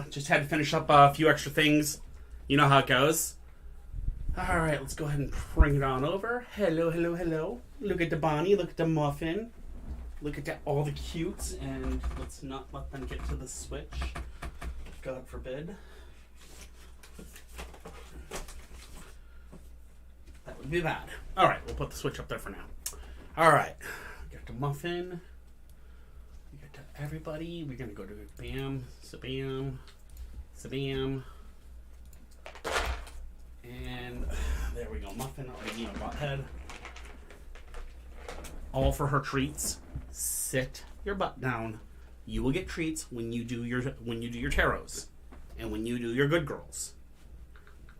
Just had to finish up a few extra things. You know how it goes. Alright, let's go ahead and bring it on over. Hello, hello, hello. Look at the Bonnie, look at the muffin. Look at all the cutes, and let's not let them get to the switch. God forbid. That would be bad. Alright, we'll put the switch up there for now. Alright, we got the muffin. We got to everybody. We're gonna go to bam, sabam, sabam. And there we go, muffin, you know, butthead. All for her treats. Sit your butt down. You will get treats when you do your tarots and when you do your good girls.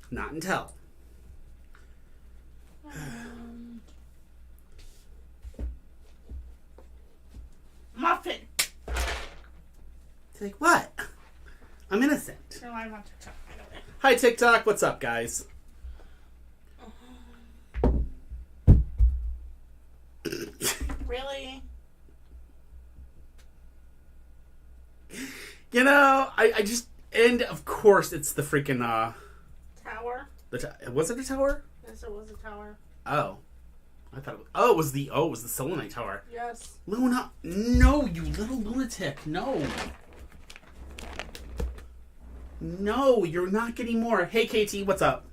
Not until. Muffin. Like what? I'm innocent. You're live on TikTok, by the way. Hi TikTok, what's up, guys? Really? You know, I just, and of course it's the freaking Tower? Was it a tower? Yes, it was a tower. Oh, I thought it was the selenite tower. Yes. Luna, no, you little lunatic, no. No, you're not getting more. Hey, KT, what's up?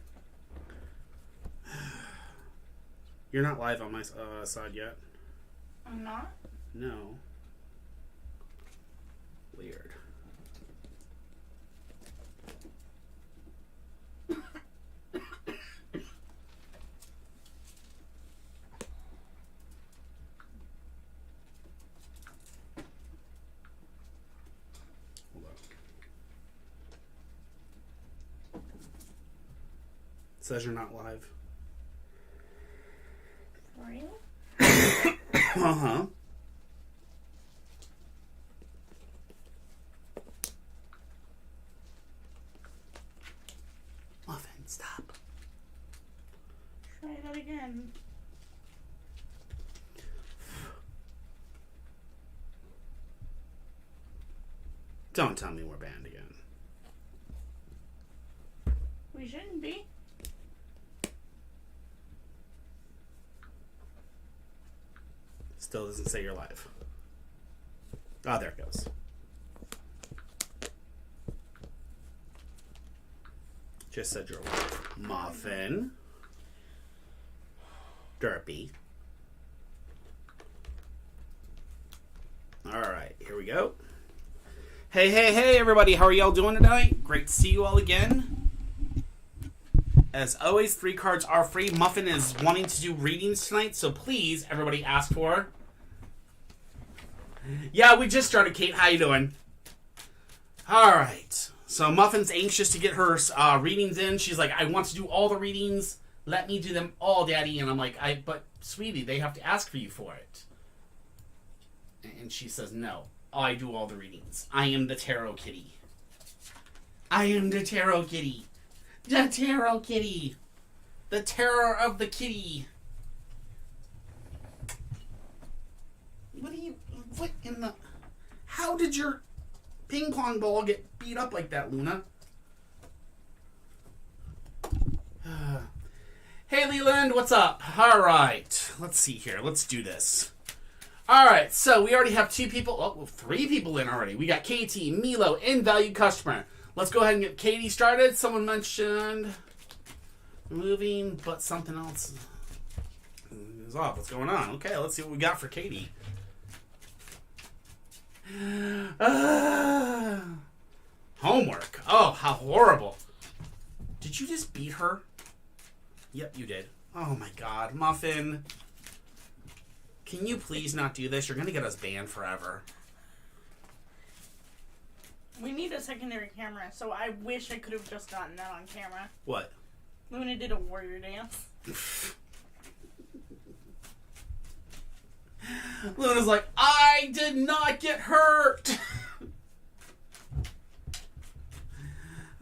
You're not live on my side yet. I'm not? No. Weird. Hold on. It says you're not live. Really? Uh-huh. Muffin, stop. Try that again. Don't tell me we're banned again. We shouldn't be. Still doesn't say you're live. Ah, there it goes. Just said you're live. Muffin. Derpy. Alright, here we go. Hey, hey, hey, everybody. How are y'all doing tonight? Great to see you all again. As always, 3 cards are free. Muffin is wanting to do readings tonight, so please, everybody ask for her. Yeah, we just started, Kate. How you doing? All right. So Muffin's anxious to get her readings in. She's like, I want to do all the readings. Let me do them all, Daddy. And I'm like, but sweetie, they have to ask for you for it. And she says, no, I do all the readings. I am the tarot kitty. I am the tarot kitty. The tarot kitty. The terror of the kitty. What in the... How did your ping pong ball get beat up like that, Luna? Hey, Leland, what's up? All right. Let's see here. Let's do this. All right. So we already have 2 people. Oh, 3 people in already. We got Katie, Milo, and valued customer. Let's go ahead and get Katie started. Someone mentioned moving, but something else is off. What's going on? Okay, let's see what we got for Katie. Homework. Oh, how horrible. Did you just beat her? Yep, you did. Oh my god. Muffin. Can you please not do this? You're going to get us banned forever. We need a secondary camera, so I wish I could have just gotten that on camera. What? Luna did a warrior dance. Luna's like, I did not get hurt.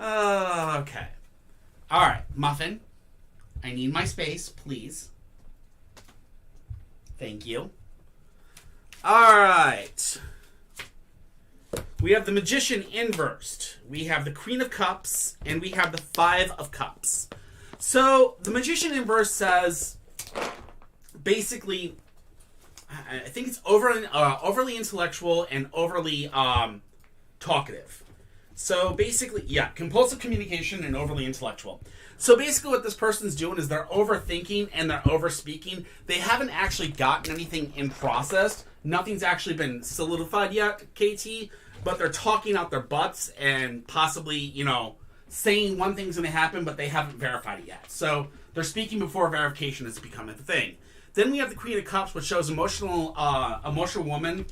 Okay. All right, Muffin. I need my space, please. Thank you. All right. We have the Magician inversed. We have the Queen of Cups, and we have the Five of Cups. So, the Magician inverse says, basically, I think it's overly intellectual and overly talkative. So, basically, yeah, compulsive communication and overly intellectual. So, basically, what this person's doing is they're overthinking and they're overspeaking. They haven't actually gotten anything in process. Nothing's actually been solidified yet, KT, but they're talking out their butts and possibly, you know, saying one thing's going to happen, but they haven't verified it yet. So they're speaking before verification has become a thing. Then we have the Queen of Cups, which shows emotional woman.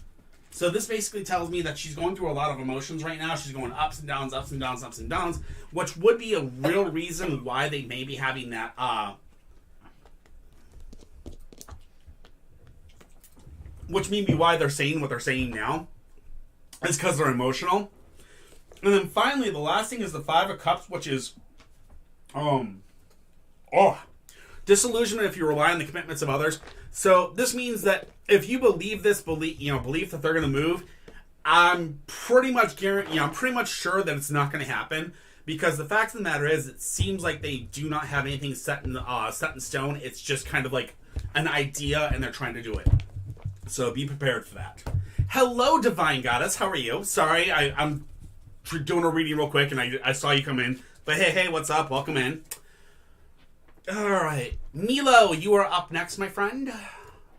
So this basically tells me that she's going through a lot of emotions right now. She's going ups and downs, ups and downs, ups and downs, which would be a real reason why they may be having that, which may be why they're saying what they're saying now, is because they're emotional. And then finally, the last thing is the Five of Cups, which is, disillusionment if you rely on the commitments of others. So this means that if you believe that they're going to move, I'm pretty much sure that it's not going to happen, because the fact of the matter is, it seems like they do not have anything set in stone. It's just kind of like an idea, and they're trying to do it. So be prepared for that. Hello, Divine Goddess. How are you? Sorry, I'm doing a reading real quick, and I saw you come in. But hey, what's up? Welcome in. All right. Milo, you are up next, my friend.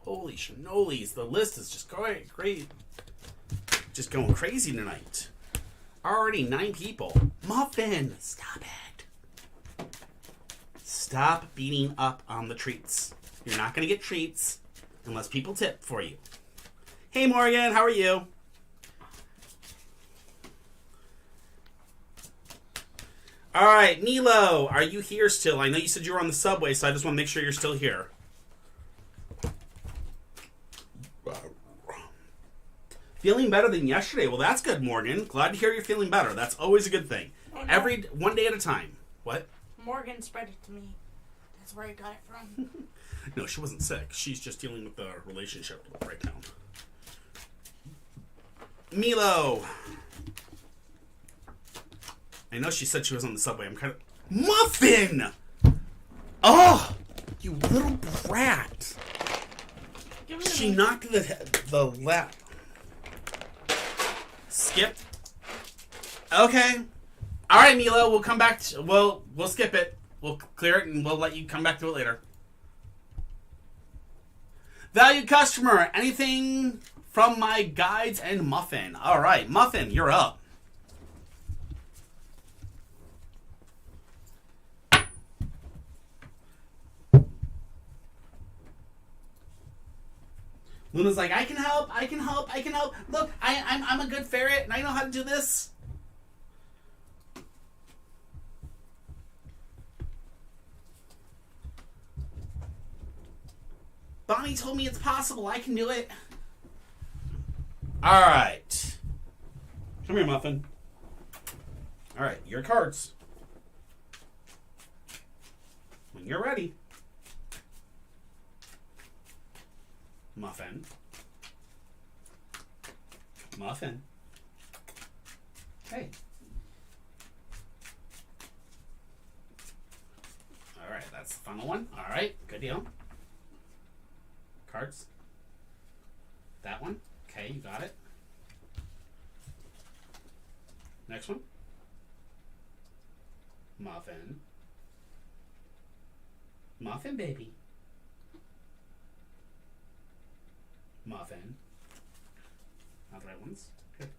Holy shanolies. The list is just great. Just going crazy tonight. Already 9 people. Muffin, stop it. Stop beating up on the treats. You're not going to get treats unless people tip for you. Hey, Morgan, how are you? All right, Nilo, are you here still? I know you said you were on the subway, so I just want to make sure you're still here. Feeling better than yesterday. Well, that's good, Morgan. Glad to hear you're feeling better. That's always a good thing. Oh, no. One day at a time. What? Morgan spread it to me. That's where I got it from. No, she wasn't sick. She's just dealing with the relationship right now. Milo. I know she said she was on the subway. I'm kind of... Muffin! Oh! You little brat. She knocked the lap. Skip. Okay. All right, Milo. We'll come back. We'll skip it. We'll clear it, and we'll let you come back to it later. Valued customer. Anything from my guides and Muffin? All right, Muffin, you're up. Luna's like, I can help. Look, I'm a good ferret, and I know how to do this. Bonnie told me it's possible. I can do it. All right. Come here, Muffin. All right, your cards. When you're ready. Muffin. Hey. All right, that's the final one. All right, good deal. Cards. That one. Okay, you got it. Next one. Muffin. Muffin, baby. Muffin. Not the right ones. Good.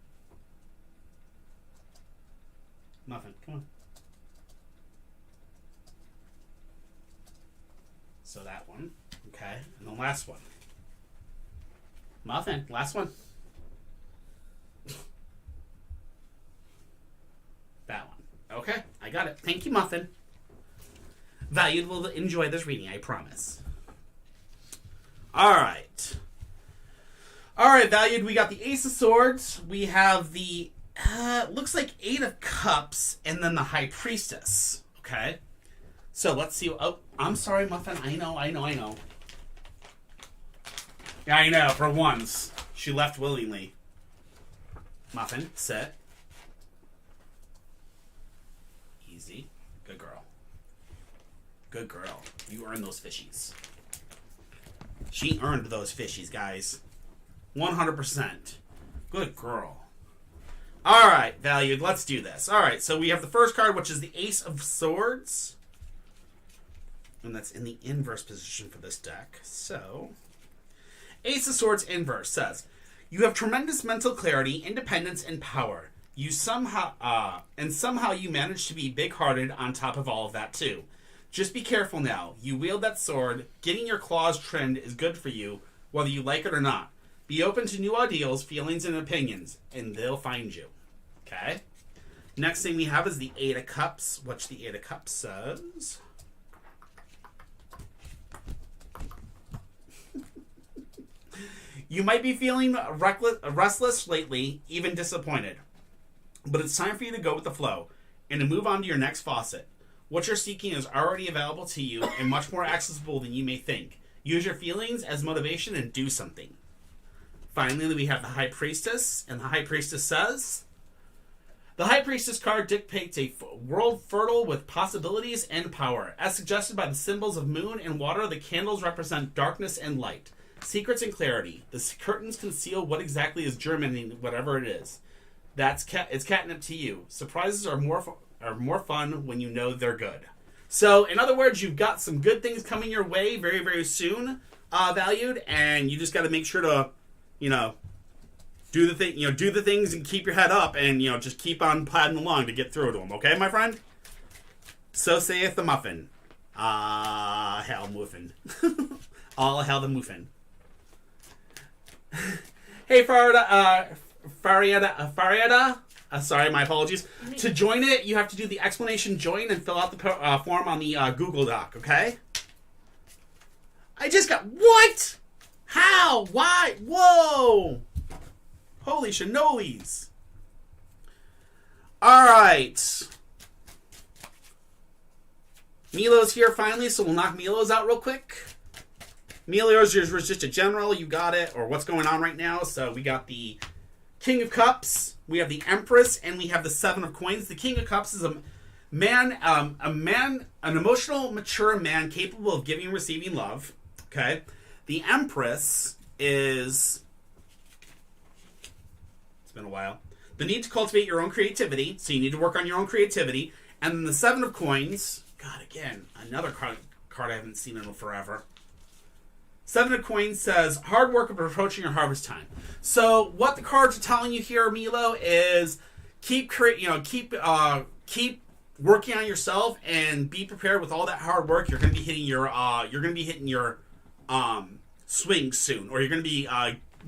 Muffin, come on. So that one. Okay. And the last one. Muffin, last one. That one. Okay, I got it. Thank you, Muffin. Valued will enjoy this reading, I promise. Alright. Alright, Valued, we got the Ace of Swords. We have the, looks like 8 of Cups, and then the High Priestess. Okay. So, let's see. Oh, I'm sorry, Muffin. I know. Yeah, I know. For once. She left willingly. Muffin, sit. Easy. Good girl. Good girl. You earned those fishies. She earned those fishies, guys. 100%. Good girl. Alright, Valued, let's do this. Alright, so we have the first card, which is the Ace of Swords. And that's in the inverse position for this deck. So, Ace of Swords inverse says, you have tremendous mental clarity, independence, and power. You somehow you manage to be big-hearted on top of all of that, too. Just be careful now. You wield that sword. Getting your claws trimmed is good for you, whether you like it or not. Be open to new ideals, feelings, and opinions, and they'll find you. Okay? Next thing we have is the Eight of Cups, which the Eight of Cups says... You might be feeling restless lately, even disappointed. But it's time for you to go with the flow and to move on to your next faucet. What you're seeking is already available to you and much more accessible than you may think. Use your feelings as motivation and do something. Finally, we have the High Priestess, and the High Priestess says, the High Priestess card dictates a world fertile with possibilities and power. As suggested by the symbols of moon and water, the candles represent darkness and light. Secrets and clarity. The curtains conceal what exactly is germinating, whatever it is. It's catnip to you. Surprises are more fun when you know they're good. So, in other words, you've got some good things coming your way very, very soon, Valued, and you just got to make sure to, do the things and keep your head up, and just keep on plodding along to get through to them. Okay, my friend. So saith the Muffin. Hell Muffin. All hell the Muffin. Hey, Fariada. Sorry, my apologies. To join it, you have to do the explanation join and fill out the form on the Google Doc, okay? I just got... What? How? Why? Whoa! Holy shinolis. Alright. Milo's here finally, so we'll knock Milo's out real quick. Milo's was just a general, you got it, or what's going on right now. So we got the King of Cups, we have the Empress, and we have the Seven of Coins. The King of Cups is an emotional, mature man capable of giving and receiving love. Okay. The Empress is, it's been a while, the need to cultivate your own creativity. So you need to work on your own creativity. And then the Seven of Coins, God, again, another card I haven't seen in forever. Seven of Coins says, hard work of approaching your harvest time. So what the cards are telling you here, Milo, is keep working on yourself and be prepared with all that hard work. You're going to be hitting your swing soon, or you're going to be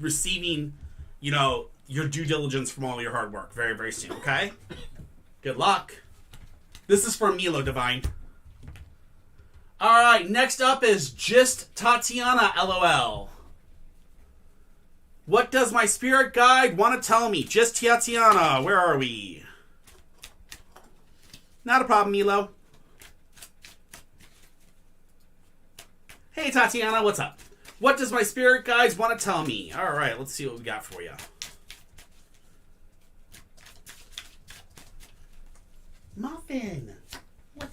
receiving, your due diligence from all your hard work very, very soon. Okay. Good luck. This is from Milo Divine. Alright, next up is Just Tatiana, LOL. What does my spirit guide want to tell me? Just Tatiana, where are we? Not a problem, Milo. Hey, Tatiana, what's up? What does my spirit guides want to tell me? Alright, let's see what we got for you. Muffin. What?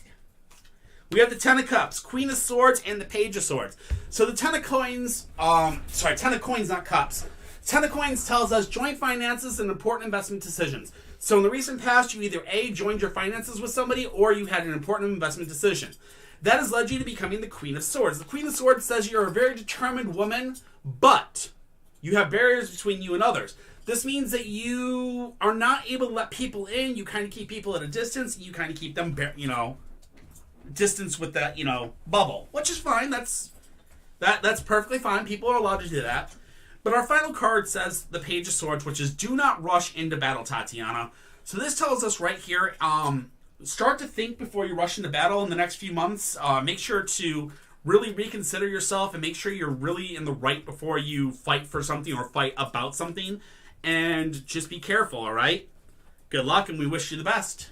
We have the Ten of Cups, Queen of Swords, and the Page of Swords. So the Ten of Coins, Ten of Coins, not Cups. Ten of Coins tells us joint finances and important investment decisions. So in the recent past, you either A, joined your finances with somebody, or you had an important investment decision. That has led you to becoming the Queen of Swords. The Queen of Swords says you're a very determined woman, but you have barriers between you and others. This means that you are not able to let people in. You kind of keep people at a distance. You kind of keep them, distance with that, bubble, which is fine. That's perfectly fine. People are allowed to do that. But our final card says the Page of Swords, which is do not rush into battle, Tatiana. So this tells us right here, start to think before you rush into battle in the next few months. Make sure to really reconsider yourself and make sure you're really in the right before you fight for something or fight about something. And just be careful, all right? Good luck, and we wish you the best.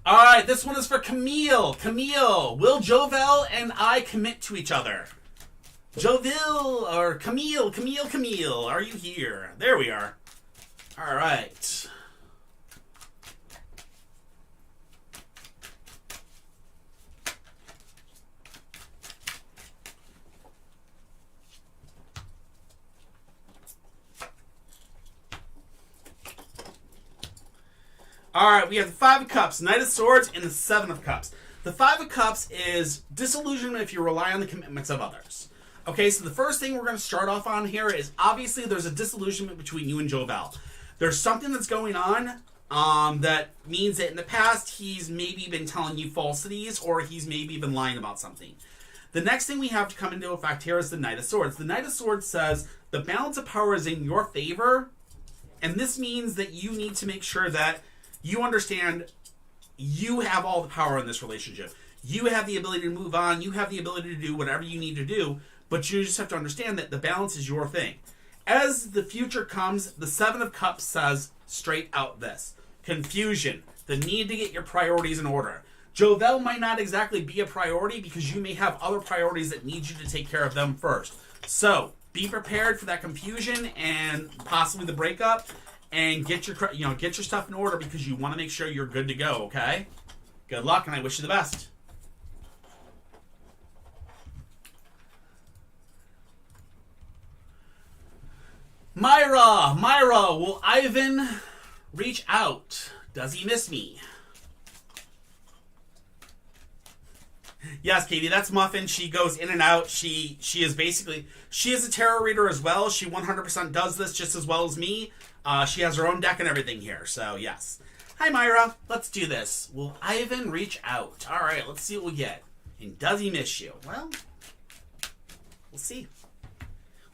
All right, this one is for Camille. Camille, will Jovel and I commit to each other? Joville or Camille, Camille, are you here? There we are. All right. All right, we have the Five of Cups, Knight of Swords, and the Seven of Cups. The Five of Cups is disillusionment if you rely on the commitments of others. Okay, so the first thing we're going to start off on here is obviously there's a disillusionment between you and Jovel. There's something that's going on that means that in the past he's maybe been telling you falsities or he's maybe been lying about something. The next thing we have to come into effect here is the Knight of Swords. The Knight of Swords says the balance of power is in your favor, and this means that you need to make sure that you understand you have all the power in this relationship. You have the ability to move on. You have the ability to do whatever you need to do, but you just have to understand that the balance is your thing. As the future comes, the Seven of Cups says straight out this. Confusion. The need to get your priorities in order. Jovel might not exactly be a priority because you may have other priorities that need you to take care of them first. So, be prepared for that confusion and possibly the breakup. And get your stuff in order because you want to make sure you're good to go, okay? Good luck, and I wish you the best. Myra, will Ivan reach out? Does he miss me? Yes, Katie, that's Muffin. She goes in and out. She is a tarot reader as well. She 100% does this just as well as me. She has her own deck and everything here, so yes. Hi, Myra. Let's do this. Will Ivan reach out? All right, let's see what we get. And does he miss you? Well, we'll see.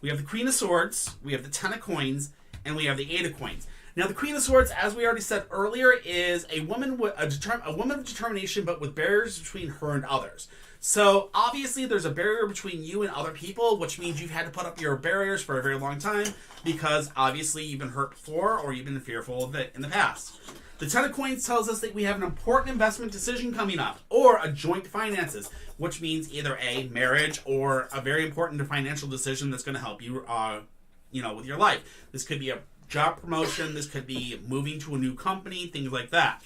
We have the Queen of Swords, we have the Ten of Coins, and we have the Eight of Coins. Now, the Queen of Swords, as we already said earlier, is a woman a woman of determination, but with barriers between her and others. So, obviously, there's a barrier between you and other people, which means you've had to put up your barriers for a very long time because, obviously, you've been hurt before or you've been fearful of it in the past. The Ten of Coins tells us that we have an important investment decision coming up or a joint finances, which means either a marriage or a very important financial decision that's going to help you, with your life. This could be a job promotion. This could be moving to a new company, things like that.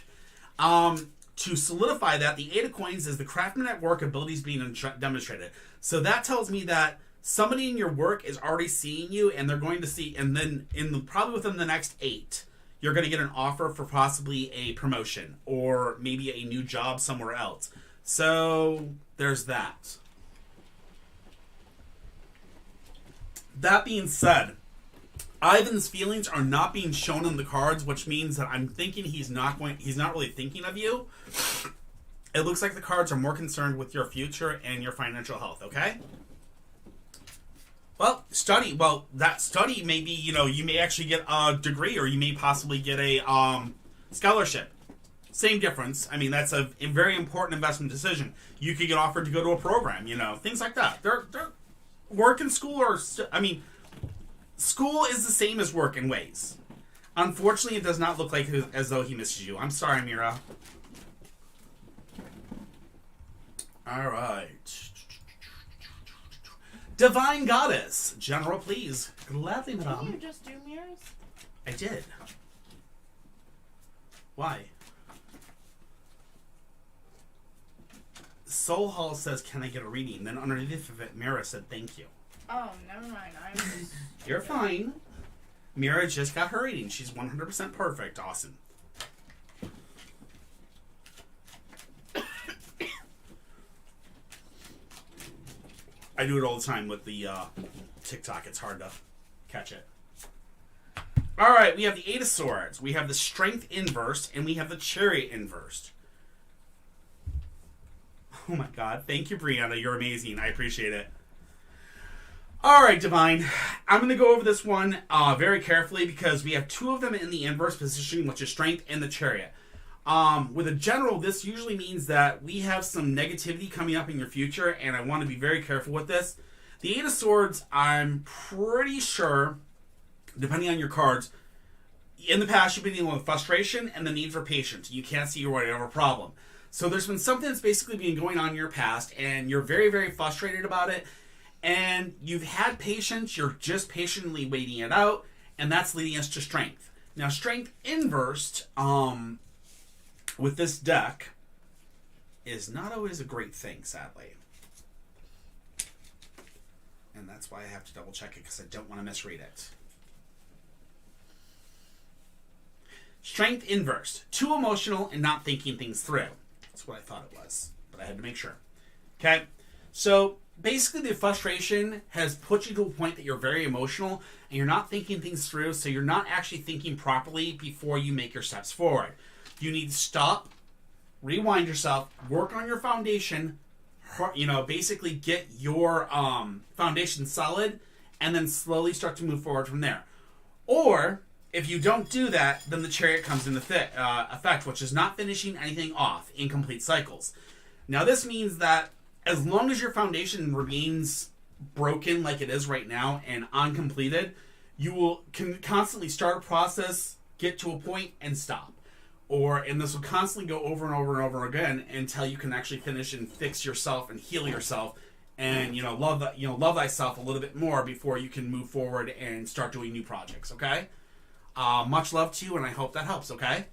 To solidify that, the Eight of Coins is the craftsman at work abilities being demonstrated. So that tells me that somebody in your work is already seeing you, and they're going to see, and then probably within the next 8, you're going to get an offer for possibly a promotion or maybe a new job somewhere else. So there's that. That being said, Ivan's feelings are not being shown in the cards, which means that I'm thinking he's not really thinking of you. It looks like the cards are more concerned with your future and your financial health, okay? Well, study. Well, that study may be, you may actually get a degree or you may possibly get a scholarship. Same difference. I mean, that's a very important investment decision. You could get offered to go to a program, things like that. They're work and school school is the same as work in ways. Unfortunately, it does not look like as though he misses you. I'm sorry, Mira. All right. Divine Goddess. General, please. Gladly, madame. Didn't you just do mirrors? I did. Why? Soul Hall says, can I get a reading? Then underneath of it, Mira said, thank you. Oh, never mind. I'm just... You're fine. Mira just got her reading. She's 100% perfect. Awesome. I do it all the time with the TikTok. It's hard to catch it. All right, we have the Eight of Swords. We have the Strength inverse, and we have the Chariot inversed. Oh my God. Thank you, Brianna. You're amazing. I appreciate it. All right, Divine. I'm going to go over this one very carefully because we have 2 of them in the inverse position, which is Strength and the Chariot. With a general, this usually means that we have some negativity coming up in your future, and I want to be very careful with this. The Eight of Swords, I'm pretty sure, depending on your cards, in the past, you've been dealing with frustration and the need for patience. You can't see your way out of a problem. So there's been something that's basically been going on in your past, and you're very, very frustrated about it. And you've had patience. You're just patiently waiting it out, and that's leading us to strength. Now, strength inversed with this deck is not always a great thing, sadly. And that's why I have to double check it, because I don't want to misread it. Strength inverse. Too emotional and not thinking things through. That's what I thought it was, but I had to make sure. Okay? So, basically the frustration has put you to a point that you're very emotional and you're not thinking things through, so you're not actually thinking properly before you make your steps forward. You need to stop, rewind yourself, work on your foundation, basically get your foundation solid, and then slowly start to move forward from there. Or, if you don't do that, then the Chariot comes into effect, which is not finishing anything off, incomplete cycles. Now, this means that as long as your foundation remains broken like it is right now and uncompleted, you will constantly start a process, get to a point, and stop. And this will constantly go over and over and over again until you can actually finish and fix yourself and heal yourself, and love thyself a little bit more before you can move forward and start doing new projects. Okay. Much love to you, and I hope that helps. Okay.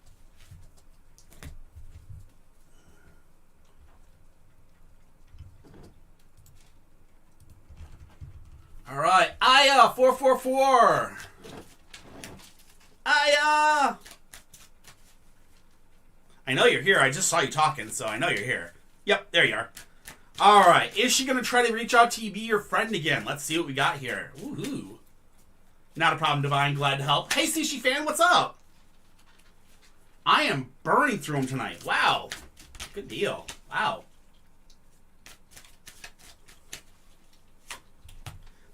All right, Aya 444. Aya. I know you're here. I just saw you talking, so I know you're here. Yep, there you are. All right, is she gonna try to reach out to you, be your friend again? Let's see what we got here. Woohoo! Not a problem, Divine. Glad to help. Hey, Sushi fan, what's up? I am burning through them tonight. Wow, good deal. Wow.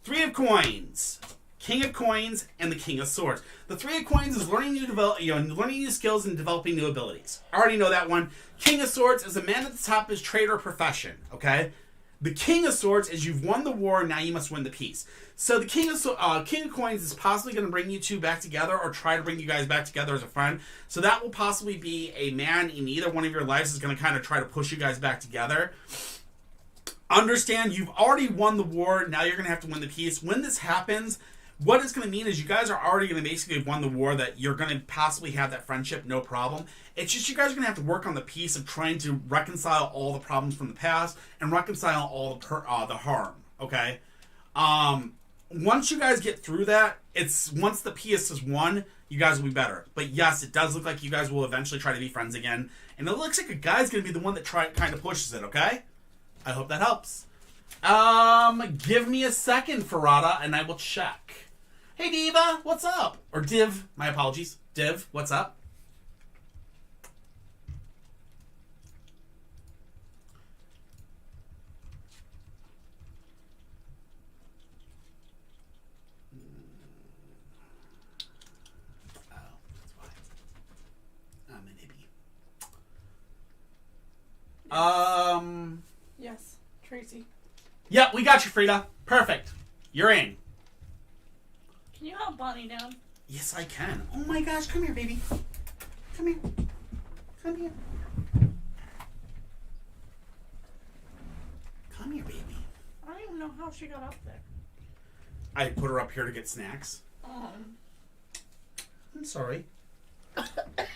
Three of Coins, King of Coins, and the King of Swords. The Three of Coins is learning new skills and developing new abilities. I already know that one. King of Swords is a man at the top of his trade or profession. Okay. The King of Swords is you've won the war, now you must win the peace. So the King of Coins is possibly going to bring you two back together, or try to bring you guys back together as a friend. So that will possibly be a man in either one of your lives is going to kind of try to push you guys back together. Understand, you've already won the war, now you're going to have to win the peace. When this happens, what it's going to mean is you guys are already going to basically have won the war, that you're going to possibly have that friendship, no problem. It's just you guys are going to have to work on the peace of trying to reconcile all the problems from the past and reconcile all the harm, okay? Once you guys get through that, once the peace is won, you guys will be better. But yes, it does look like you guys will eventually try to be friends again. And it looks like a guy's going to be the one that kind of pushes it, okay? I hope that helps. Give me a second, Farada, and I will check. Hey, Diva, what's up? Or Div, my apologies. Div, what's up? Oh, that's why. I'm an ibbie. Yes, Tracy. Yep, we got you, Frida. Perfect. You're in. Can you help Bonnie down? Yes, I can. Oh my gosh, come here, baby. Come here. Come here. Come here, baby. I don't even know how she got up there. I put her up here to get snacks. I'm sorry. There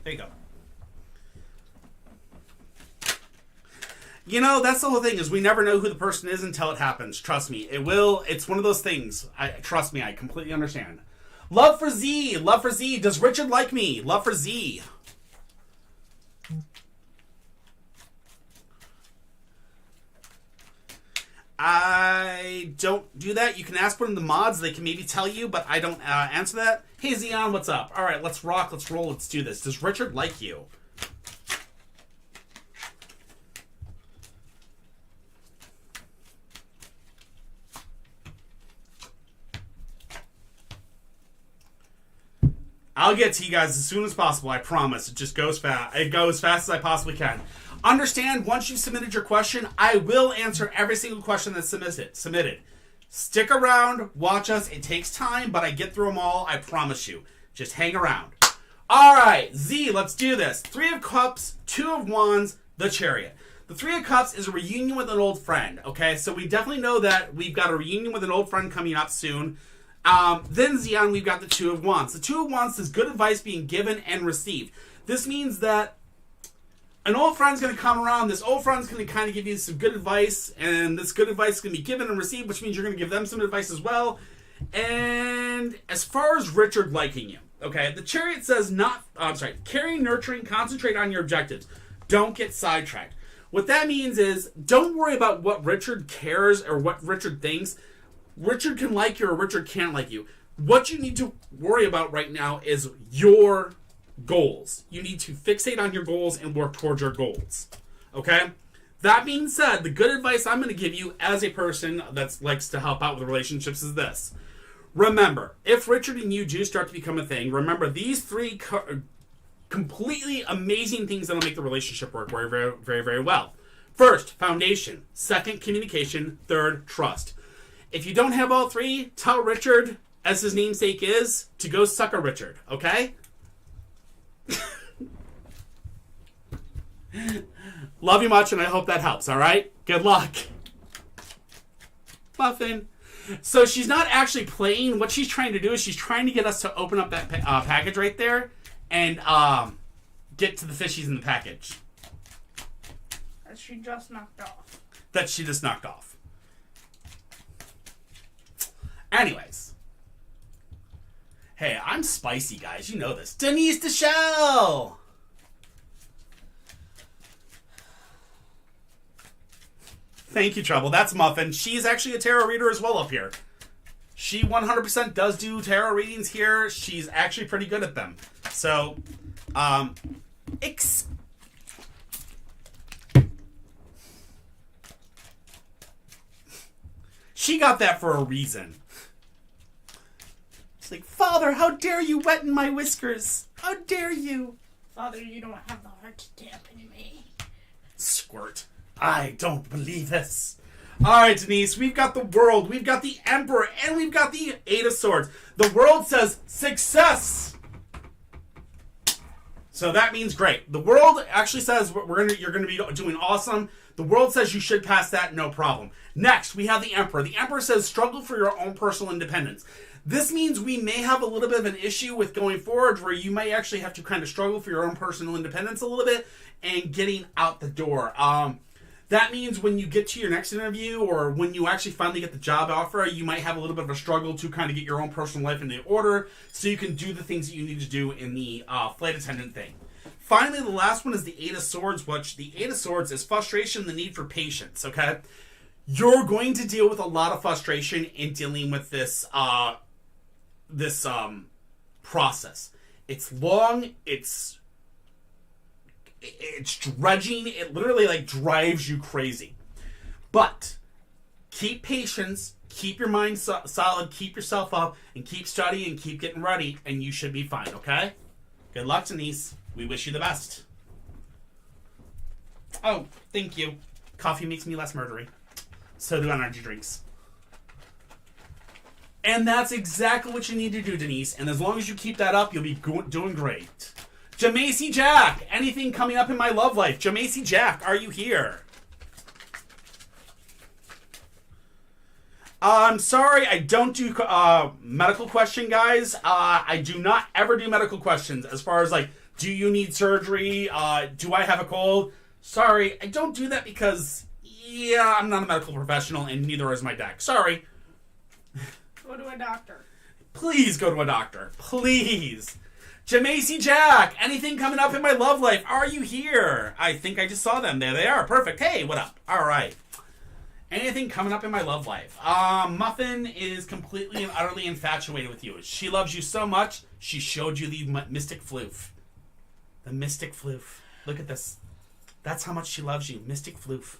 you go. That's the whole thing, is we never know who the person is until it happens. Trust me. It's one of those things. Trust me, I completely understand. Love for Z. Love for Z. Does Richard like me? Love for Z. I don't do that. You can ask one of the mods. They can maybe tell you, but I don't answer that. Hey, Xeon, what's up? All right, let's rock. Let's roll. Let's do this. Does Richard like you? I'll get to you guys as soon as possible, I promise. It just goes fast. It goes as fast as I possibly can. Understand, once you've submitted your question, I will answer every single question that's submitted. Stick around, watch us. It takes time, but I get through them all, I promise you. Just hang around. All right, Z, let's do this. 3 of Cups, 2 of Wands, the Chariot. The 3 of Cups is a reunion with an old friend, okay? So we definitely know that we've got a reunion with an old friend coming up soon. Then, Xeon, we've got the 2 of Wands. The 2 of Wands is good advice being given and received. This means that an old friend's going to come around. This old friend's going to kind of give you some good advice, and this good advice is going to be given and received, which means you're going to give them some advice as well. And as far as Richard liking you, okay, the Chariot says caring, nurturing, concentrate on your objectives. Don't get sidetracked. What that means is don't worry about what Richard cares or what Richard thinks. Richard can like you or Richard can't like you. What you need to worry about right now is your goals. You need to fixate on your goals and work towards your goals. Okay? That being said, the good advice I'm going to give you as a person that likes to help out with relationships is this. Remember, if Richard and you do start to become a thing, remember these 3 completely amazing things that will make the relationship work very, very, very, very well. First, foundation. Second, communication. Third, trust. If you don't have all 3, tell Richard, as his namesake is, to go suck a Richard, okay? Love you much, and I hope that helps, all right? Good luck. Muffin. So she's not actually playing. What she's trying to do is she's trying to get us to open up that package right there and get to the fishies in the package. That she just knocked off. Anyways. Hey, I'm spicy, guys. You know this. Denise DeShell! Thank you, Trouble. That's Muffin. She's actually a tarot reader as well up here. She 100% does do tarot readings here. She's actually pretty good at them. So, she got that for a reason. It's like, Father, how dare you wetten my whiskers? How dare you? Father, you don't have the heart to dampen me. Squirt. I don't believe this. Alright, Denise, we've got the World, we've got the Emperor, and we've got the 8 of Swords. The World says success. So that means great. The World actually says you're gonna be doing awesome. The World says you should pass that, no problem. Next, we have the Emperor. The Emperor says struggle for your own personal independence. This means we may have a little bit of an issue with going forward where you may actually have to kind of struggle for your own personal independence a little bit and getting out the door. That means when you get to your next interview or when you actually finally get the job offer, you might have a little bit of a struggle to kind of get your own personal life into order so you can do the things that you need to do in the flight attendant thing. Finally, the last one is the 8 of Swords, which the 8 of Swords is frustration, the need for patience, okay? You're going to deal with a lot of frustration in dealing with this process. It's long, it's dredging. It literally like drives you crazy. But keep patience, keep your mind solid, keep yourself up, and keep studying and keep getting ready, and you should be fine, okay? Good luck, Denise. We wish you the best. Oh, thank you. Coffee makes me less murdery. So do energy drinks. And that's exactly what you need to do, Denise. And as long as you keep that up, you'll be doing great. Jamacy Jack, anything coming up in my love life? Jamacy Jack, are you here? I'm sorry, I don't do medical question, guys. I do not ever do medical questions as far as like, do you need surgery? Do I have a cold? Sorry, I don't do that because, yeah, I'm not a medical professional and neither is my deck. Sorry. Go to a doctor. Please go to a doctor. Please. Jamacy Jack, anything coming up in my love life? Are you here? I think I just saw them. There they are. Perfect. Hey, what up? All right. Anything coming up in my love life? Muffin is completely and utterly infatuated with you. She loves you so much, she showed you the Mystic Floof. The Mystic Floof. Look at this. That's how much she loves you. Mystic Floof.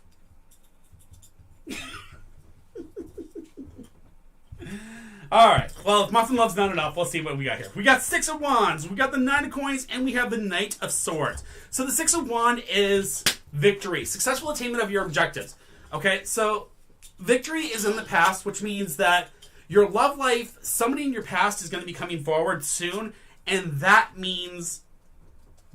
Alright, well, if Muffin loves not enough, let's see what we got here. We got 6 of Wands, we got the 9 of Coins, and we have the Knight of Swords. So the 6 of Wands is victory. Successful attainment of your objectives. Okay, so victory is in the past, which means that your love life, somebody in your past is going to be coming forward soon, and that means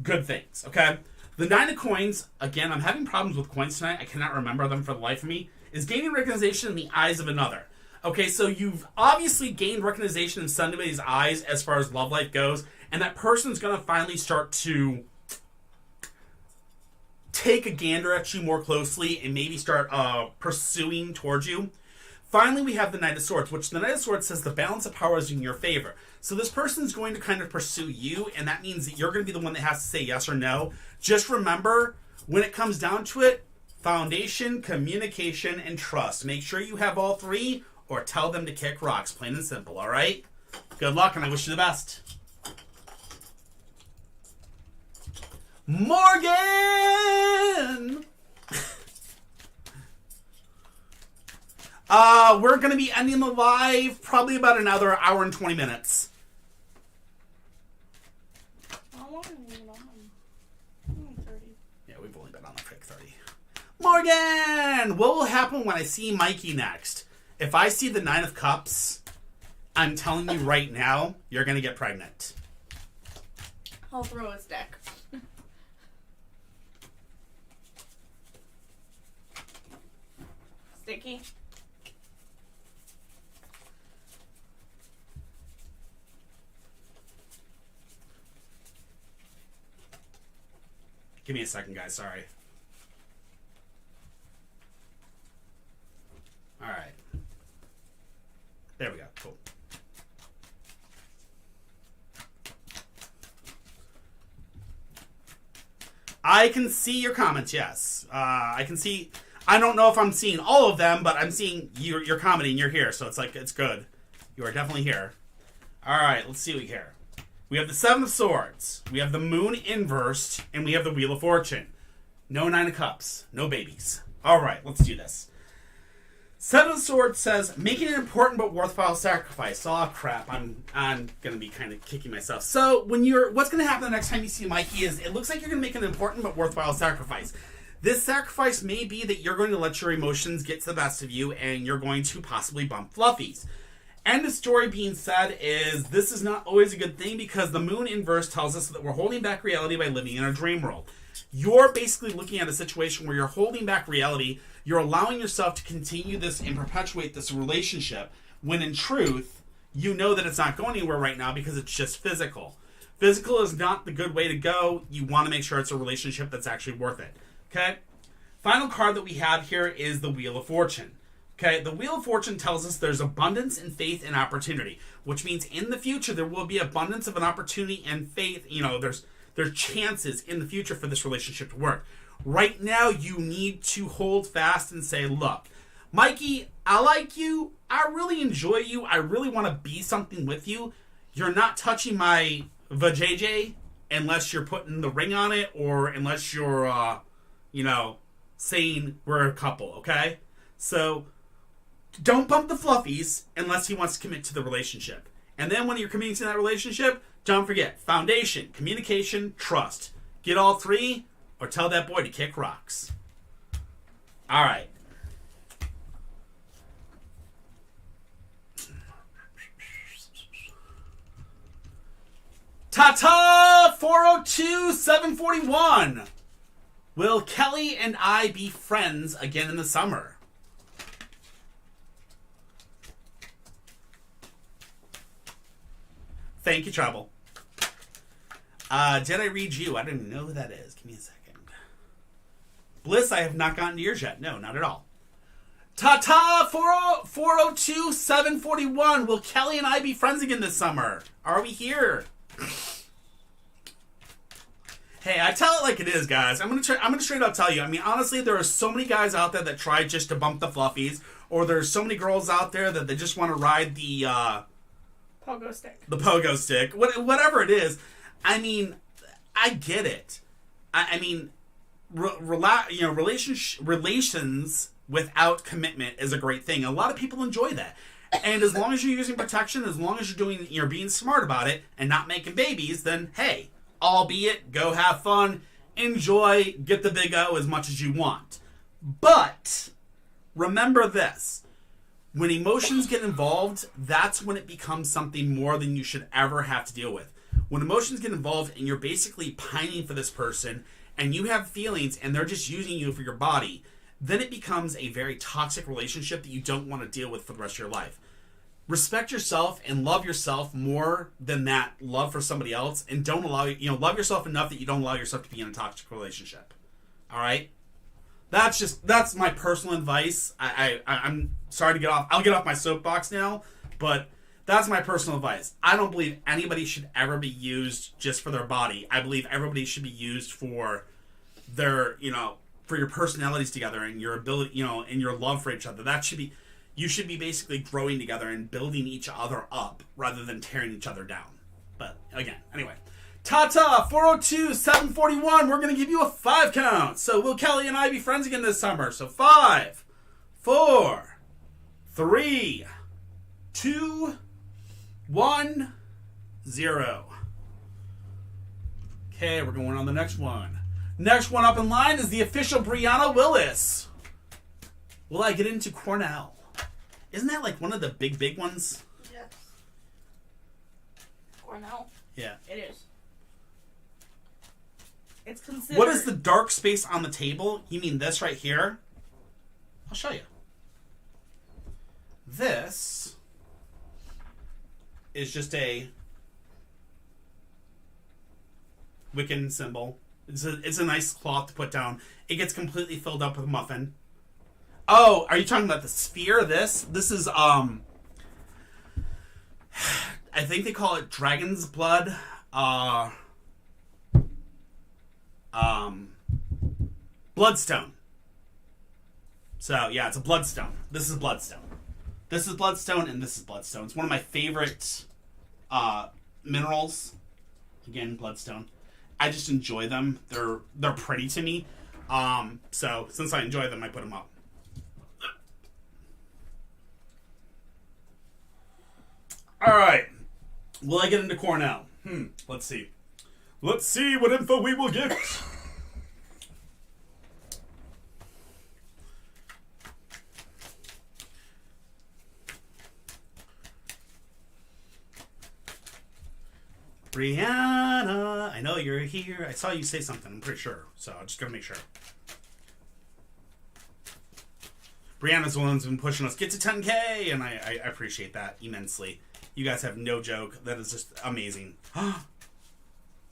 good things, okay? The 9 of coins, again, I'm having problems with coins tonight. I cannot remember them for the life of me, is gaining recognition in the eyes of another. Okay, so you've obviously gained recognition in somebody's eyes as far as love life goes, and that person's going to finally start to take a gander at you more closely and maybe start pursuing towards you. Finally, we have the Knight of Swords, which the Knight of Swords says the balance of power is in your favor. So this person's going to kind of pursue you, and that means that you're going to be the one that has to say yes or no. Just remember, when it comes down to it, foundation, communication, and trust. Make sure you have all three, or tell them to kick rocks, plain and simple, all right? Good luck, and I wish you the best. Morgan! We're going to be ending the live probably about another hour and 20 minutes. How long have we been on? 30. Yeah, we've only been on for like 30. Morgan! What will happen when I see Mikey next? If I see the 9 of Cups, I'm telling you right now, you're going to get pregnant. I'll throw his deck. Sticky. Give me a second, guys. Sorry. All right. There we go. Cool. I can see your comments, yes. I can see... I don't know if I'm seeing all of them, but I'm seeing you're commenting. You're here, so it's like, it's good. You are definitely here. All right, let's see what we hear. We have the 7 of Swords. We have the Moon inversed, and we have the Wheel of Fortune. No 9 of Cups. No babies. All right, let's do this. 7 of Swords says, making an important but worthwhile sacrifice. Oh, crap. I'm going to be kind of kicking myself. So, what's going to happen the next time you see Mikey is, it looks like you're going to make an important but worthwhile sacrifice. This sacrifice may be that you're going to let your emotions get to the best of you, and you're going to possibly bump fluffies. And the story being said is, this is not always a good thing, because the Moon inverse tells us that we're holding back reality by living in a dream world. You're basically looking at a situation where you're holding back reality. You're allowing yourself to continue this and perpetuate this relationship, when in truth, you know that it's not going anywhere right now because it's just physical. Physical is not the good way to go. You want to make sure it's a relationship that's actually worth it. Okay? Final card that we have here is the Wheel of Fortune. Okay? The Wheel of Fortune tells us there's abundance and faith and opportunity, which means in the future there will be abundance of an opportunity and faith. You know, there's chances in the future for this relationship to work. Right now, you need to hold fast and say, look, Mikey, I like you. I really enjoy you. I really want to be something with you. You're not touching my vajayjay unless you're putting the ring on it, or unless you're, saying we're a couple, okay? So, don't bump the fluffies unless he wants to commit to the relationship. And then when you're committing to that relationship, don't forget, foundation, communication, trust. Get all three, or tell that boy to kick rocks. All right. Ta-ta! 402-741. Will Kelly and I be friends again in the summer? Thank you, Trouble. Did I read you? I don't even know who that is. Give me a second. Bliss, I have not gotten to yours yet. No, not at all. Ta-ta! 402-741. Will Kelly and I be friends again this summer? Are we here? Hey, I tell it like it is, guys. I'm gonna straight up tell you. I mean, honestly, there are so many guys out there that try just to bump the fluffies, or there's so many girls out there that they just want to ride the pogo stick. The pogo stick, whatever it is. I mean, I get it. I mean, relations without commitment is a great thing. A lot of people enjoy that. And as long as you're using protection, as long as you're being smart about it and not making babies, then hey, albeit, go have fun, enjoy, get the big O as much as you want. But remember this. When emotions get involved, that's when it becomes something more than you should ever have to deal with. When emotions get involved and you're basically pining for this person and you have feelings and they're just using you for your body, then it becomes a very toxic relationship that you don't want to deal with for the rest of your life. Respect yourself and love yourself more than that love for somebody else, and don't allow, love yourself enough that you don't allow yourself to be in a toxic relationship. All right? That's my personal advice. I'm sorry to get off. I'll get off my soapbox now, but that's my personal advice. I don't believe anybody should ever be used just for their body. I believe everybody should be used for their, for your personalities together and your ability, and your love for each other. You should be basically growing together and building each other up rather than tearing each other down. But again, anyway. Tata, 402-741. We're going to give you a 5 count. So will Kelly and I be friends again this summer? So 5, 4, 3, 2, 1, 0. Okay, we're going on the next one. Next one up in line is the official Brianna Willis. Will I get into Cornell? Isn't that like one of the big ones? Yes. Cornell? Yeah. It is. It's considered... What is the dark space on the table? You mean this right here? I'll show you. This is just a Wiccan symbol. It's a nice cloth to put down. It gets completely filled up with muffin. Oh, are you talking about the sphere? This is I think they call it dragon's blood. Bloodstone. So yeah, it's a bloodstone. This is bloodstone. This is bloodstone, and this is bloodstone. It's one of my favorite minerals. Again, bloodstone. I just enjoy them. They're pretty to me. So since I enjoy them, I put them up. All right. Will I get into Cornell? Let's see. Let's see what info we will get. Brianna, I know you're here. I saw you say something, I'm pretty sure. So I'm just going to make sure. Brianna's the one who's been pushing us. Get to 10K, and I appreciate that immensely. You guys have no joke. That is just amazing.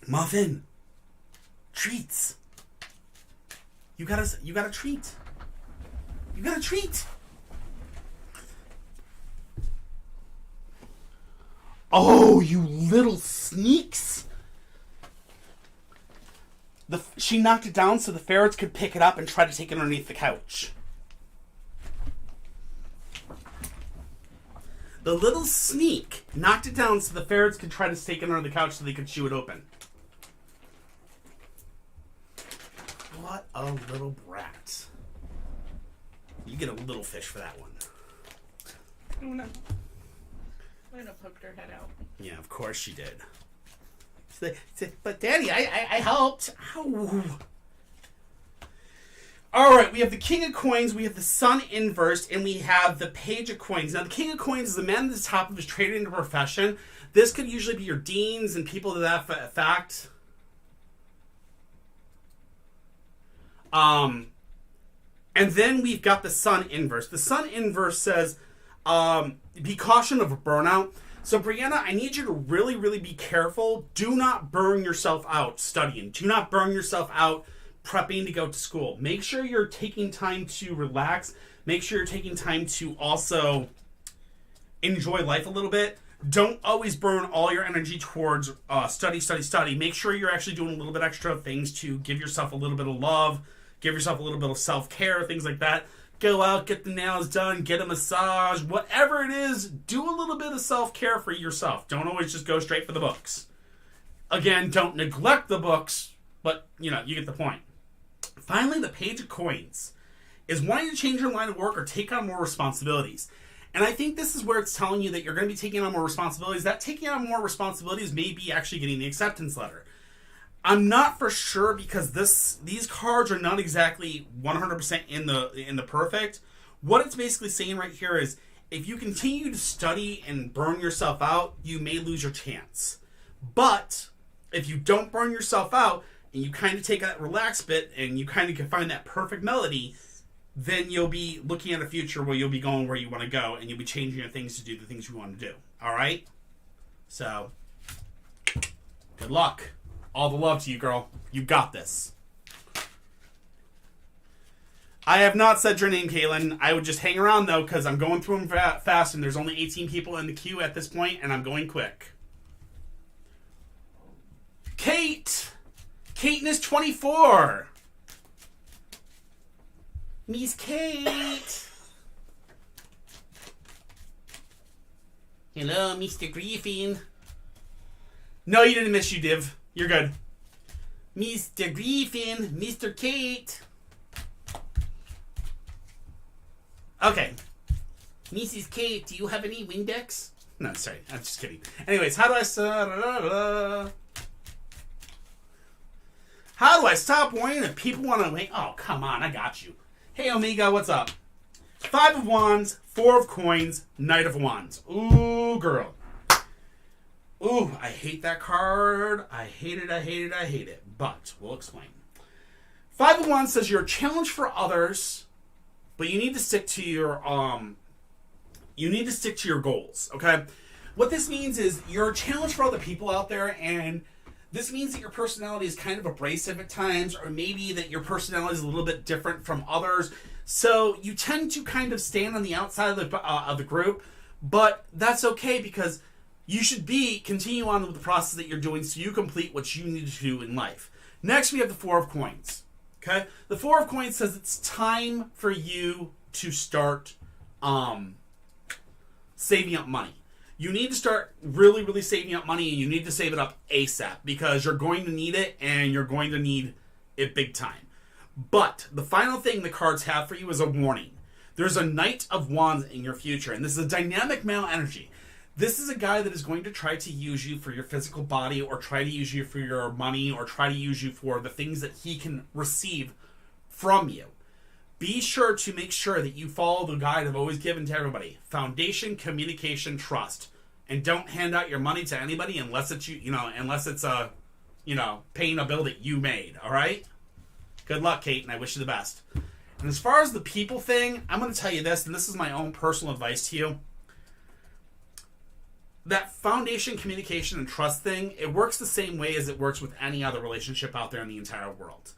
Muffin. Treats. You got a treat. You got a treat. Oh, you little sneaks. She knocked it down so the ferrets could pick it up and try to take it underneath the couch. The little sneak knocked it down so the ferrets could try to stake it under the couch so they could chew it open. What a little brat. You get a little fish for that one. Oh no. Luna poked her head out. Yeah, of course she did. But Daddy, I helped. Ow. Alright, we have the King of Coins, we have the Sun inversed, and we have the Page of Coins. Now, the King of Coins is the man at the top of his trading profession. This could usually be your deans and people to that fact. And then we've got the Sun inverse. The Sun inverse says, be caution of a burnout. So, Brianna, I need you to really, really be careful. Do not burn yourself out studying. Do not burn yourself out prepping to go to school. Make sure you're taking time to relax. Make sure you're taking time to also enjoy life a little bit. Don't always burn all your energy towards study. Make sure you're actually doing a little bit extra things to give yourself a little bit of love, give yourself a little bit of self-care, things like that. Go out, get the nails done, get a massage, whatever it is, do a little bit of self-care for yourself. Don't always just go straight for the books. Again, don't neglect the books, but, you get the point. Finally, the Page of Coins is wanting to change your line of work or take on more responsibilities. And I think this is where it's telling you that you're going to be taking on more responsibilities. That taking on more responsibilities may be actually getting the acceptance letter. I'm not for sure because these cards are not exactly 100% in the perfect. What it's basically saying right here is if you continue to study and burn yourself out, you may lose your chance. But if you don't burn yourself out and you kind of take that relaxed bit and you kind of can find that perfect melody, then you'll be looking at a future where you'll be going where you want to go and you'll be changing your things to do the things you want to do. All right? So, good luck. All the love to you, girl. You got this. I have not said your name, Kaylin. I would just hang around, though, because I'm going through them fast, and there's only 18 people in the queue at this point, and I'm going quick. Kate! Kate is 24! Miss Kate! Hello, Mr. Griffin. No, you didn't miss you, Div. You're good. Mr. Griffin, Mr. Kate. Okay. Mrs. Kate, do you have any Windex? No, sorry. I'm just kidding. Anyways, how do I stop worrying if people want to wait? Oh, come on. I got you. Hey, Omega, what's up? 5 of Wands, 4 of Coins, Knight of Wands. Ooh, girl. Ooh, I hate that card. I hate it. But we'll explain. 5 of Wands says you're a challenge for others, but you need to stick to your goals, okay? What this means is you're a challenge for other people out there, and this means that your personality is kind of abrasive at times, or maybe that your personality is a little bit different from others. So you tend to kind of stand on the outside of the group, but that's okay because you should continue on with the process that you're doing so you complete what you need to do in life. Next, we have the 4 of Coins. Okay? The 4 of Coins says it's time for you to start saving up money. You need to start really, really saving up money, and you need to save it up ASAP because you're going to need it, and you're going to need it big time. But the final thing the cards have for you is a warning. There's a Knight of Wands in your future, and this is a dynamic male energy. This is a guy that is going to try to use you for your physical body, or try to use you for your money, or try to use you for the things that he can receive from you. Be sure to make sure that you follow the guide I've always given to everybody. Foundation, communication, trust. And don't hand out your money to anybody unless it's paying a bill that you made, all right? Good luck, Kate, and I wish you the best. And as far as the people thing, I'm going to tell you this, and this is my own personal advice to you. That foundation, communication, and trust thing, it works the same way as it works with any other relationship out there in the entire world.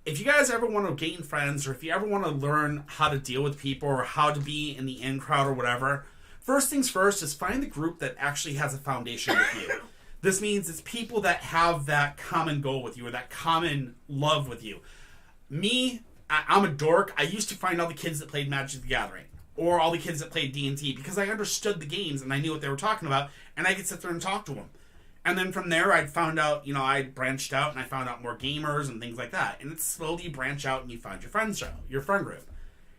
If you guys ever want to gain friends, or if you ever want to learn how to deal with people, or how to be in the in crowd or whatever, first things first is find the group that actually has a foundation with you. This means it's people that have that common goal with you, or that common love with you. Me, I'm a dork. I used to find all the kids that played Magic the Gathering, or all the kids that played D&T, because I understood the games and I knew what they were talking about, and I could sit there and talk to them. And then from there, I'd found out, I branched out and I found out more gamers and things like that. And it's slowly you branch out and you find your friend group.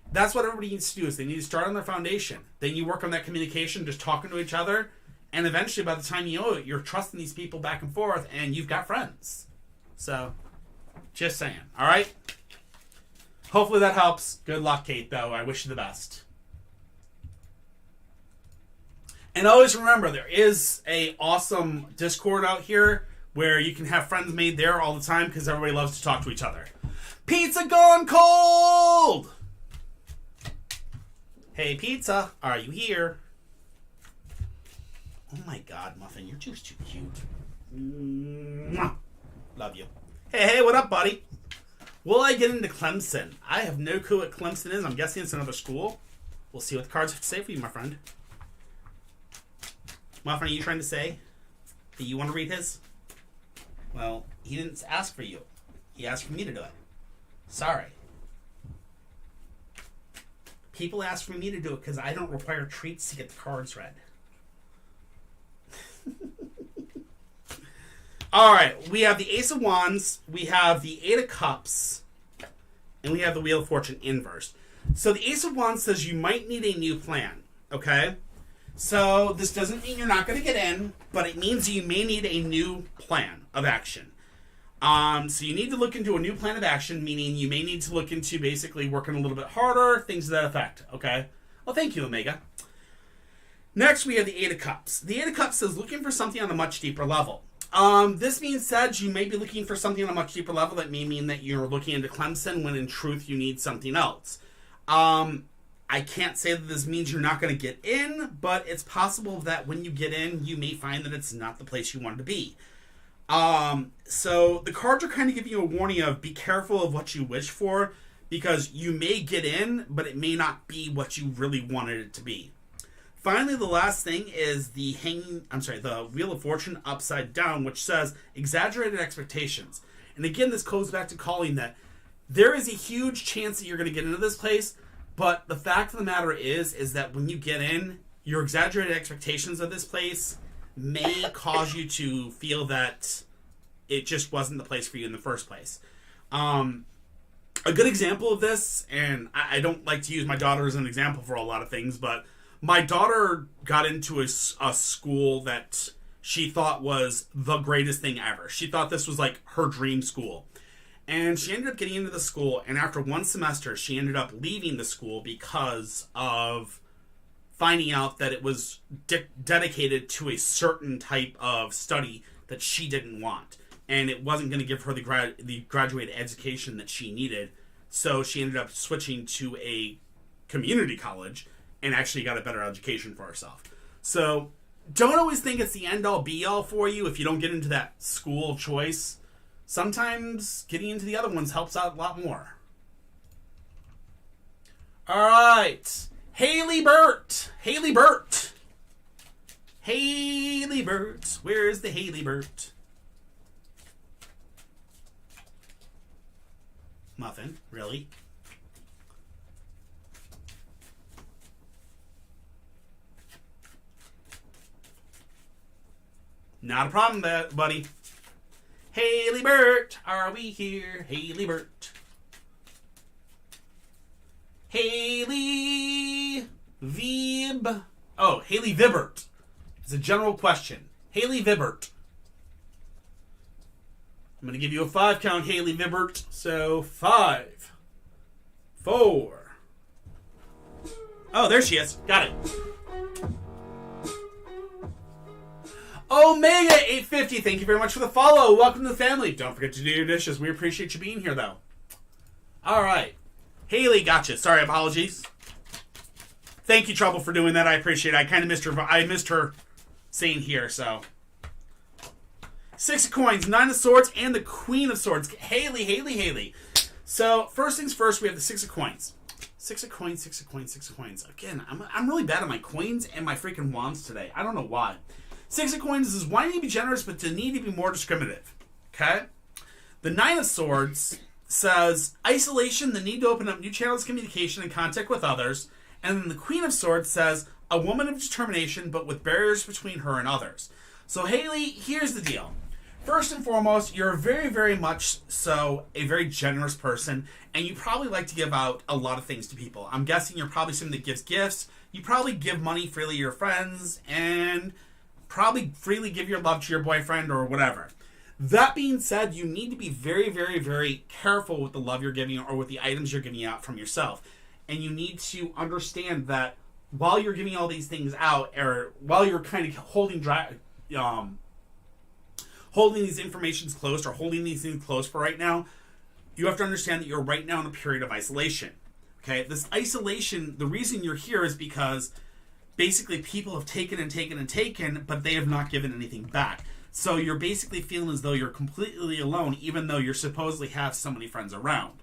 That's what everybody needs to do, is they need to start on their foundation. Then you work on that communication, just talking to each other. And eventually, by the time you know it, you're trusting these people back and forth, and you've got friends. So, just saying. All right? Hopefully that helps. Good luck, Kate, though. I wish you the best. And always remember, there is a awesome Discord out here where you can have friends made there all the time because everybody loves to talk to each other. Pizza gone cold! Hey, Pizza, are you here? Oh my God, Muffin, you're just too cute. Mwah. Love you. Hey, what up, buddy? Will I get into Clemson? I have no clue what Clemson is. I'm guessing it's another school. We'll see what the cards have to say for you, my friend. Muffin, are you trying to say that you want to read his? Well, he didn't ask for you. He asked for me to do it. Sorry. People ask for me to do it because I don't require treats to get the cards read. Alright, we have the Ace of Wands, we have the Eight of Cups, and we have the Wheel of Fortune inverse. So the Ace of Wands says you might need a new plan, okay? So this doesn't mean you're not going to get in, but it means you may need a new plan of action. So you need to look into a new plan of action, meaning you may need to look into basically working a little bit harder, things to that effect, okay? Well, thank you, Omega. Next, we have the Eight of Cups. The Eight of Cups says looking for something on a much deeper level. This being said, you may be looking for something on a much deeper level. That may mean that you're looking into Clemson when in truth you need something else. I can't say that this means you're not going to get in, but it's possible that when you get in, you may find that it's not the place you wanted to be. So the cards are kind of giving you a warning of be careful of what you wish for, because you may get in, but it may not be what you really wanted it to be. Finally, the last thing is the Wheel of Fortune upside down, which says exaggerated expectations. And again, this goes back to calling that there is a huge chance that you're going to get into this place, but the fact of the matter is that when you get in, your exaggerated expectations of this place may cause you to feel that it just wasn't the place for you in the first place. A good example of this, and I don't like to use my daughter as an example for a lot of things, but my daughter got into a school that she thought was the greatest thing ever. She thought this was like her dream school. And she ended up getting into the school, and after one semester, she ended up leaving the school because of finding out that it was dedicated to a certain type of study that she didn't want. And it wasn't going to give her the graduate education that she needed. So she ended up switching to a community college and actually got a better education for herself. So don't always think it's the end-all be-all for you if you don't get into that school of choice. Sometimes getting into the other ones helps out a lot more. All right. Haley Burt. Haley Burt. Haley Burt. Where is the Haley Burt? Muffin, really? Not a problem, buddy. Haley Burt, are we here? Haley Burt. Haley Vib. Oh, Haley Vibert. It's a general question. Haley Vibert. I'm going to give you a 5 count, Haley Vibert. So 5, 4. Oh, there she is. Got it. Omega 850, thank you very much for the follow. Welcome to the family. Don't forget to do your dishes. We appreciate you being here, though. All right. Haley, gotcha. Sorry, apologies. Thank you, Trouble, for doing that. I appreciate it. I kind of missed her. I missed her saying here, so. 6 of coins, 9 of swords, and the Queen of swords. Haley. So, first things first, we have the 6 of coins. 6 of coins, 6 of coins, 6 of coins. Again, I'm really bad at my coins and my freaking wands today. I don't know why. 6 of coins is wanting to be generous, but to need to be more discriminative. Okay? The 9 of swords says isolation, the need to open up new channels of communication and contact with others. And then the Queen of swords says a woman of determination, but with barriers between her and others. So, Haley, here's the deal. First and foremost, you're very, very much so a very generous person, and you probably like to give out a lot of things to people. I'm guessing you're probably someone that gives gifts. You probably give money freely to your friends, and probably freely give your love to your boyfriend or whatever. That being said, you need to be very, very, very careful with the love you're giving or with the items you're giving out from yourself. And you need to understand that while you're giving all these things out, or while you're kind of holding these informations close or holding these things close for right now, you have to understand that you're right now in a period of isolation. Okay? This isolation, the reason you're here is because basically people have taken and taken and taken, but they have not given anything back. So you're basically feeling as though you're completely alone, even though you supposedly have so many friends around.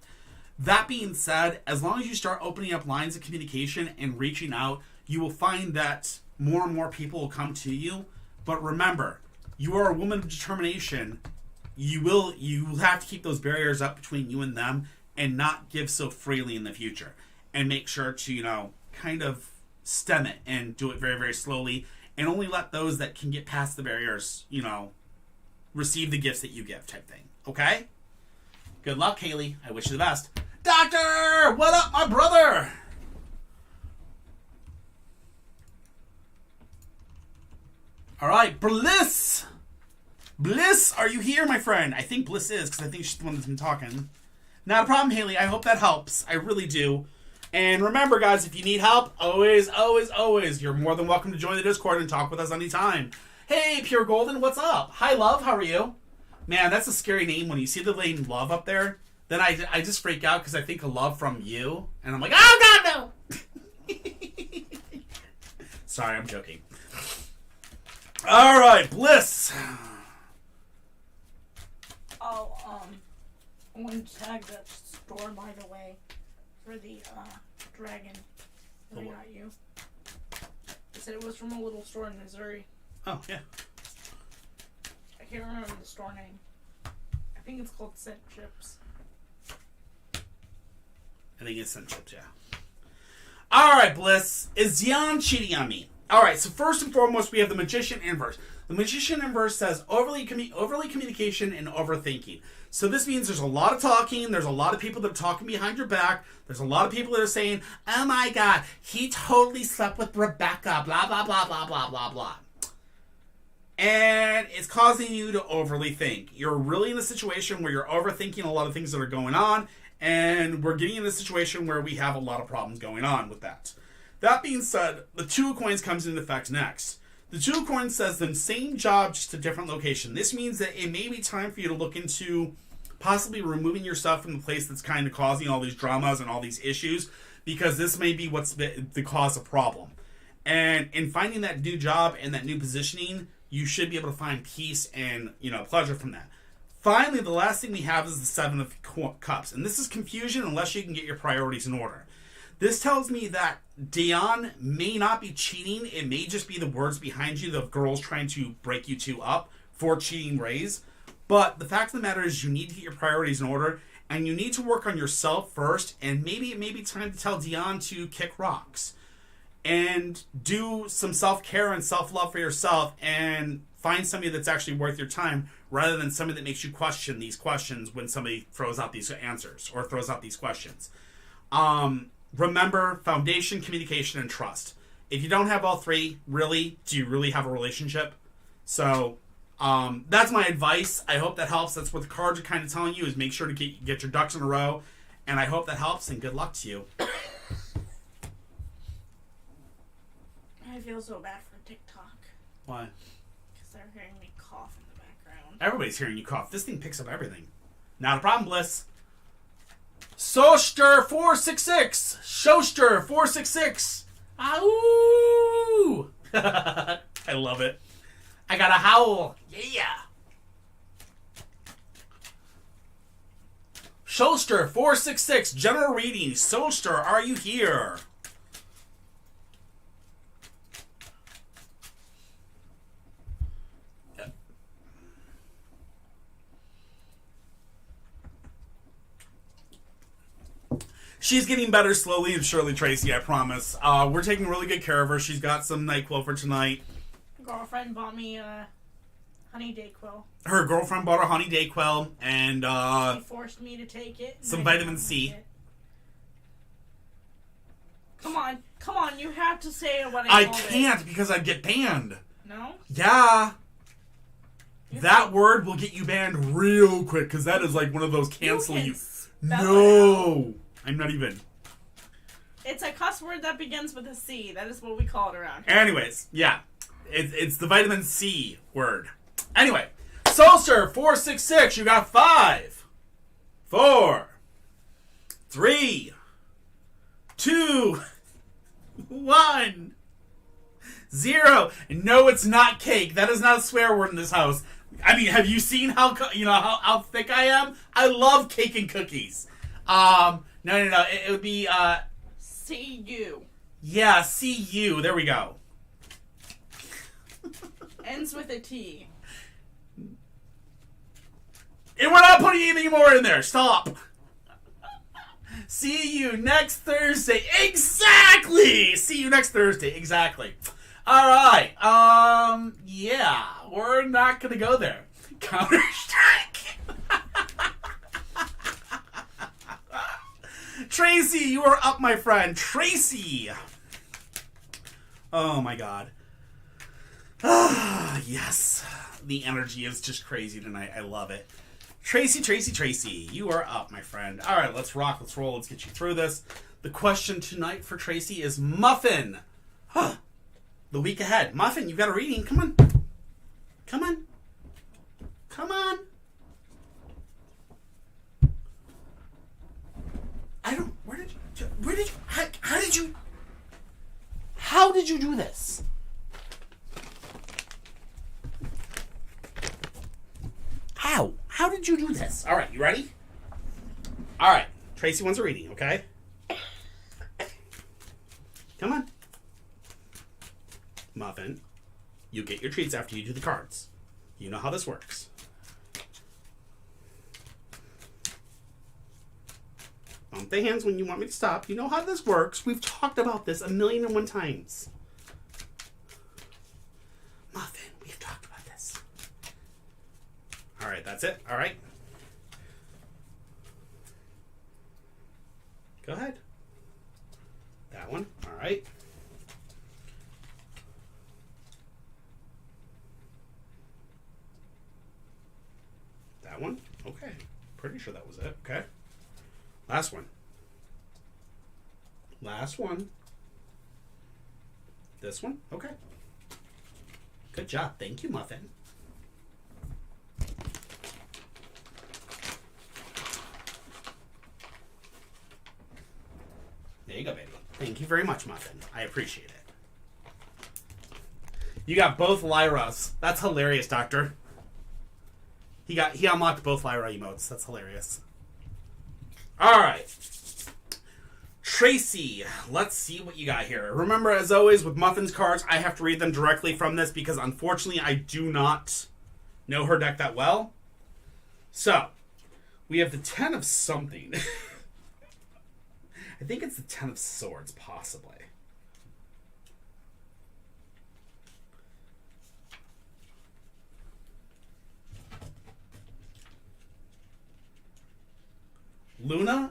That being said, as long as you start opening up lines of communication and reaching out, you will find that more and more people will come to you. But remember, you are a woman of determination. You have to keep those barriers up between you and them and not give so freely in the future. And make sure to, kind of stem it and do it very, very slowly. And only let those that can get past the barriers, receive the gifts that you give type thing. Okay? Good luck, Haley. I wish you the best. Doctor! What up, my brother? All right, Bliss! Bliss, are you here, my friend? I think Bliss is, because I think she's the one that's been talking. Not a problem, Haley. I hope that helps. I really do. And remember, guys, if you need help, always, always, always, you're more than welcome to join the Discord and talk with us anytime. Hey, Pure Golden, what's up? Hi, Love, how are you? Man, that's a scary name. When you see the name Love up there, then I just freak out because I think of Love from You. And I'm like, oh, God, no! Sorry, I'm joking. All right, Bliss. Oh, I want to tag that store, by the way, for the, dragon. That I got you. They said it was from a little store in Missouri. Oh, yeah. I can't remember the store name. I think it's called Scent Chips. I think it's Scent Chips, yeah. All right, Bliss. Is Dion cheating on me? All right, so first and foremost, we have the Magician Inverse. The Magician Inverse says overly communication and overthinking. So this means there's a lot of talking. There's a lot of people that are talking behind your back. There's a lot of people that are saying, oh my God, he totally slept with Rebecca, blah, blah, blah, blah, blah, blah, blah. And it's causing you to overly think. You're really in a situation where you're overthinking a lot of things that are going on. And we're getting in a situation where we have a lot of problems going on with that. That being said, the Two of Coins comes into effect next. The Two of Coins says the same job, just a different location. This means that it may be time for you to look into possibly removing yourself from the place that's kind of causing all these dramas and all these issues, because this may be what's the cause of problem. And in finding that new job and that new positioning, you should be able to find peace and, pleasure from that. Finally, the last thing we have is the Seven of Cups. And this is confusion unless you can get your priorities in order. This tells me that Dion may not be cheating. It may just be the words behind you, the girls trying to break you two up for cheating ways. But the fact of the matter is you need to get your priorities in order, and you need to work on yourself first, and maybe it may be time to tell Dion to kick rocks and do some self-care and self-love for yourself and find somebody that's actually worth your time rather than somebody that makes you question these questions when somebody throws out these answers or throws out these questions. Remember, foundation, communication, and trust. If you don't have all three, really, do you really have a relationship? So, that's my advice. I hope that helps. That's what the cards are kind of telling you, is make sure to get your ducks in a row. And I hope that helps, and good luck to you. I feel so bad for TikTok. Why? Because they're hearing me cough in the background. Everybody's hearing you cough. This thing picks up everything. Not a problem, Bliss. Soster466. Shoster466. Ow! I love it. I got a howl. Yeah. Shoster466. General reading. Soster, are you here? She's getting better slowly and surely, Tracy, I promise. We're taking really good care of her. She's got some NyQuil for tonight. Girlfriend bought me a honey DayQuil. Her girlfriend bought her honey DayQuil and She forced me to take it. some vitamin C. Come on, you have to say what I called can't because I'd get banned. No? Yeah. That word will get you banned real quick because that is like one of those cancel you. No. I'm not even. It's a cuss word that begins with a C. That is what we call it around here. Anyways, yeah. It's the vitamin C word. Anyway, Soulster466, you got 5, 4, 3, 2, 1, 0. No, it's not cake. That is not a swear word in this house. I mean, have you seen how thick I am? I love cake and cookies. No. It would be C-U. Yeah, C-U. There we go. Ends with a T. And we're not putting anything more in there. Stop. See you next Thursday. Exactly. See you next Thursday. Exactly. All right. Yeah. We're not going to go there. Counter-Strike. Tracy, you are up, my friend. Tracy. Oh, my God. Ah, yes. The energy is just crazy tonight. I love it. Tracy, you are up, my friend. All right, let's rock, let's roll, let's get you through this. The question tonight for Tracy is Muffin. The week ahead. Muffin, you've got a reading. Come on. Come on. Come on. I don't... Where did you... How did you do this? How? How did you do this? All right, you ready? All right. Tracy wants a reading, okay? Come on. Muffin, you get your treats after you do the cards. You know how this works. Bump the hands when you want me to stop. You know how this works. We've talked about this 1,000,001 times. Muffin, we've talked about this. All right, that's it. All right. Go ahead. That one. All right. That one. Okay. Pretty sure that was it. Okay. Last one. Last one. This one? Okay. Good job. Thank you, Muffin. There you go, baby. Thank you very much, Muffin. I appreciate it. You got both Lyras. That's hilarious, Doctor. He unlocked both Lyra emotes. That's hilarious. Alright. Tracy, let's see what you got here. Remember, as always, with Muffin's cards, I have to read them directly from this because, unfortunately, I do not know her deck that well. So, we have the 10 of something. I think it's the 10 of Swords, possibly. Luna,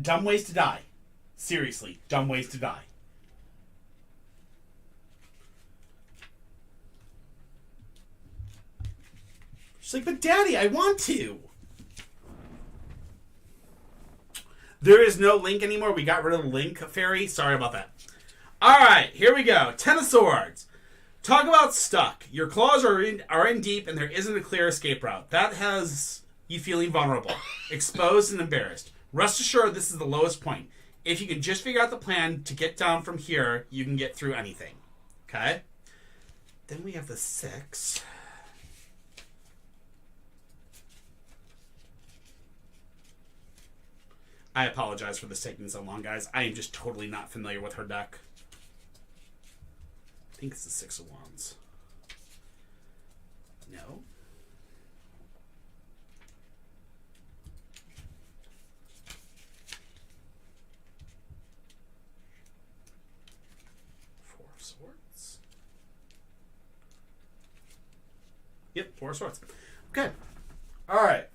dumb ways to die. Seriously, dumb ways to die. She's like, but Daddy, I want to. There is no link anymore. We got rid of the link, Fairy. Sorry about that. Alright, here we go. 10 of Swords. Talk about stuck. Your claws are in deep and there isn't a clear escape route. That has you feeling vulnerable, exposed, and embarrassed. Rest assured, this is the lowest point. If you can just figure out the plan to get down from here, you can get through anything. Okay? Then we have the 6. I apologize for this taking so long, guys. I am just totally not familiar with her deck. I think it's the 6 of Wands. No. Swords. Yep, 4 of Swords. Okay. Alright.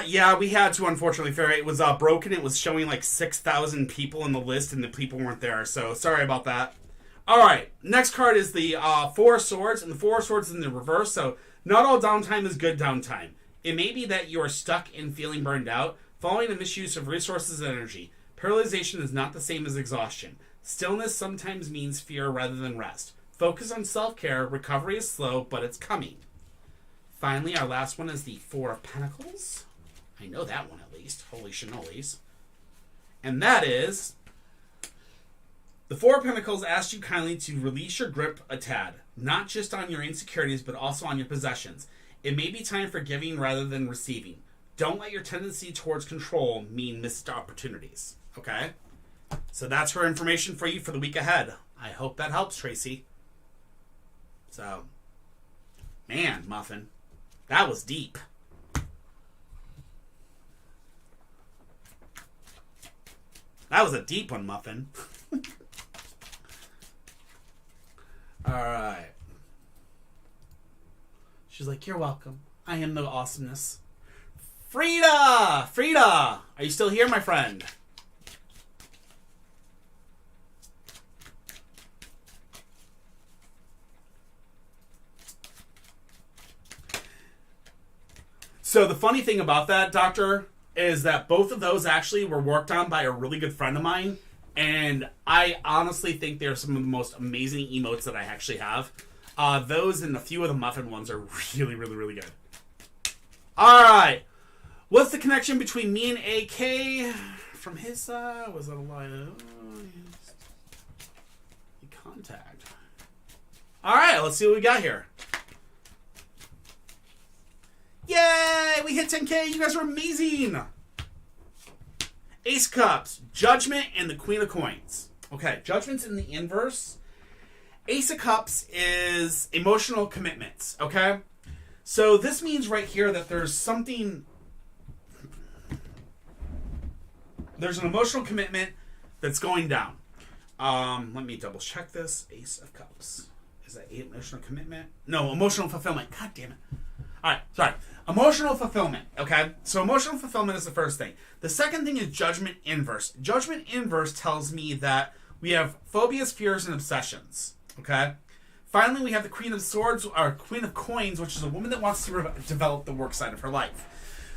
Yeah, we had to, unfortunately, Fairy. It was broken. It was showing like 6,000 people in the list, and the people weren't there. So, sorry about that. Alright, next card is the 4 of Swords, and the 4 of Swords is in the reverse. So, not all downtime is good downtime. It may be that you are stuck and feeling burned out, following a misuse of resources and energy. Paralyzation is not the same as exhaustion. Stillness sometimes means fear rather than rest. Focus on self-care. Recovery is slow, but it's coming. Finally, our last one is the 4 of Pentacles. I know that one at least. Holy shinolies. And that is... The 4 of Pentacles asks you kindly to release your grip a tad. Not just on your insecurities, but also on your possessions. It may be time for giving rather than receiving. Don't let your tendency towards control mean missed opportunities. Okay? So that's her information for you for the week ahead. I hope that helps, Tracy. So, man, Muffin, that was deep. That was a deep one, Muffin. Alright. She's like, you're welcome. I am the awesomeness. Frida! Frida! Are you still here, my friend? So the funny thing about that, Doctor, is that both of those actually were worked on by a really good friend of mine. And I honestly think they're some of the most amazing emotes that I actually have. Those and a few of the muffin ones are really, really, really good. Alright. What's the connection between me and AK? From his side, was that a lie? Contact. Alright, let's see what we got here. Yay! We hit 10K! You guys are amazing! Ace Cups, Judgment, and the Queen of Coins. Okay, Judgment's in the inverse. Ace of Cups is emotional commitments, okay? So this means right here that there's something... There's an emotional commitment that's going down. Let me double check this. Ace of Cups. Is that emotional commitment? No, emotional fulfillment. God damn it. Alright, sorry. Emotional fulfillment, okay? So emotional fulfillment is the first thing. The second thing is Judgment Inverse. Judgment Inverse tells me that we have phobias, fears, and obsessions, okay? Finally, we have the Queen of Swords, or Queen of Coins, which is a woman that wants to develop the work side of her life.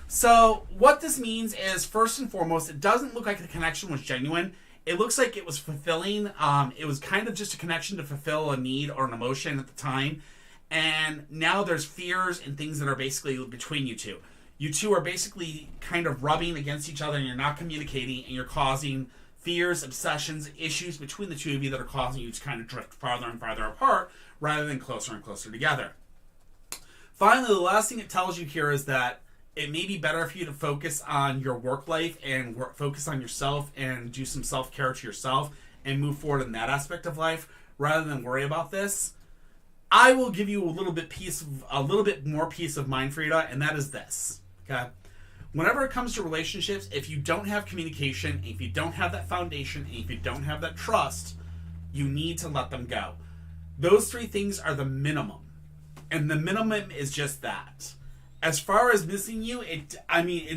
So what this means is, first and foremost, it doesn't look like the connection was genuine. It looks like it was fulfilling. It was kind of just a connection to fulfill a need or an emotion at the time. And now there's fears and things that are basically between you two. You two are basically kind of rubbing against each other and you're not communicating and you're causing fears, obsessions, issues between the two of you that are causing you to kind of drift farther and farther apart rather than closer and closer together. Finally, the last thing it tells you here is that it may be better for you to focus on your work life and focus on yourself and do some self-care to yourself and move forward in that aspect of life rather than worry about this. I will give you a little bit more peace of mind, Frida, and that is this. Okay? Whenever it comes to relationships, if you don't have communication, if you don't have that foundation, and if you don't have that trust, you need to let them go. Those three things are the minimum. And the minimum is just that. As far as missing you, it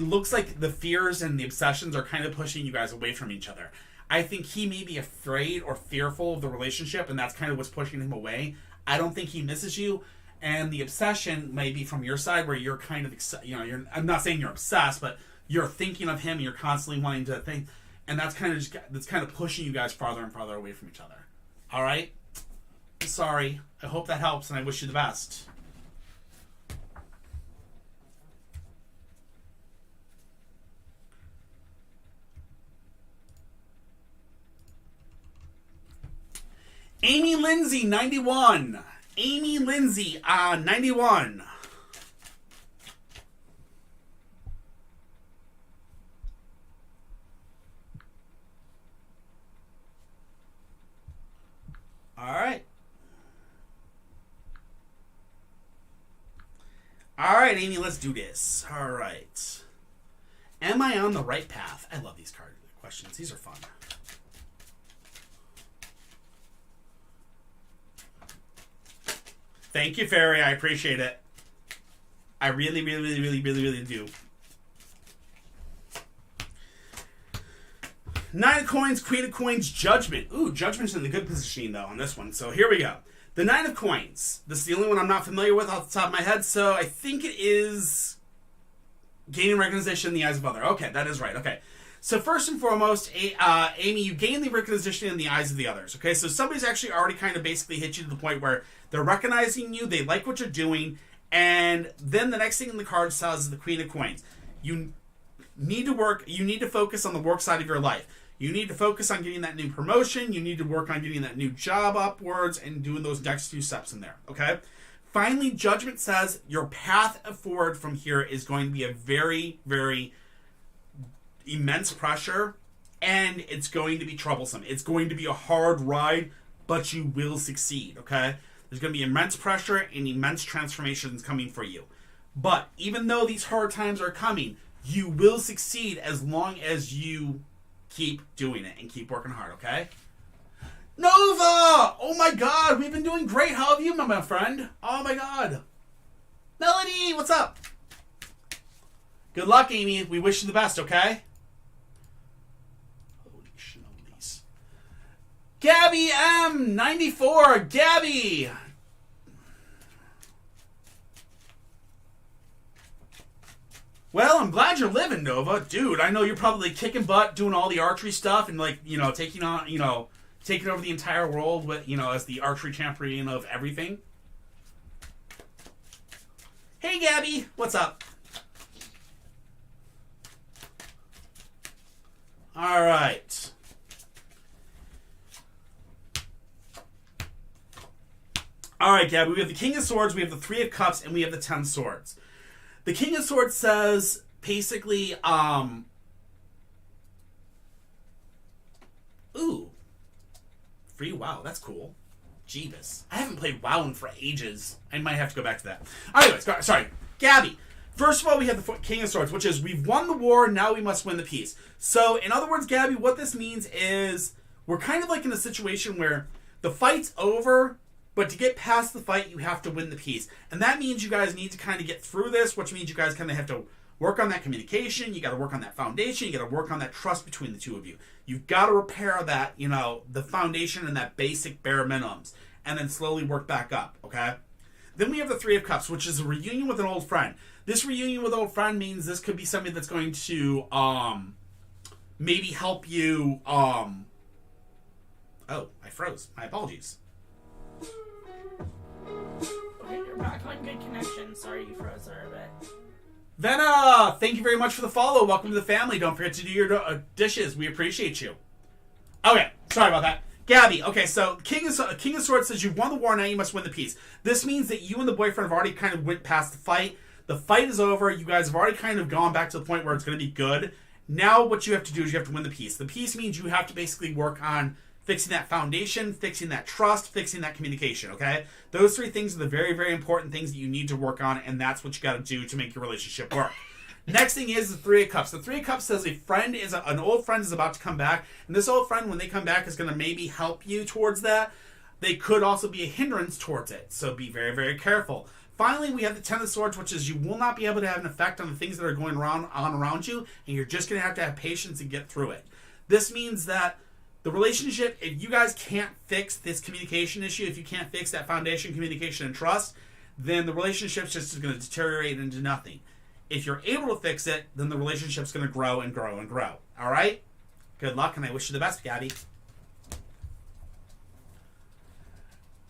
looks like the fears and the obsessions are kind of pushing you guys away from each other. I think he may be afraid or fearful of the relationship, and that's kind of what's pushing him away. I don't think he misses you, and the obsession may be from your side where you're kind of, I'm not saying you're obsessed, but you're thinking of him, and you're constantly wanting to think, and that's kind of pushing you guys farther and farther away from each other. All right? Sorry. I hope that helps, and I wish you the best. Amy Lindsay, 91. Amy Lindsay, 91. All right. All right, Amy, let's do this. All right. Am I on the right path? I love these card questions. These are fun. Thank you, Fairy. I appreciate it. I really, really, really, really, really do. Nine of Coins, Queen of Coins, Judgment. Ooh, Judgment's in the good position, though, on this one. So here we go. The Nine of Coins. This is the only one I'm not familiar with off the top of my head, so I think it is gaining recognition in the eyes of others. Okay, that is right. Okay. So first and foremost, Amy, you gain the recognition in the eyes of the others. Okay, so somebody's actually already kind of basically hit you to the point where they're recognizing you, they like what you're doing, and then the next thing in the card says is the Queen of Coins. You need to focus on the work side of your life. You need to focus on getting that new promotion, you need to work on getting that new job upwards, and doing those next few steps in there, okay? Finally, Judgment says your path forward from here is going to be a very, very immense pressure, and it's going to be troublesome. It's going to be a hard ride, but you will succeed, okay? There's going to be immense pressure and immense transformations coming for you. But even though these hard times are coming, you will succeed as long as you keep doing it and keep working hard, okay? Nova! Oh my god, we've been doing great. How have you, my friend? Oh my god. Melody, what's up? Good luck, Amy. We wish you the best, okay? Holy schnoblies. Gabby M, 94. Gabby! Well, I'm glad you're living, Nova. Dude, I know you're probably kicking butt, doing all the archery stuff, and, like, you know, taking over the entire world with, you know, as the archery champion of everything. Hey, Gabby. What's up? All right. All right, Gabby. We have the King of Swords, we have the Three of Cups, and we have the 10 Swords. The King of Swords says, basically, ooh. Free WoW. That's cool. Jeebus. I haven't played WoW in for ages. I might have to go back to that. Anyways, sorry. Gabby. First of all, we have the King of Swords, which is we've won the war, now we must win the peace. So, in other words, Gabby, what this means is we're kind of like in a situation where the fight's over, but to get past the fight, you have to win the peace. And that means you guys need to kind of get through this, which means you guys kind of have to work on that communication, you got to work on that foundation, you got to work on that trust between the two of you. You've got to repair that, you know, the foundation and that basic bare minimums, and then slowly work back up, okay? Then we have the Three of Cups, which is a reunion with an old friend. This reunion with an old friend means this could be somebody that's going to maybe help you. Oh, I froze. My apologies. Okay, you're back on good connection. Sorry you froze there a bit. Venna, thank you very much for the follow. Welcome to the family. Don't forget to do your dishes. We appreciate you. Okay, sorry about that. Gabby, okay, so King of Swords says you've won the war, now you must win the peace. This means that you and the boyfriend have already kind of went past the fight. The fight is over. You guys have already kind of gone back to the point where it's going to be good. Now what you have to do is you have to win the peace. The peace means you have to basically work on fixing that foundation, fixing that trust, fixing that communication, okay? Those three things are the very, very important things that you need to work on, and that's what you got to do to make your relationship work. Next thing is the Three of Cups. The Three of Cups says an old friend is about to come back, and this old friend, when they come back, is going to maybe help you towards that. They could also be a hindrance towards it, so be very, very careful. Finally, we have the Ten of Swords, which is you will not be able to have an effect on the things that are going around you, and you're just going to have patience and get through it. This means that the relationship, if you guys can't fix this communication issue, if you can't fix that foundation, communication, and trust, then the relationship's just going to deteriorate into nothing. If you're able to fix it, then the relationship's going to grow and grow and grow. All right? Good luck, and I wish you the best, Gabby.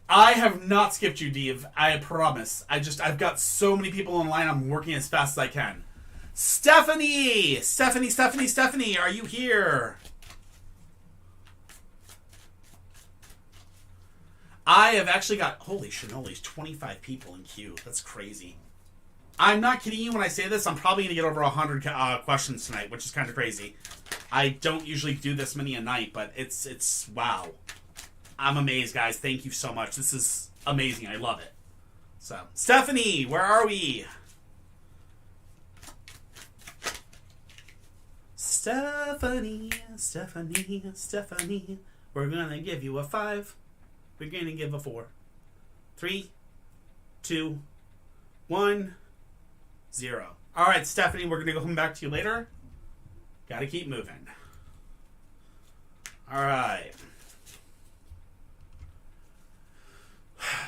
I have not skipped you, Dave. I promise. I've got so many people in line. I'm working as fast as I can. Stephanie, are you here? I have actually got, holy shinolis, 25 people in queue. That's crazy. I'm not kidding you when I say this. I'm probably going to get over 100 questions tonight, which is kind of crazy. I don't usually do this many a night, but it's wow. I'm amazed, guys. Thank you so much. This is amazing. I love it. So, Stephanie, where are we? Stephanie. We're going to give you a 5. We're going to give a 4. 3, 2, 1, 0. All right, Stephanie, we're going to come back to you later. Got to keep moving. All right.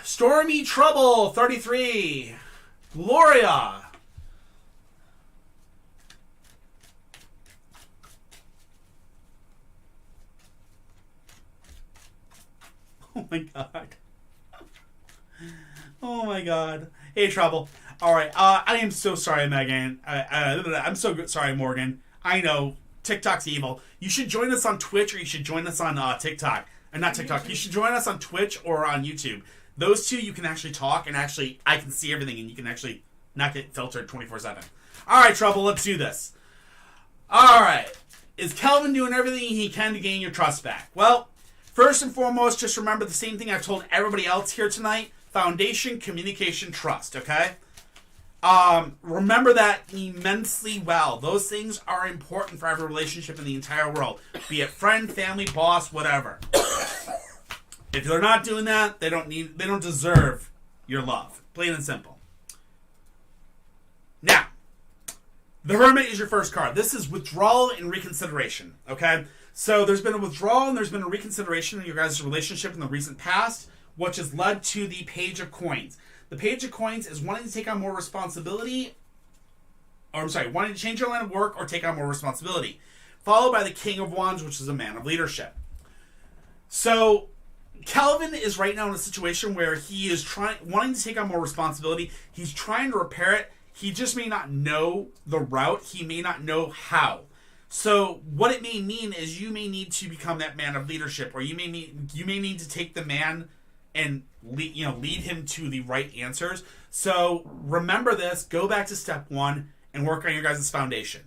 Stormy Trouble 33. Gloria. Oh my god. Oh my god. Hey, Trouble. Alright, I am so sorry, Megan. I'm so good. Sorry, Morgan. I know, TikTok's evil. You should join us on Twitch or you should join us on TikTok. Not TikTok. You should join us on Twitch or on YouTube. Those two, you can actually talk and actually, I can see everything and you can actually not get filtered 24/7. Alright, Trouble, let's do this. Alright. Is Kelvin doing everything he can to gain your trust back? Well, first and foremost, just remember the same thing I've told everybody else here tonight. Foundation, communication, trust, okay? Remember that immensely well. Those things are important for every relationship in the entire world. Be it friend, family, boss, whatever. If they're not doing that, they don't deserve your love. Plain and simple. Now, the Hermit is your first card. This is withdrawal and reconsideration, okay? So there's been a withdrawal and there's been a reconsideration in your guys' relationship in the recent past, which has led to the Page of Coins. The Page of Coins is wanting to take on more responsibility or I'm sorry, wanting to change your line of work or take on more responsibility. Followed by the King of Wands, which is a man of leadership. So Calvin is right now in a situation where he is wanting to take on more responsibility. He's trying to repair it. He just may not know the route. He may not know how. So what it may mean is you may need to become that man of leadership, or you may need to take the man and lead him to the right answers. So remember this. Go back to step 1 and work on your guys' foundation.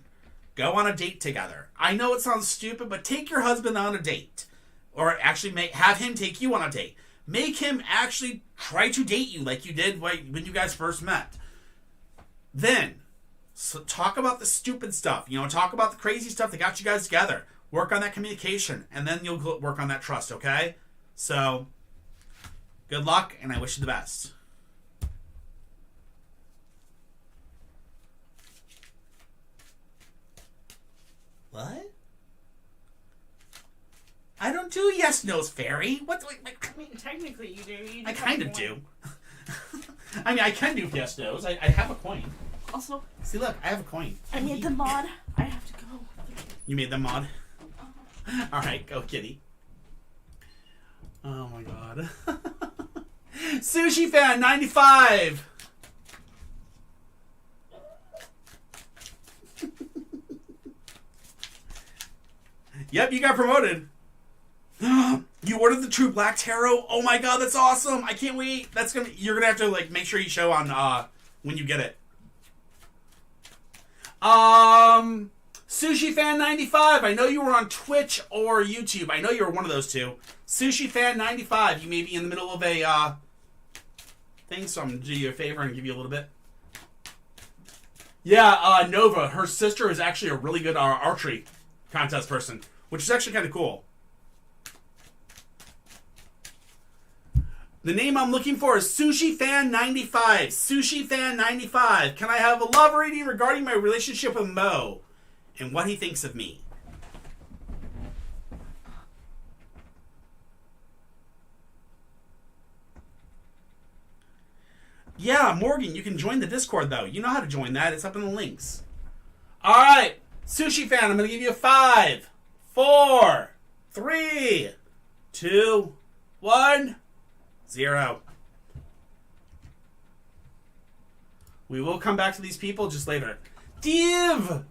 Go on a date together. I know it sounds stupid, but take your husband on a date. Or actually have him take you on a date. Make him actually try to date you like you did when you guys first met. Then, talk about the stupid stuff. Talk about the crazy stuff that got you guys together. Work on that communication, and then you'll work on that trust, okay? So, good luck, and I wish you the best. What? I don't do yes, no's, fairy. What? I mean, technically you do. I kind of do. I mean, I can do yes, no's. I have a coin. Also, see, look, I have a coin. I made the mod. I have to go. You made the mod? All right, go, kitty. Oh my god. Sushi fan 95. Yep, you got promoted. You ordered the True Black Tarot? Oh my god, that's awesome! I can't wait. You're gonna have to make sure you show on when you get it. Sushi Fan 95. I know you were on Twitch or YouTube. I know you were one of those two. Sushi Fan 95. You may be in the middle of a thing, so I'm gonna do you a favor and give you a little bit. Yeah, Nova. Her sister is actually a really good archery contest person, which is actually kind of cool. The name I'm looking for is Sushi Fan 95. Sushi Fan 95. Can I have a love reading regarding my relationship with Mo and what he thinks of me? Yeah, Morgan, you can join the Discord, though. You know how to join that. It's up in the links. All right. Sushi Fan, I'm going to give you 5, 4, 3, 2, 1... 0. We will come back to these people just later. Div!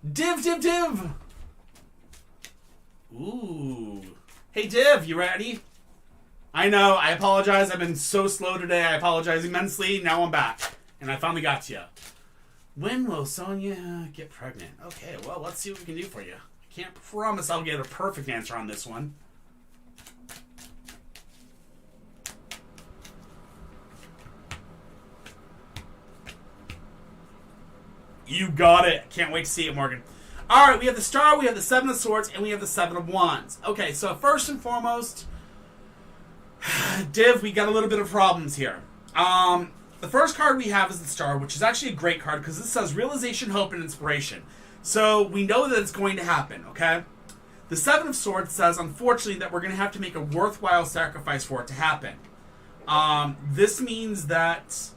Ooh. Hey, Div, you ready? I know, I apologize. I've been so slow today. I apologize immensely. Now I'm back. And I finally got to you. When will Sonia get pregnant? Okay, well, let's see what we can do for you. I can't promise I'll get a perfect answer on this one. You got it. Can't wait to see it, Morgan. All right, we have the Star, we have the Seven of Swords, and we have the Seven of Wands. Okay, so first and foremost, Div, we got a little bit of problems here. The first card we have is the Star, which is actually a great card because this says realization, hope, and inspiration. So we know that it's going to happen, okay? The Seven of Swords says, unfortunately, that we're going to have to make a worthwhile sacrifice for it to happen. This means that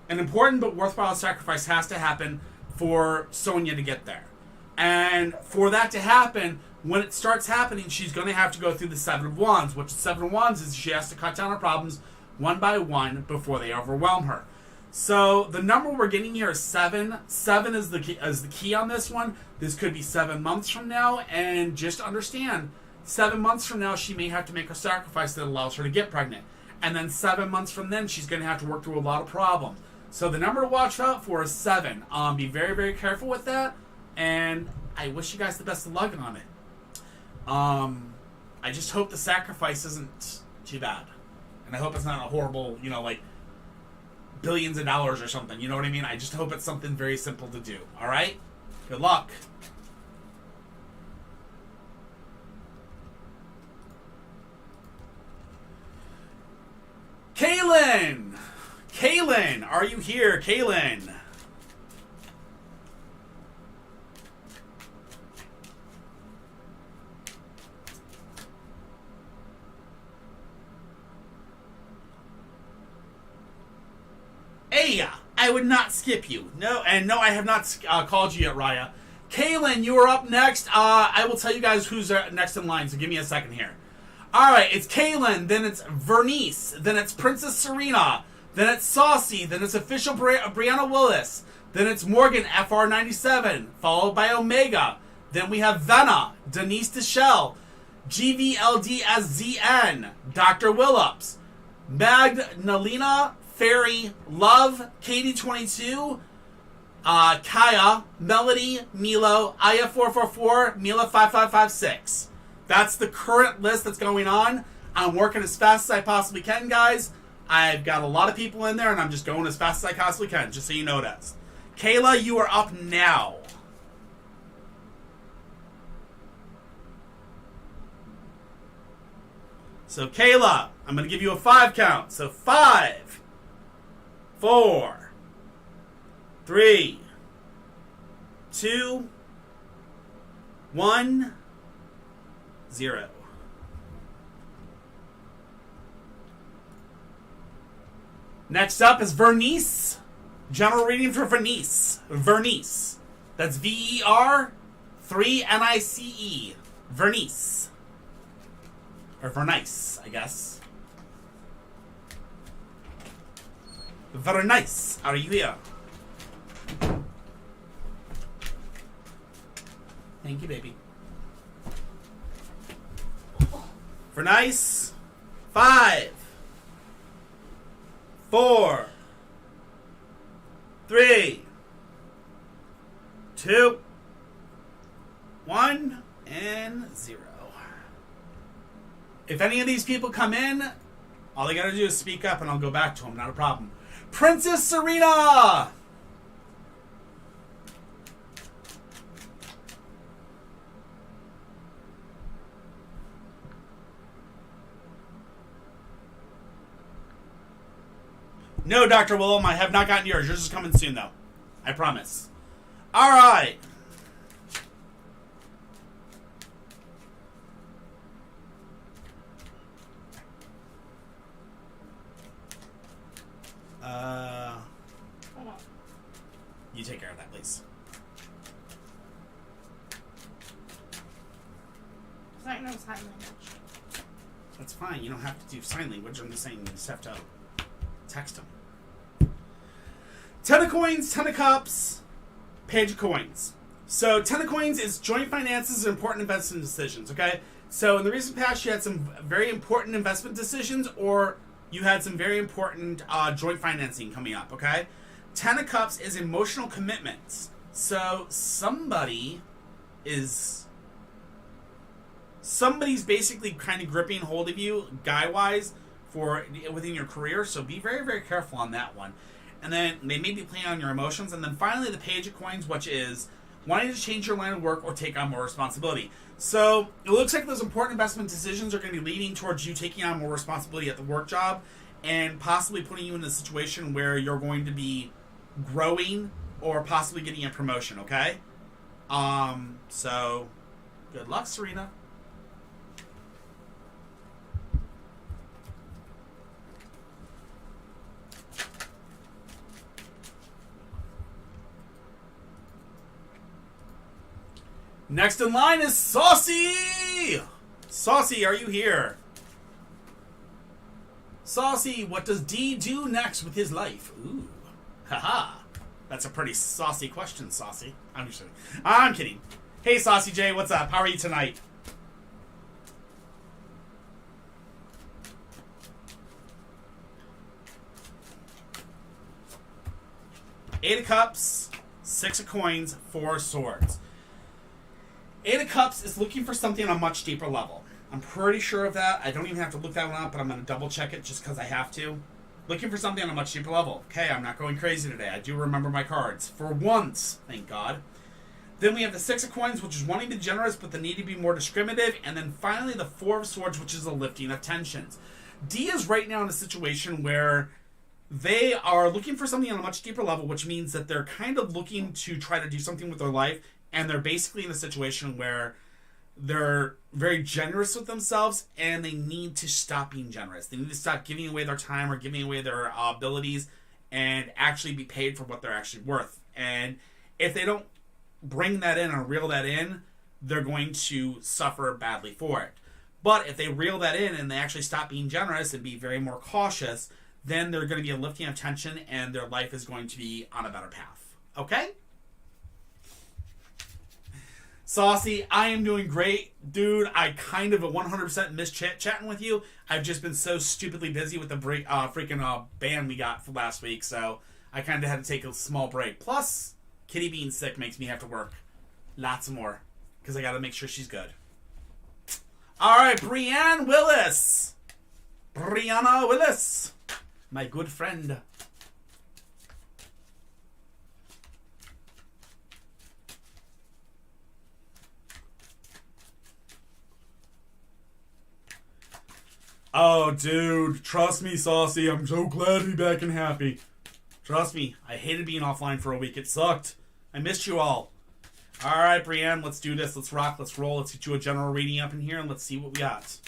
an important but worthwhile sacrifice has to happen for Sonia to get there. And for that to happen, when it starts happening, she's going to have to go through the Seven of Wands, which the Seven of Wands is she has to cut down her problems one by one before they overwhelm her. So the number we're getting here is 7. 7 is the key on this one. This could be 7 months from now, and just understand, 7 months from now, she may have to make a sacrifice that allows her to get pregnant. And then 7 months from then, she's going to have to work through a lot of problems. So the number to watch out for is 7. Be very, very careful with that. And I wish you guys the best of luck on it. I just hope the sacrifice isn't too bad. And I hope it's not a horrible, billions of dollars or something. You know what I mean? I just hope it's something very simple to do. All right? Good luck. Kaylin! Kaylin, are you here, Kaylin? Hey, I would not skip you. No, and no, I have not called you yet, Raya. Kaylin, you are up next. I will tell you guys who's next in line, so give me a second here. Alright, it's Kaylin, then it's Vernice, then it's Princess Serena, then it's Saucy, then it's official Brianna Willis, then it's Morgan FR97, followed by Omega. Then we have Venna, Denise DeShell, GVLD as ZN, Dr. Willups, Magdalena, Fairy, Love, Katie22, Kaya, Melody, Milo, Aya444, Mila5556. That's the current list that's going on. I'm working as fast as I possibly can, guys. I've got a lot of people in there, and I'm just going as fast as I possibly can, just so you know that. Kayla, you are up now. So, Kayla, I'm going to give you a 5 count. So, 5, 4, 3, 2, 1, 0. Next up is Vernice. General reading for Vernice. Vernice. That's VER 3NICE. Vernice. Or Vernice, I guess. Vernice, are you here? Thank you, baby. Vernice. 5, 4, 3, 2, 1, and 0. If any of these people come in, all they gotta do is speak up and I'll go back to them. Not a problem. Princess Serena! No, Dr. Willem, I have not gotten yours. Yours is coming soon, though. I promise. All right. Hold on. You take care of that, please. I know sign language. That's fine. You don't have to do sign language. I'm just saying you just have to text them. 10 of coins, 10 of cups, page of coins. So 10 of coins is joint finances and important investment decisions, okay? So in the recent past, you had some very important investment decisions or you had some very important joint financing coming up, okay? 10 of cups is emotional commitments. So somebody's basically kind of gripping hold of you, guy-wise, for within your career. So be very, very careful on that one. And then they may be playing on your emotions. And then finally, the page of coins, which is wanting to change your line of work or take on more responsibility. So it looks like those important investment decisions are going to be leading towards you taking on more responsibility at the work job and possibly putting you in a situation where you're going to be growing or possibly getting a promotion, okay? So good luck, Serena. Next in line is Saucy! Saucy, are you here? Saucy, what does D do next with his life? Ooh. Haha. That's a pretty saucy question, Saucy. I'm kidding. Hey, Saucy J, what's up? How are you tonight? Eight of Cups, 6 of Coins, 4 of Swords. 8 of Cups is looking for something on a much deeper level. I'm pretty sure of that. I don't even have to look that one up, but I'm going to double check it just because I have to. Looking for something on a much deeper level. Okay, I'm not going crazy today. I do remember my cards. For once, thank God. Then we have the 6 of Coins, which is wanting to be generous, but the need to be more discriminative. And then finally the 4 of Swords, which is a lifting of tensions. D is right now in a situation where they are looking for something on a much deeper level, which means that they're kind of looking to try to do something with their life. And they're basically in a situation where they're very generous with themselves and they need to stop being generous. They need to stop giving away their time or giving away their abilities and actually be paid for what they're actually worth. And if they don't bring that in or reel that in, they're going to suffer badly for it. But if they reel that in and they actually stop being generous and be very more cautious, then they're going to be a lifting of tension and their life is going to be on a better path. Okay? Saucy, I am doing great. Dude, I kind of 100% miss chatting with you. I've just been so stupidly busy with the freaking band we got for last week, so I kind of had to take a small break. Plus, Kitty being sick makes me have to work lots more because I got to make sure she's good. All right, Brianna Willis. Brianna Willis. My good friend. Oh, dude. Trust me, Saucy. I'm so glad to be back and happy. Trust me. I hated being offline for a week. It sucked. I missed you all. All right, Brienne, let's do this. Let's rock. Let's roll. Let's get you a general reading up in here, and let's see what we got.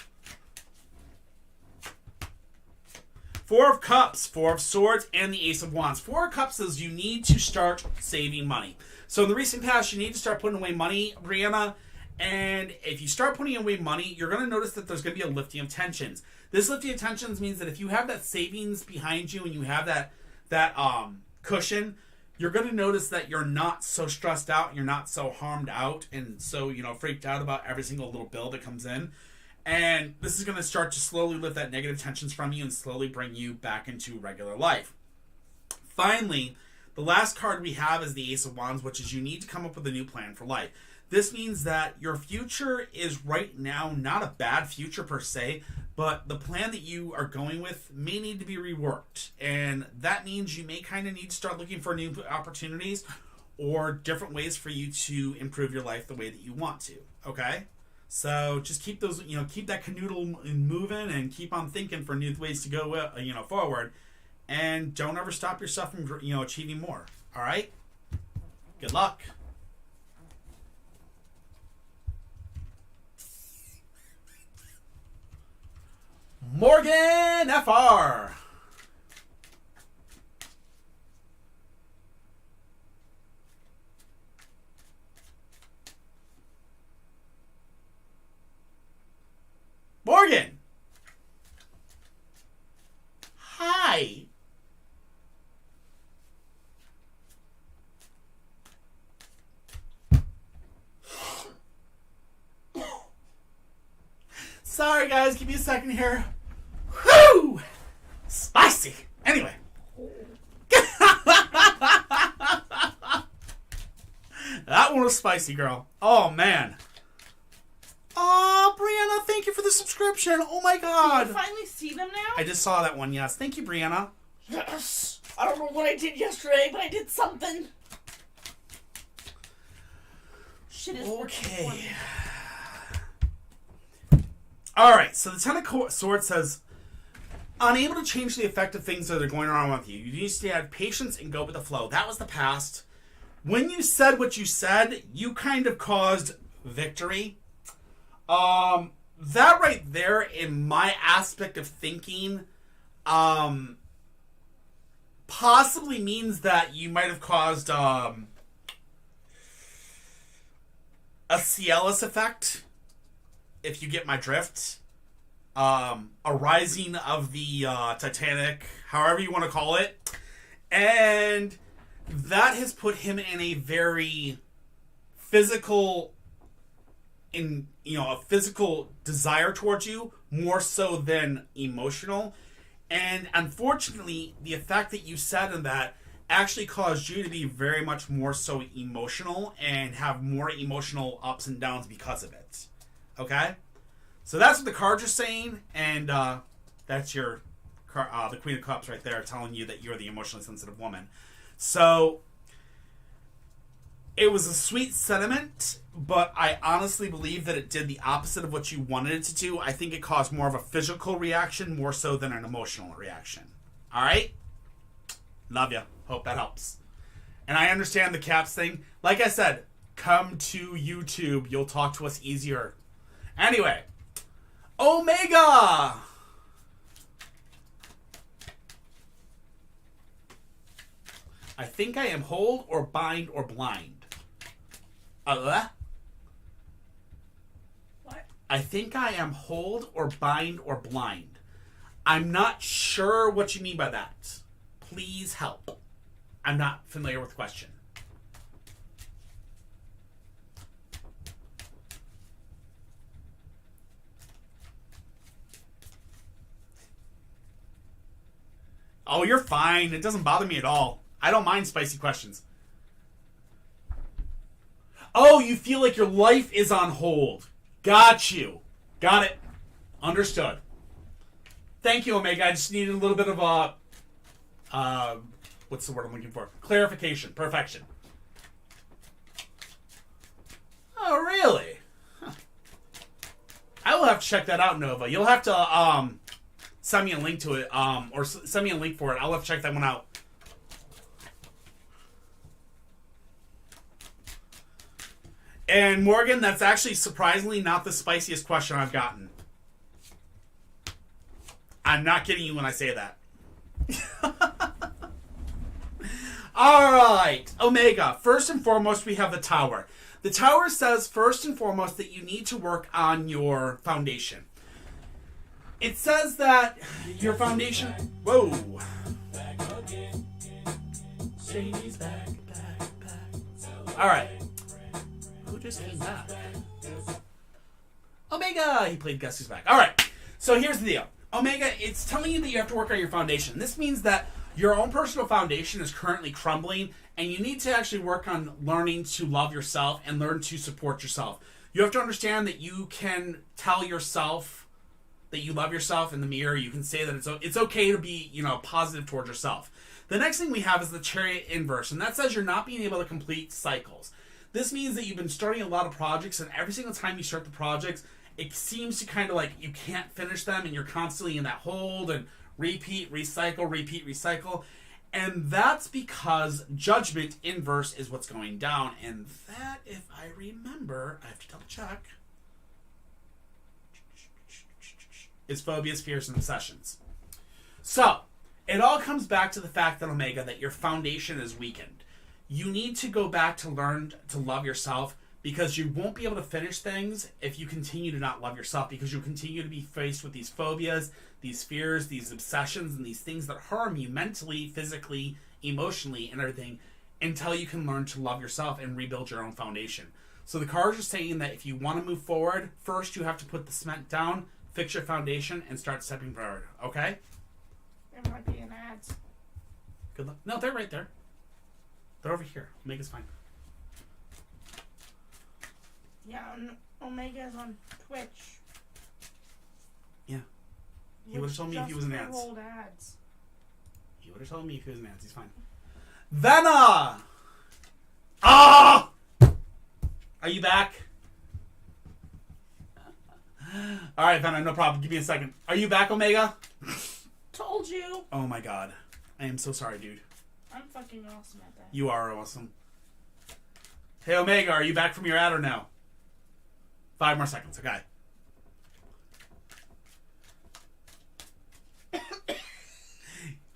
Four of Cups, Four of Swords, and the Ace of Wands. Four of Cups says you need to start saving money. So in the recent past, you need to start putting away money, Brianna. And if you start putting away money, you're going to notice that there's going to be a lifting of tensions. This lifting of tensions means that if you have that savings behind you and you have that cushion, you're going to notice that you're not so stressed out, you're not so harmed out, and so, freaked out about every single little bill that comes in. And this is going to start to slowly lift that negative tensions from you and slowly bring you back into regular life. Finally, the last card we have is the Ace of Wands, which is you need to come up with a new plan for life. This means that your future is right now not a bad future per se, but the plan that you are going with may need to be reworked. And that means you may kind of need to start looking for new opportunities or different ways for you to improve your life the way that you want to. Okay? So just keep those, keep that canoodle moving and keep on thinking for new ways to go, forward. And don't ever stop yourself from, achieving more. All right? Good luck. Morgan FR. Morgan. Hi. Sorry guys, give me a second here. Whew! Spicy. Anyway. That one was spicy, girl. Oh, man. Oh, Brianna, thank you for the subscription. Oh, my God. Can you finally see them now? I just saw that one, yes. Thank you, Brianna. Yes. I don't know what I did yesterday, but I did something. Shit is okay. Alright, so the Ten of Swords says, unable to change the effect of things that are going on with you. You need to have patience and go with the flow. That was the past. When you said what you said, you kind of caused victory. That right there, in my aspect of thinking, possibly means that you might have caused a Cialis effect, if you get my drift. A rising of the Titanic, however you want to call it. And that has put him in a very physical a physical desire towards you, more so than emotional. And unfortunately, the effect that you said in that actually caused you to be very much more so emotional and have more emotional ups and downs because of it. Okay? So that's what the cards are saying, and that's your the Queen of Cups right there telling you that you're the emotionally sensitive woman. So it was a sweet sentiment, but I honestly believe that it did the opposite of what you wanted it to do. I think it caused more of a physical reaction more so than an emotional reaction. All right? Love ya. Hope that helps. And I understand the caps thing. Like I said, come to YouTube. You'll talk to us easier. Anyway. Omega! I think I am hold or bind or blind. What? I think I am hold or bind or blind. I'm not sure what you mean by that. Please help. I'm not familiar with the question. Oh, you're fine. It doesn't bother me at all. I don't mind spicy questions. Oh, you feel like your life is on hold. Got you. Got it. Understood. Thank you, Omega. I just needed a little bit of a... what's the word I'm looking for? Clarification. Perfection. Oh, really? Huh. I will have to check that out, Nova. You'll have to send me a link to it, or send me a link for it. I'll have to check that one out. And Morgan, that's actually surprisingly not the spiciest question I've gotten. I'm not kidding you when I say that. Alright, Omega. First and foremost, we have the tower. The tower says, first and foremost, that you need to work on your foundation. It says that your foundation... Whoa. Alright. Who just came back? Omega! He played Guess Who's Back. Alright, so here's the deal. Omega, it's telling you that you have to work on your foundation. This means that your own personal foundation is currently crumbling, and you need to actually work on learning to love yourself and learn to support yourself. You have to understand that you can tell yourself that you love yourself in the mirror. You can say that it's okay to be, positive towards yourself. The next thing we have is the Chariot inverse, and that says you're not being able to complete cycles. This means that you've been starting a lot of projects, and every single time you start the projects, it seems to kind of like you can't finish them, and you're constantly in that hold and repeat, recycle. And that's because Judgment inverse is what's going down. And that, if I remember, I have to double check, is phobias, fears, and obsessions. So, it all comes back to the fact that, Omega, that your foundation is weakened. You need to go back to learn to love yourself, because you won't be able to finish things if you continue to not love yourself, because you'll continue to be faced with these phobias, these fears, these obsessions, and these things that harm you mentally, physically, emotionally, and everything, until you can learn to love yourself and rebuild your own foundation. So the cards are saying that if you want to move forward, first you have to put the cement down, fix your foundation, and start stepping forward. Okay? There might be an ads. Good luck. No, they're right there. They're over here. Omega's fine. Yeah, Omega's on Twitch. Yeah. He would have told me if he was an ads. ads. He would have told me if he was an ads. He's fine. Venna! Ah! Are you back? Alright, Venna, no problem. Give me a second. Are you back, Omega? Told you. Oh my god. I am so sorry, dude. I'm fucking awesome at that. You are awesome. Hey, Omega, are you back from your ad or no? 5 more seconds, okay.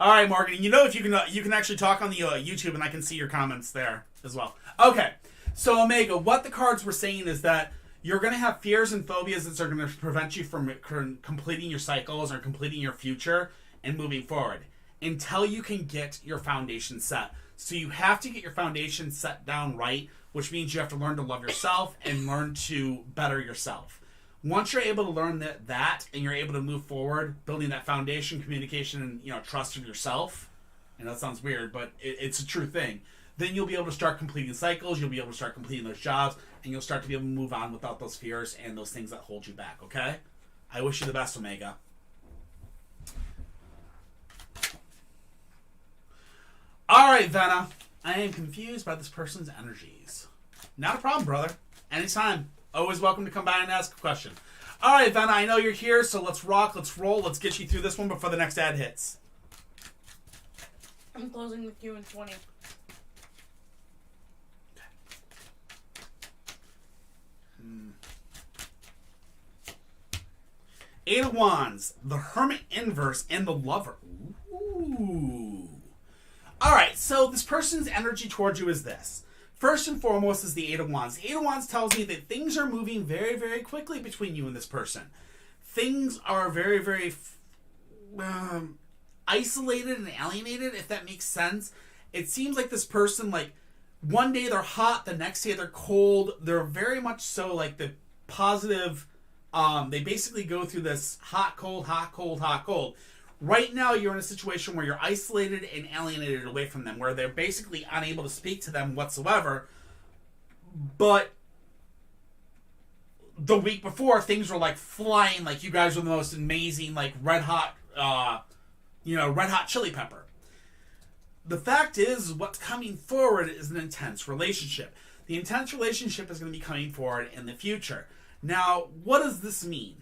All right, Morgan. If you can actually talk on the YouTube, and I can see your comments there as well. Okay, so Omega, what the cards were saying is that you're going to have fears and phobias that are going to prevent you from completing your cycles or completing your future and moving forward until you can get your foundation set. So you have to get your foundation set down right, which means you have to learn to love yourself and learn to better yourself. Once you're able to learn that and you're able to move forward, building that foundation, communication, and trust in yourself, and that sounds weird, but it's a true thing, then you'll be able to start completing cycles, you'll be able to start completing those jobs, and you'll start to be able to move on without those fears and those things that hold you back, okay? I wish you the best, Omega. Alright, Venna. I am confused by this person's energies. Not a problem, brother. Anytime. Always welcome to come by and ask a question. Alright, Venna, I know you're here, so let's rock, let's roll, let's get you through this one before the next ad hits. I'm closing the queue in 20. Eight of Wands, the Hermit inverse, and the Lover. Ooh. Alright, so this person's energy towards you is this. First and foremost is the Eight of Wands. The Eight of Wands tells me that things are moving very, very quickly between you and this person. Things are very, very isolated and alienated, if that makes sense. It seems like this person, like, one day they're hot, the next day they're cold. They're very much so like the positive. They basically go through this hot, cold, hot, cold, hot, cold. Right now, you're in a situation where you're isolated and alienated away from them, where they're basically unable to speak to them whatsoever. But the week before, things were like flying, like you guys were the most amazing, like red hot chili pepper. The fact is, what's coming forward is an intense relationship. The intense relationship is going to be coming forward in the future. Now, what does this mean?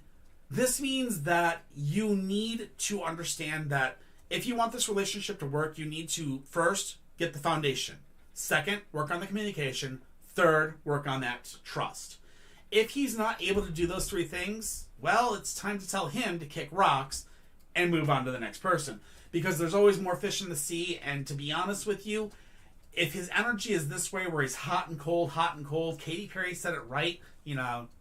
This means that you need to understand that if you want this relationship to work, you need to first get the foundation. Second, work on the communication. Third, work on that trust. If he's not able to do those three things, well, it's time to tell him to kick rocks and move on to the next person. Because there's always more fish in the sea, and to be honest with you, if his energy is this way, where he's hot and cold, Katy Perry said it right,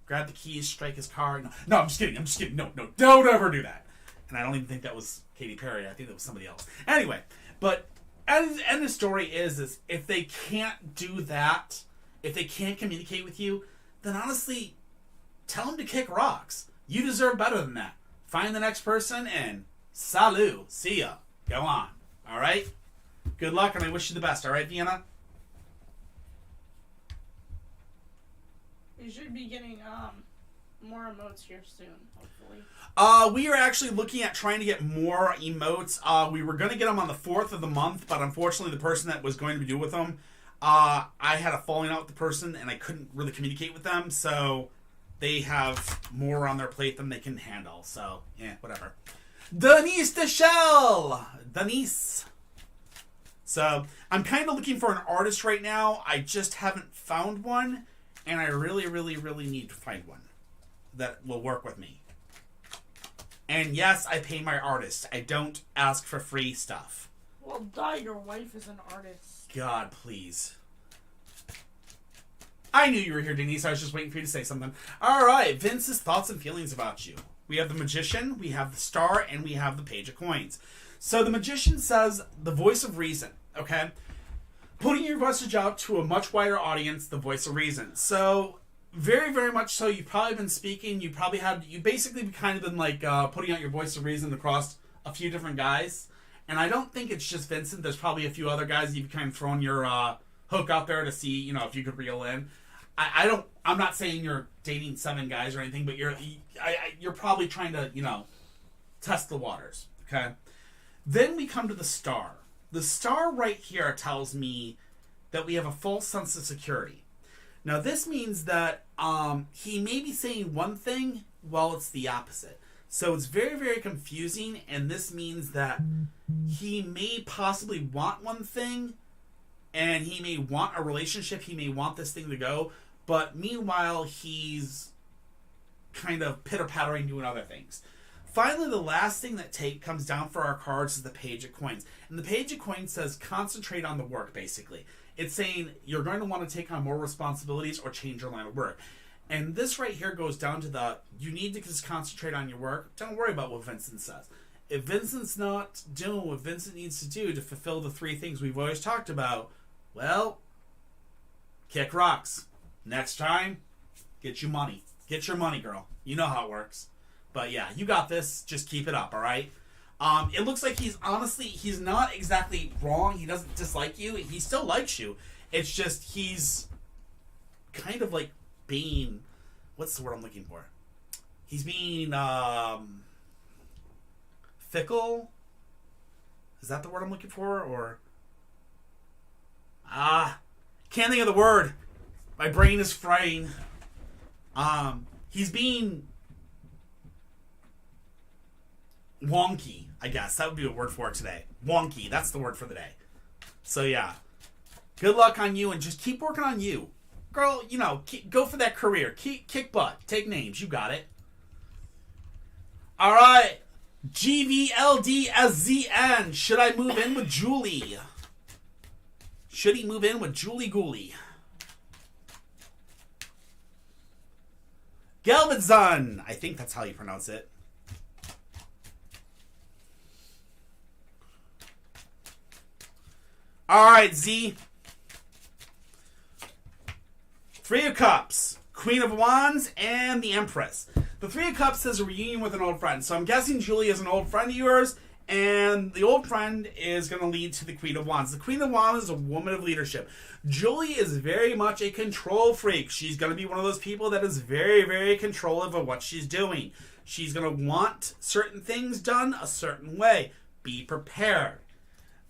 grab the keys, strike his car. No, I'm just kidding. No, don't ever do that. And I don't even think that was Katy Perry. I think that was somebody else. Anyway, but end of the story is if they can't do that, if they can't communicate with you, then honestly, tell them to kick rocks. You deserve better than that. Find the next person and salut. See ya. Go on. All right? Good luck, and I wish you the best. All right, Vienna? You should be getting more emotes here soon, hopefully. We are actually looking at trying to get more emotes. We were going to get them on the 4th of the month, but unfortunately the person that was going to be doing with them, I had a falling out with the person, and I couldn't really communicate with them, so they have more on their plate than they can handle. So, yeah, whatever. Denise Deschelle! Denise. So, I'm kind of looking for an artist right now. I just haven't found one. And I really, really, really need to find one that will work with me. And yes, I pay my artist. I don't ask for free stuff. Well, duh, your wife is an artist. God, please. I knew you were here, Denise. I was just waiting for you to say something. All right, Vince's thoughts and feelings about you. We have the Magician, we have the Star, and we have the Page of Coins. So the Magician says the voice of reason, okay? Putting your message out to a much wider audience, the voice of reason. So, very, very much so, you've probably been speaking, you basically kind of been like putting out your voice of reason across a few different guys. And I don't think it's just Vincent, there's probably a few other guys you've kind of thrown your hook out there to see, if you could reel in. I'm not saying you're dating 7 guys or anything, but you're probably trying to, test the waters, okay? Then we come to the Star. The Star right here tells me that we have a false sense of security. Now, this means that he may be saying one thing while it's the opposite. So it's very, very confusing, and this means that he may possibly want one thing, and he may want a relationship, he may want this thing to go, but meanwhile, he's kind of pitter-pattering doing other things. Finally, the last thing that comes down for our cards is the Page of Coins. And the Page of Coins says concentrate on the work, basically. It's saying you're going to want to take on more responsibilities or change your line of work. And this right here goes down to you need to just concentrate on your work. Don't worry about what Vincent says. If Vincent's not doing what Vincent needs to do to fulfill the 3 things we've always talked about, well, kick rocks. Next time, get you money. Get your money, girl. You know how it works. But yeah, you got this. Just keep it up, all right? It looks like he's not exactly wrong. He doesn't dislike you. He still likes you. It's just he's kind of like being, what's the word I'm looking for? He's being fickle. Is that the word I'm looking for? Or can't think of the word. My brain is fraying. He's being wonky, I guess. That would be a word for it today. Wonky. That's the word for the day. So, yeah. Good luck on you, and just keep working on you. Girl, go for that career. Kick butt. Take names. You got it. All right. GVLDSZN. Should I move in with Julie? Should he move in with Julie Gooley? Gelvadzon! I think that's how you pronounce it. Alright, Z. Three of Cups, Queen of Wands, and the Empress. The Three of Cups says a reunion with an old friend. So I'm guessing Julie is an old friend of yours, and the old friend is going to lead to the Queen of Wands. The Queen of Wands is a woman of leadership. Julie is very much a control freak. She's going to be one of those people that is very, very controlling of what she's doing. She's going to want certain things done a certain way. Be prepared.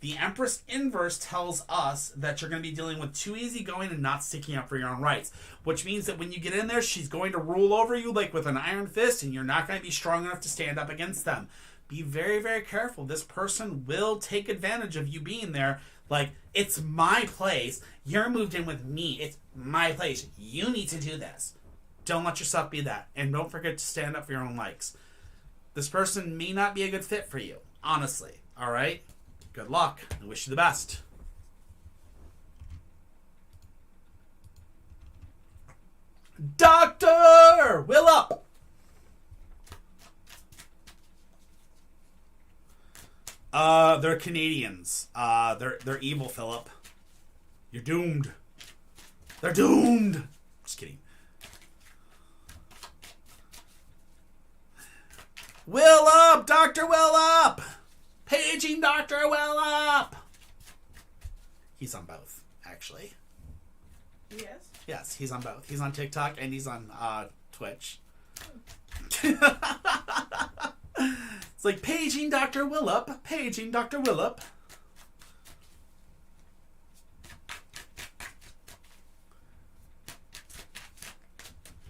The Empress inverse tells us that you're going to be dealing with too easygoing and not sticking up for your own rights, which means that when you get in there, she's going to rule over you like with an iron fist, and you're not going to be strong enough to stand up against them. Be very, very careful. This person will take advantage of you being there. Like, it's my place. You're moved in with me. It's my place. You need to do this. Don't let yourself be that. And don't forget to stand up for your own likes. This person may not be a good fit for you, honestly. All right? Good luck. I wish you the best. Dr. Willop! They're Canadians. They're evil, Philip. You're doomed. They're doomed. Just kidding. Willop! Dr. Willop! Paging Dr. Willop! He's on both, actually. Yes. Yes, he's on both. He's on TikTok and he's on Twitch. It's like paging Dr. Willop, paging Dr. Willop.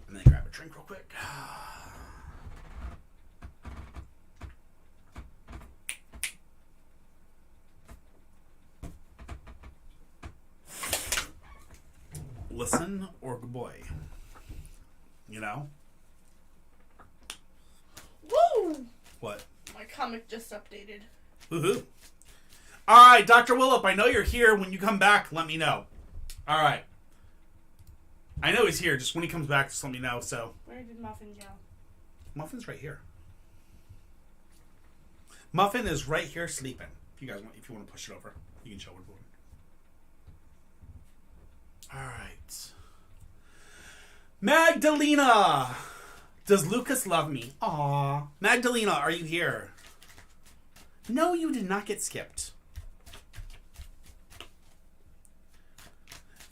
I'm gonna grab a drink real quick. Listen or boy. You know? Woo! What? My comic just updated. Woohoo. Alright, Dr. Willop, I know you're here. When you come back, let me know. Alright. I know he's here. Just when he comes back, just let me know. So, Where did Muffin go? Muffin's right here. Muffin is right here sleeping. If you want to push it over, you can show her. Alright. Magdalena! Does Lucas love me? Aww. Magdalena, are you here? No, you did not get skipped.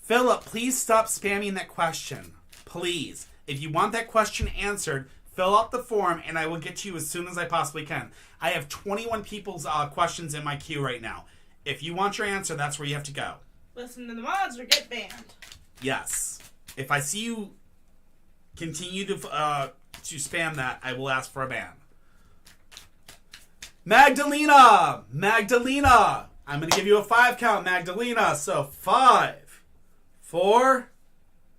Philip, please stop spamming that question. Please. If you want that question answered, fill out the form and I will get to you as soon as I possibly can. I have 21 people's questions in my queue right now. If you want your answer, that's where you have to go. Listen to the mods or get banned. Yes. If I see you continue to spam that, I will ask for a ban. Magdalena! Magdalena! I'm going to give you a 5 count, Magdalena. So 5, 4,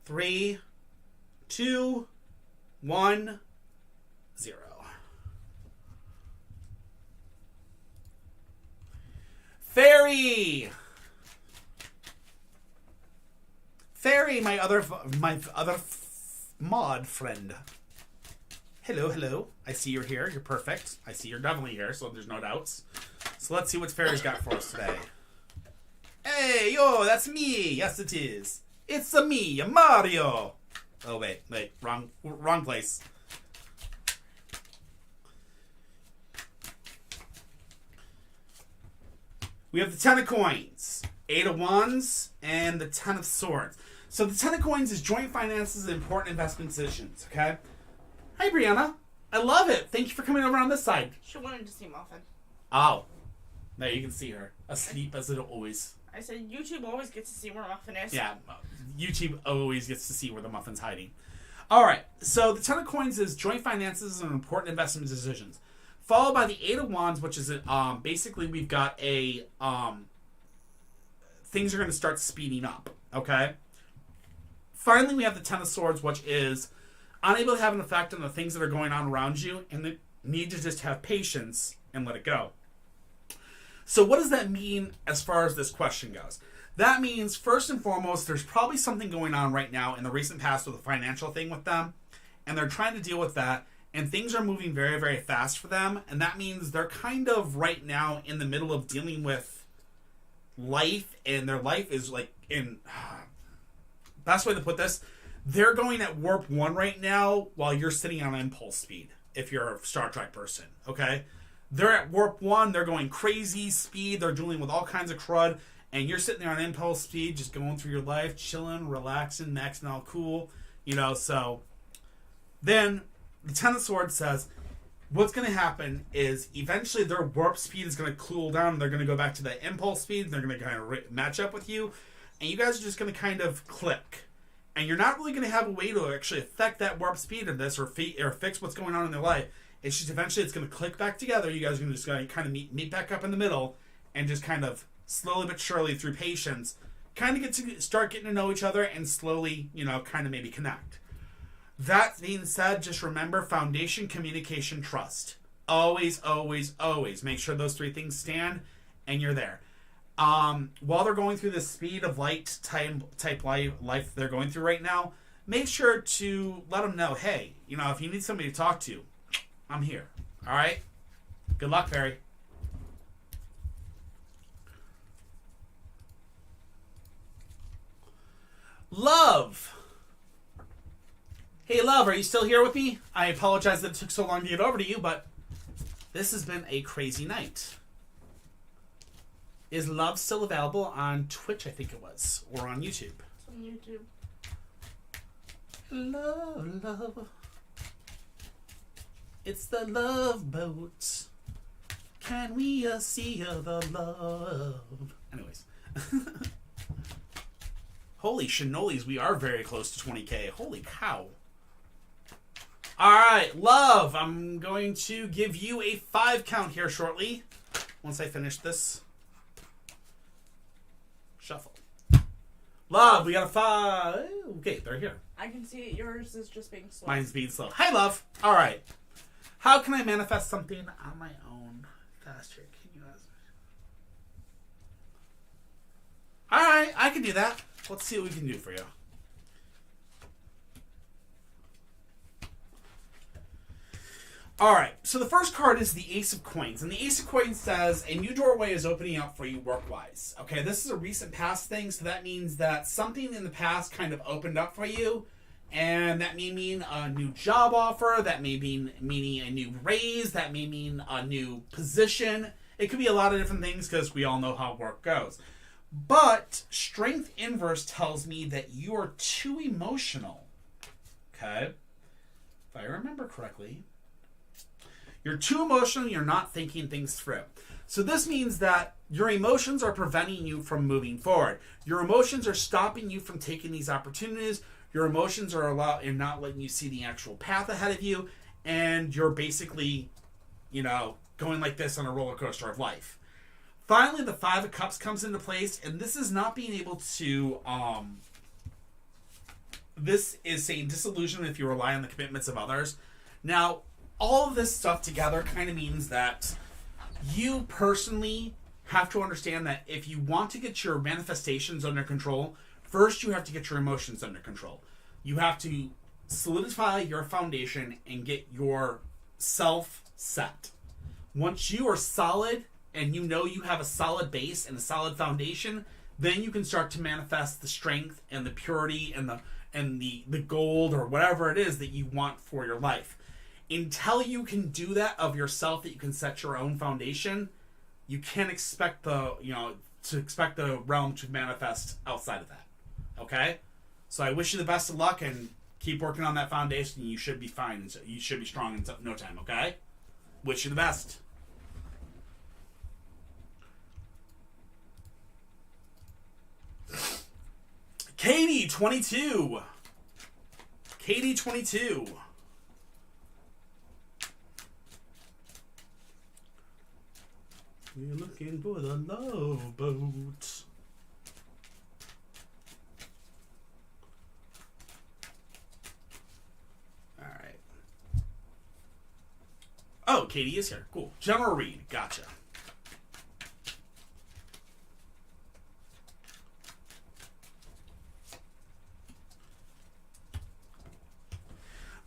3, 2, 1, 0. Fairy! Fairy, my other mod friend. Hello, hello. I see you're here. You're perfect. I see you're definitely here, so there's no doubts. So let's see what Fairy's got for us today. Hey, yo, that's me. Yes, it is. It's me, Mario. Oh, wait, wrong place. We have the 10 of coins, 8 of wands, and the 10 of swords. So the 10 of coins is joint finances and important investment decisions, okay? Hi, Brianna. I love it. Thank you for coming over on this side. She wanted to see Muffin. Oh. Now you can see her. Asleep as it always. I said YouTube always gets to see where Muffin is. Yeah, YouTube always gets to see where the Muffin's hiding. All right, so the 10 of coins is joint finances and important investment decisions. Followed by the 8 of wands, which is basically we've got a things are going to start speeding up, okay? Finally, we have the 10 of swords, which is unable to have an effect on the things that are going on around you and the need to just have patience and let it go. So what does that mean as far as this question goes? That means, first and foremost, there's probably something going on right now in the recent past with a financial thing with them, and they're trying to deal with that, and things are moving very, very fast for them, and that means they're kind of right now in the middle of dealing with life, and their life is like in... Best way to put this, they're going at warp 1 right now while you're sitting on impulse speed, if you're a Star Trek person, okay? They're at warp 1, they're going crazy speed, they're dealing with all kinds of crud, and you're sitting there on impulse speed, just going through your life, chilling, relaxing, maxing all cool, you know, so... Then, the Ten of Swords says, what's going to happen is, eventually their warp speed is going to cool down, and they're going to go back to the impulse speed, and they're going to kind of match up with you, and you guys are just going to kind of click. And you're not really going to have a way to actually affect that warp speed of this, or fix what's going on in their life. It's just eventually it's going to click back together. You guys are going to just kind of meet back up in the middle, and just kind of slowly but surely through patience, kind of start getting to know each other and slowly, you know, kind of maybe connect. That being said, just remember foundation, communication, trust. Always, always, always make sure those 3 things stand and you're there. While they're going through this speed of light type life they're going through right now, make sure to let them know, hey, you know, if you need somebody to talk to, I'm here. All right? Good luck, Perry. Love. Hey, Love, are you still here with me? I apologize that it took so long to get over to you, but this has been a crazy night. Is Love still available on Twitch, I think it was, or on YouTube? It's on YouTube. Love, love. It's the Love Boat. Can we see the love? Anyways. Holy shinolies, we are very close to 20K. Holy cow. Alright, Love, I'm going to give you a 5 count here shortly. Once I finish this. Shuffle. Love, we got a 5. Okay, they're here. I can see it. Yours is just being slow. Mine's being slow. Hi, Love. Alright. How can I manifest something on my own faster? Can you ask? Alright, I can do that. Let's see what we can do for you. Alright, so the first card is the Ace of Coins. And the Ace of Coins says, a new doorway is opening up for you work-wise. Okay, this is a recent past thing, so that means that something in the past kind of opened up for you. And that may mean a new job offer, that may mean meaning a new raise, that may mean a new position. It could be a lot of different things because we all know how work goes. But Strength Inverse tells me that you are too emotional. Okay? If I remember correctly. You're too emotional, you're not thinking things through. So this means that your emotions are preventing you from moving forward. Your emotions are stopping you from taking these opportunities. Your emotions are not letting you see the actual path ahead of you. And you're basically, you know, going like this on a roller coaster of life. Finally, the 5 of Cups comes into place, and this is not being able to, this is saying disillusionment if you rely on the commitments of others. Now, all of this stuff together kind of means that you personally have to understand that if you want to get your manifestations under control, first you have to get your emotions under control. You have to solidify your foundation and get yourself set. Once you are solid and you know you have a solid base and a solid foundation, then you can start to manifest the strength and the purity and the gold or whatever it is that you want for your life. Until you can do that of yourself, that you can set your own foundation, you can't expect the realm to manifest outside of that. Okay? So I wish you the best of luck and keep working on that foundation. You should be fine. You should be strong in no time, okay? Wish you the best. Katie, 22. Katie, 22. We're looking for the love boat. Alright. Oh, Katie is here. Cool. General read. Gotcha.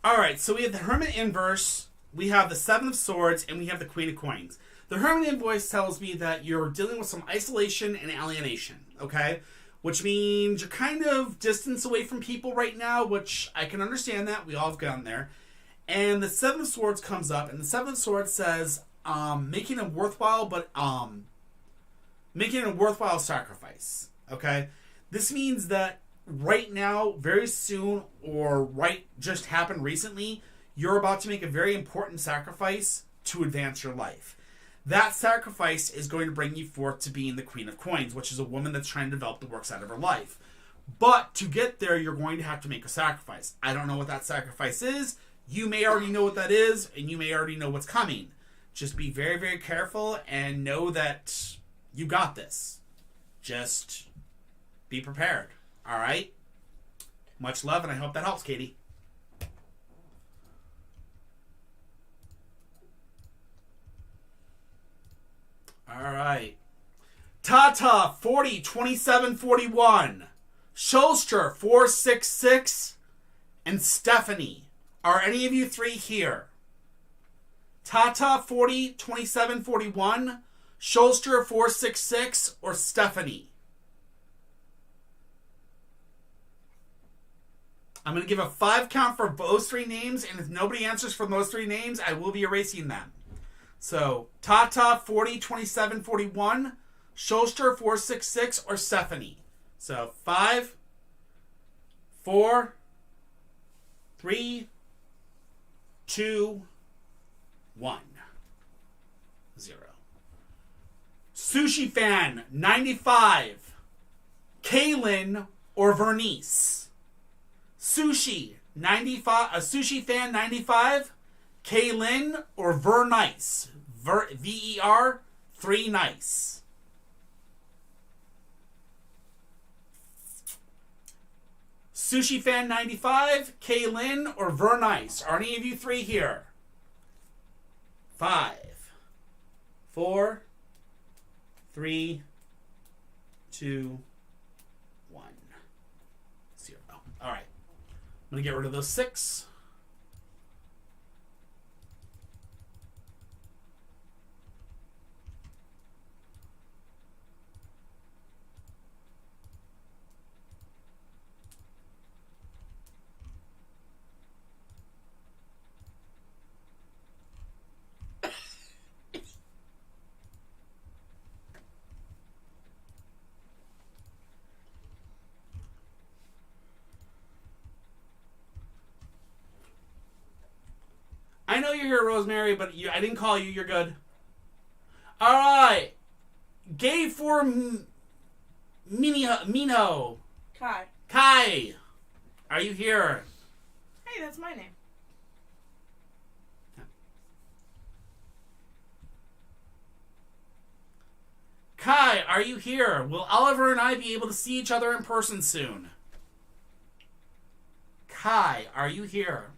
All right, so we have the Hermit inverse, we have the Seven of Swords, and we have the Queen of Coins. The Hermit inverse tells me that you're dealing with some isolation and alienation, okay? Which means you're kind of distance away from people right now, which I can understand that. We all have gone there. And the Seven of Swords comes up, and the Seven of Swords says, making a worthwhile sacrifice, okay? This means that right now, very soon, or just happened recently, you're about to make a very important sacrifice to advance your life. That sacrifice is going to bring you forth to being the Queen of Coins, which is a woman that's trying to develop the work side of her life. But to get there, you're going to have to make a sacrifice. I don't know what that sacrifice is. You may already know what that is, and you may already know what's coming. Just be very, very careful and know that you got this. Just be prepared. All right? Much love, and I hope that helps, Katie. All right. Tata 402741, Schulster 466, and Stephanie. Are any of you three here? Tata 402741, Schulster 466, or Stephanie? I'm going to give a 5 count for those 3 names, and if nobody answers from those 3 names, I will be erasing them. So, Tata 402741, Schulster 466, or Stephanie. So, 5, 4, 3, 2, 1, 0. Sushi Fan 95, Kaylin or Vernice? Sushi 95, Sushi Fan 95, Kaylin or Vernice? Ver 3 nice. Sushi Fan 95, Kaylin or Vernice? Are any of you 3 here? 5, 4, 3, 2, 1, 0. All right. I'm going to get rid of those 6. I know you're here, Rosemary, but I didn't call you. You're good. All right. Gay for Mino. Kai. Kai. Are you here? Hey, that's my name. Kai, are you here? Will Oliver and I be able to see each other in person soon? Kai, are you here?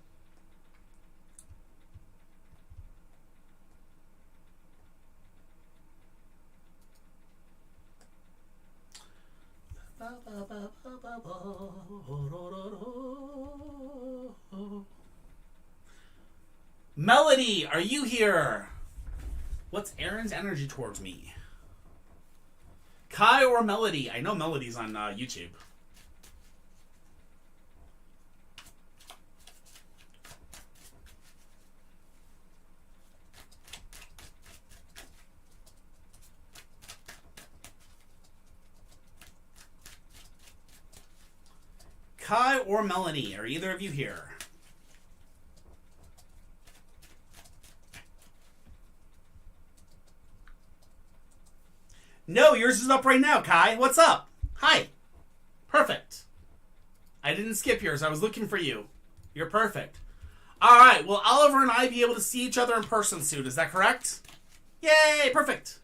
Melody, are you here? What's Aaron's energy towards me? Kai or Melody? I know Melody's on YouTube. Kai or Melanie, are either of you here? No, yours is up right now, Kai. What's up? Hi. Perfect. I didn't skip yours. I was looking for you. You're perfect. All right. Will Oliver and I be able to see each other in person soon? Is that correct? Yay. Perfect.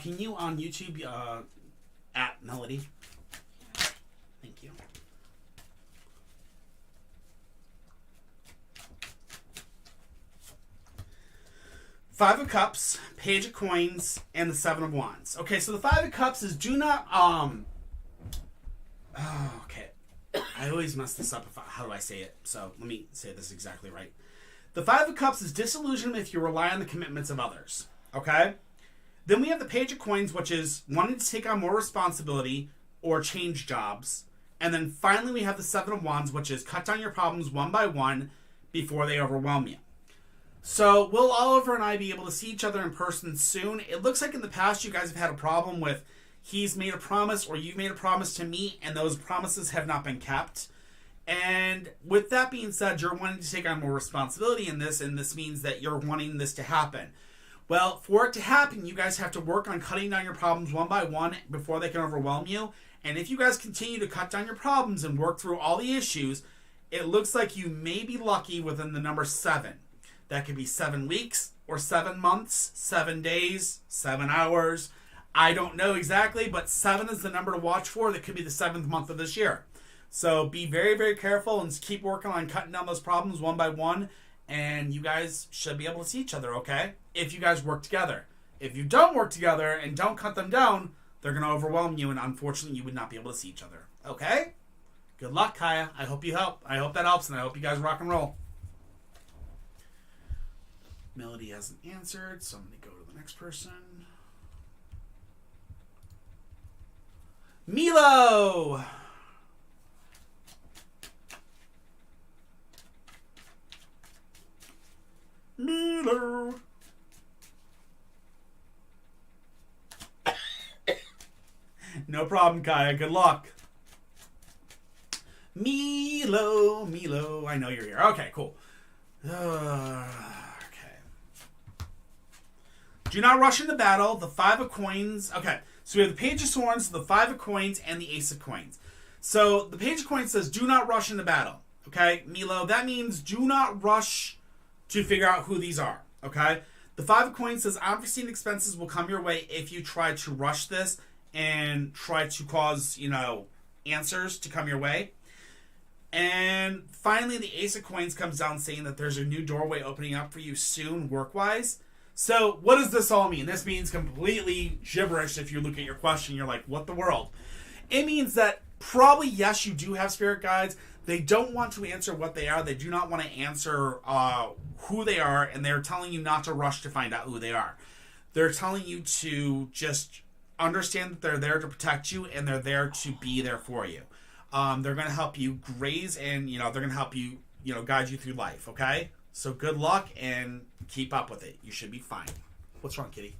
Can you on YouTube at Melody? Thank you. Five of Cups, Page of Coins, and the Seven of Wands. Okay, so the Five of Cups is do not, okay. I always mess this up. How do I say it? So let me say this exactly right. The Five of Cups is disillusionment if you rely on the commitments of others. Okay? Then we have the Page of Coins, which is wanting to take on more responsibility or change jobs. And then finally we have the Seven of Wands, which is cut down your problems one by one before they overwhelm you. So will Oliver and I be able to see each other in person soon? It looks like in the past you guys have had a problem with he's made a promise or you've made a promise to me and those promises have not been kept. And with that being said, you're wanting to take on more responsibility in this, and this means that you're wanting this to happen. Well, for it to happen, you guys have to work on cutting down your problems one by one before they can overwhelm you. And if you guys continue to cut down your problems and work through all the issues, it looks like you may be lucky within the number 7. That could be 7 weeks or 7 months, 7 days, 7 hours. I don't know exactly, but 7 is the number to watch for. That could be the 7th month of this year. So be very, very careful and keep working on cutting down those problems one by one. And you guys should be able to see each other, okay? If you guys work together. If you don't work together and don't cut them down, they're going to overwhelm you. And unfortunately, you would not be able to see each other. Okay? Good luck, Kaya. I hope you help. I hope that helps. And I hope you guys rock and roll. Melody hasn't answered, so I'm going to go to the next person. Milo! Milo! No problem, Kaya. Good luck. Milo. I know you're here. Okay, cool. Okay. Do not rush into battle. The Five of Coins. Okay, so we have the Page of Swords, the Five of Coins, and the Ace of Coins. So the Page of Coins says, do not rush into battle. Okay, Milo, that means do not rush to figure out who these are. Okay? The Five of Coins says, unforeseen expenses will come your way if you try to rush this and try to cause, answers to come your way. And finally, the Ace of Coins comes down saying that there's a new doorway opening up for you soon, work-wise. So, what does this all mean? This means completely gibberish if you look at your question. You're like, what the world? It means that probably, yes, you do have spirit guides. They don't want to answer what they are. They do not want to answer who they are, and they're telling you not to rush to find out who they are. They're telling you to just understand that they're there to protect you, and they're there to be there for you. They're going to help you graze, and, they're going to help you, guide you through life, okay? So good luck, and keep up with it. You should be fine. What's wrong, kitty?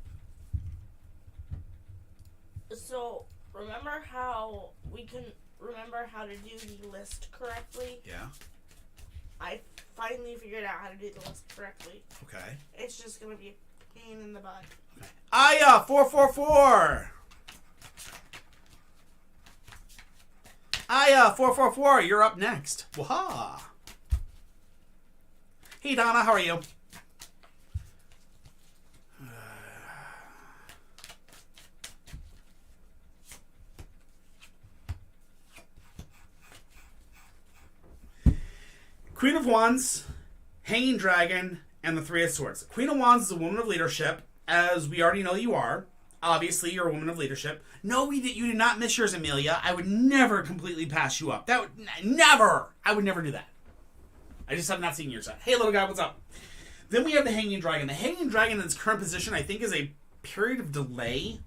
So, remember how we can remember how to do the list correctly? Yeah. I finally figured out how to do the list correctly. Okay. It's just going to be a pain in the butt. Okay. Aya, 444! Aya, 444, you're up next. Waha! Hey, Donna, how are you? Queen of Wands, Hanging Dragon, and the Three of Swords. Queen of Wands is a woman of leadership, as we already know you are. Obviously, you're a woman of leadership. No, you did not miss yours, Amelia. I would never completely pass you up. Never! I would never do that. I just have not seen yours yet. Hey, little guy, what's up? Then we have the Hanging Dragon. The Hanging Dragon in its current position, I think, is a period of delay.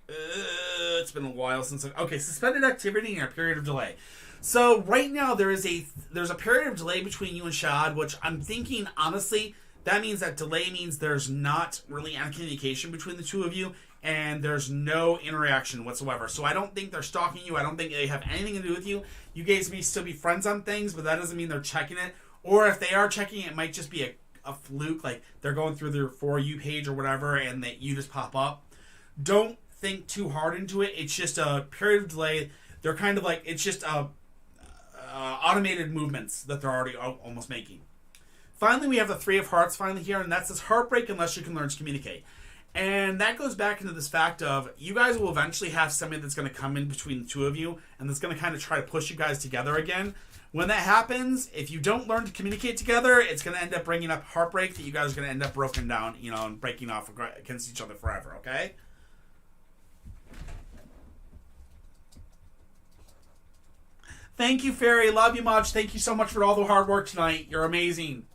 It's been a while since... Okay, suspended activity and a period of delay. So, right now, there's a period of delay between you and Shad, which I'm thinking, honestly, that means that delay means there's not really any communication between the two of you, and there's no interaction whatsoever. So I don't think they're stalking you. I don't think they have anything to do with you. You guys may still be friends on things, but that doesn't mean they're checking it. Or if they are checking it, it might just be a fluke, like they're going through their For You page or whatever, and that you just pop up. Don't think too hard into it. It's just a period of delay. They're kind of like, it's just automated movements that they're already almost making. Finally, we have the Three of Hearts finally here, and that says heartbreak unless you can learn to communicate. And that goes back into this fact of you guys will eventually have somebody that's going to come in between the two of you and that's going to kind of try to push you guys together again. When that happens, if you don't learn to communicate together, it's going to end up bringing up heartbreak that you guys are going to end up broken down, and breaking off against each other forever, okay? Thank you, Fairy. Love you much. Thank you so much for all the hard work tonight. You're amazing.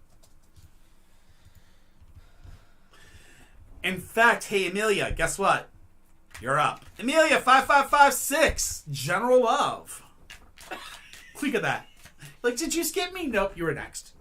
In fact, hey, Amelia, guess what? You're up. Amelia, 5556. General Love. Look at that. Like, did you skip me? Nope, you were next.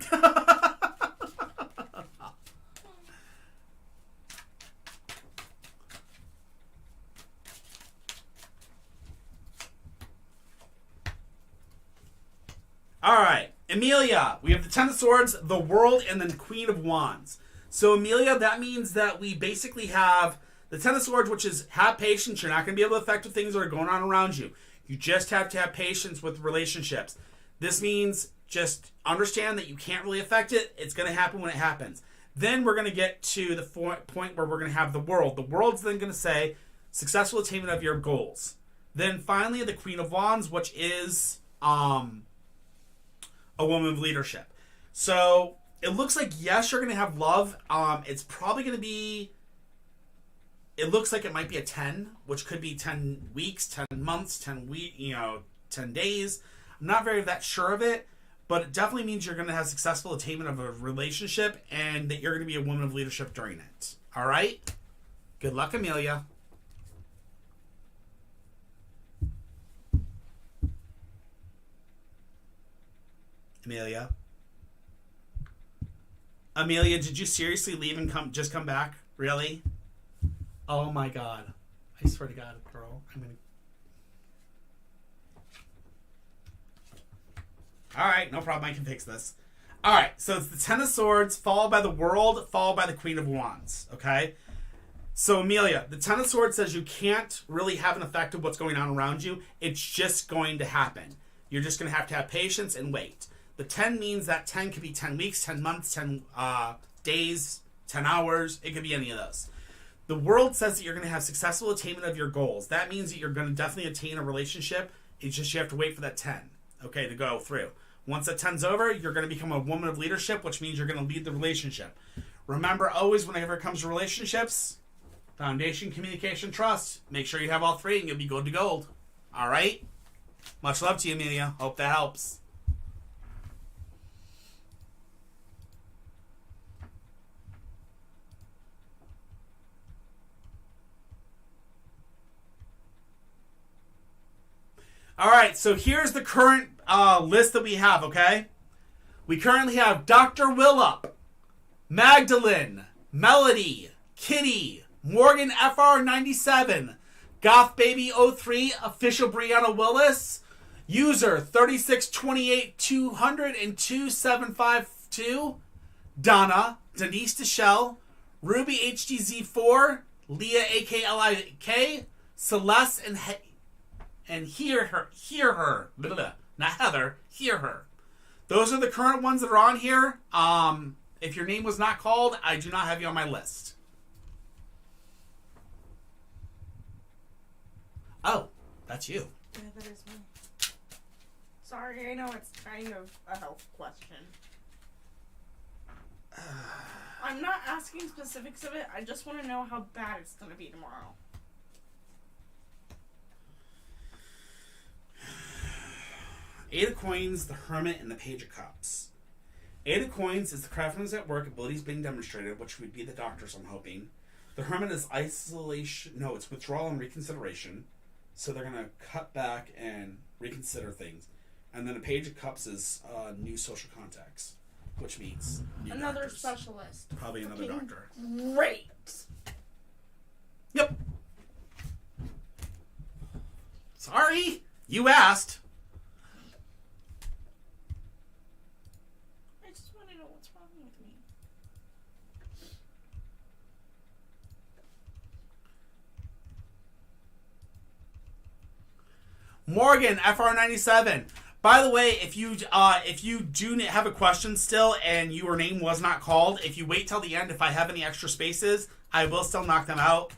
All right, Amelia. We have the Ten of Swords, the World, and the Queen of Wands. So, Amelia, that means that we basically have the Ten of Swords, which is have patience. You're not going to be able to affect the things that are going on around you. You just have to have patience with relationships. This means just understand that you can't really affect it. It's going to happen when it happens. Then we're going to get to the point where we're going to have the World. The World's then going to say successful attainment of your goals. Then finally, the Queen of Wands, which is a woman of leadership. So it looks like, yes, you're going to have love. It's probably going to be, it looks like it might be a 10, which could be 10 weeks, 10 months, 10 days. I'm not very that sure of it, but it definitely means you're going to have successful attainment of a relationship and that you're going to be a woman of leadership during it. All right? Good luck, Amelia. Amelia? Amelia, did you seriously leave and just come back? Really? Oh my God. I swear to God, girl. Alright, no problem. I can fix this. Alright, so it's the Ten of Swords, followed by the World, followed by the Queen of Wands. Okay? So, Amelia, the Ten of Swords says you can't really have an effect of what's going on around you. It's just going to happen. You're just going to have patience and wait. The 10 means that 10 could be 10 weeks, 10 months, 10 days, 10 hours. It could be any of those. The World says that you're going to have successful attainment of your goals. That means that you're going to definitely attain a relationship. It's just you have to wait for that 10, okay, to go through. Once that 10's over, you're going to become a woman of leadership, which means you're going to lead the relationship. Remember, always, whenever it comes to relationships, foundation, communication, trust. Make sure you have all three and you'll be good to gold. All right? Much love to you, Amelia. Hope that helps. All right, so here's the current list that we have, okay? We currently have Dr. Willup, Magdalene, Melody, Kitty, Morgan FR97, Goth Baby 03, Official Brianna Willis, User 3628202752, Donna, Denise DeShell, Ruby HDZ4, Leah AKLIK, Celeste, and hear her, blah, blah, blah. Not Heather, hear her. Those are the current ones that are on here. If your name was not called, I do not have you on my list. Oh, that's you. Yeah, that is me. Sorry, I know it's kind of a health question. I'm not asking specifics of it. I just want to know how bad it's going to be tomorrow. Eight of Coins, the Hermit, and the Page of Cups. Eight of Coins is the craftsman's at work, abilities being demonstrated, which would be the doctors, I'm hoping. The Hermit is isolation. No, it's withdrawal and reconsideration. So they're going to cut back and reconsider things. And then a Page of Cups is new social contacts, which means new another doctors. specialist. Probably another doctor. Great. Yep. Sorry, you asked. I just want to know what's wrong with me. Morgan, FR97. By the way, if you do have a question still and your name was not called, if you wait till the end, if I have any extra spaces, I will still knock them out.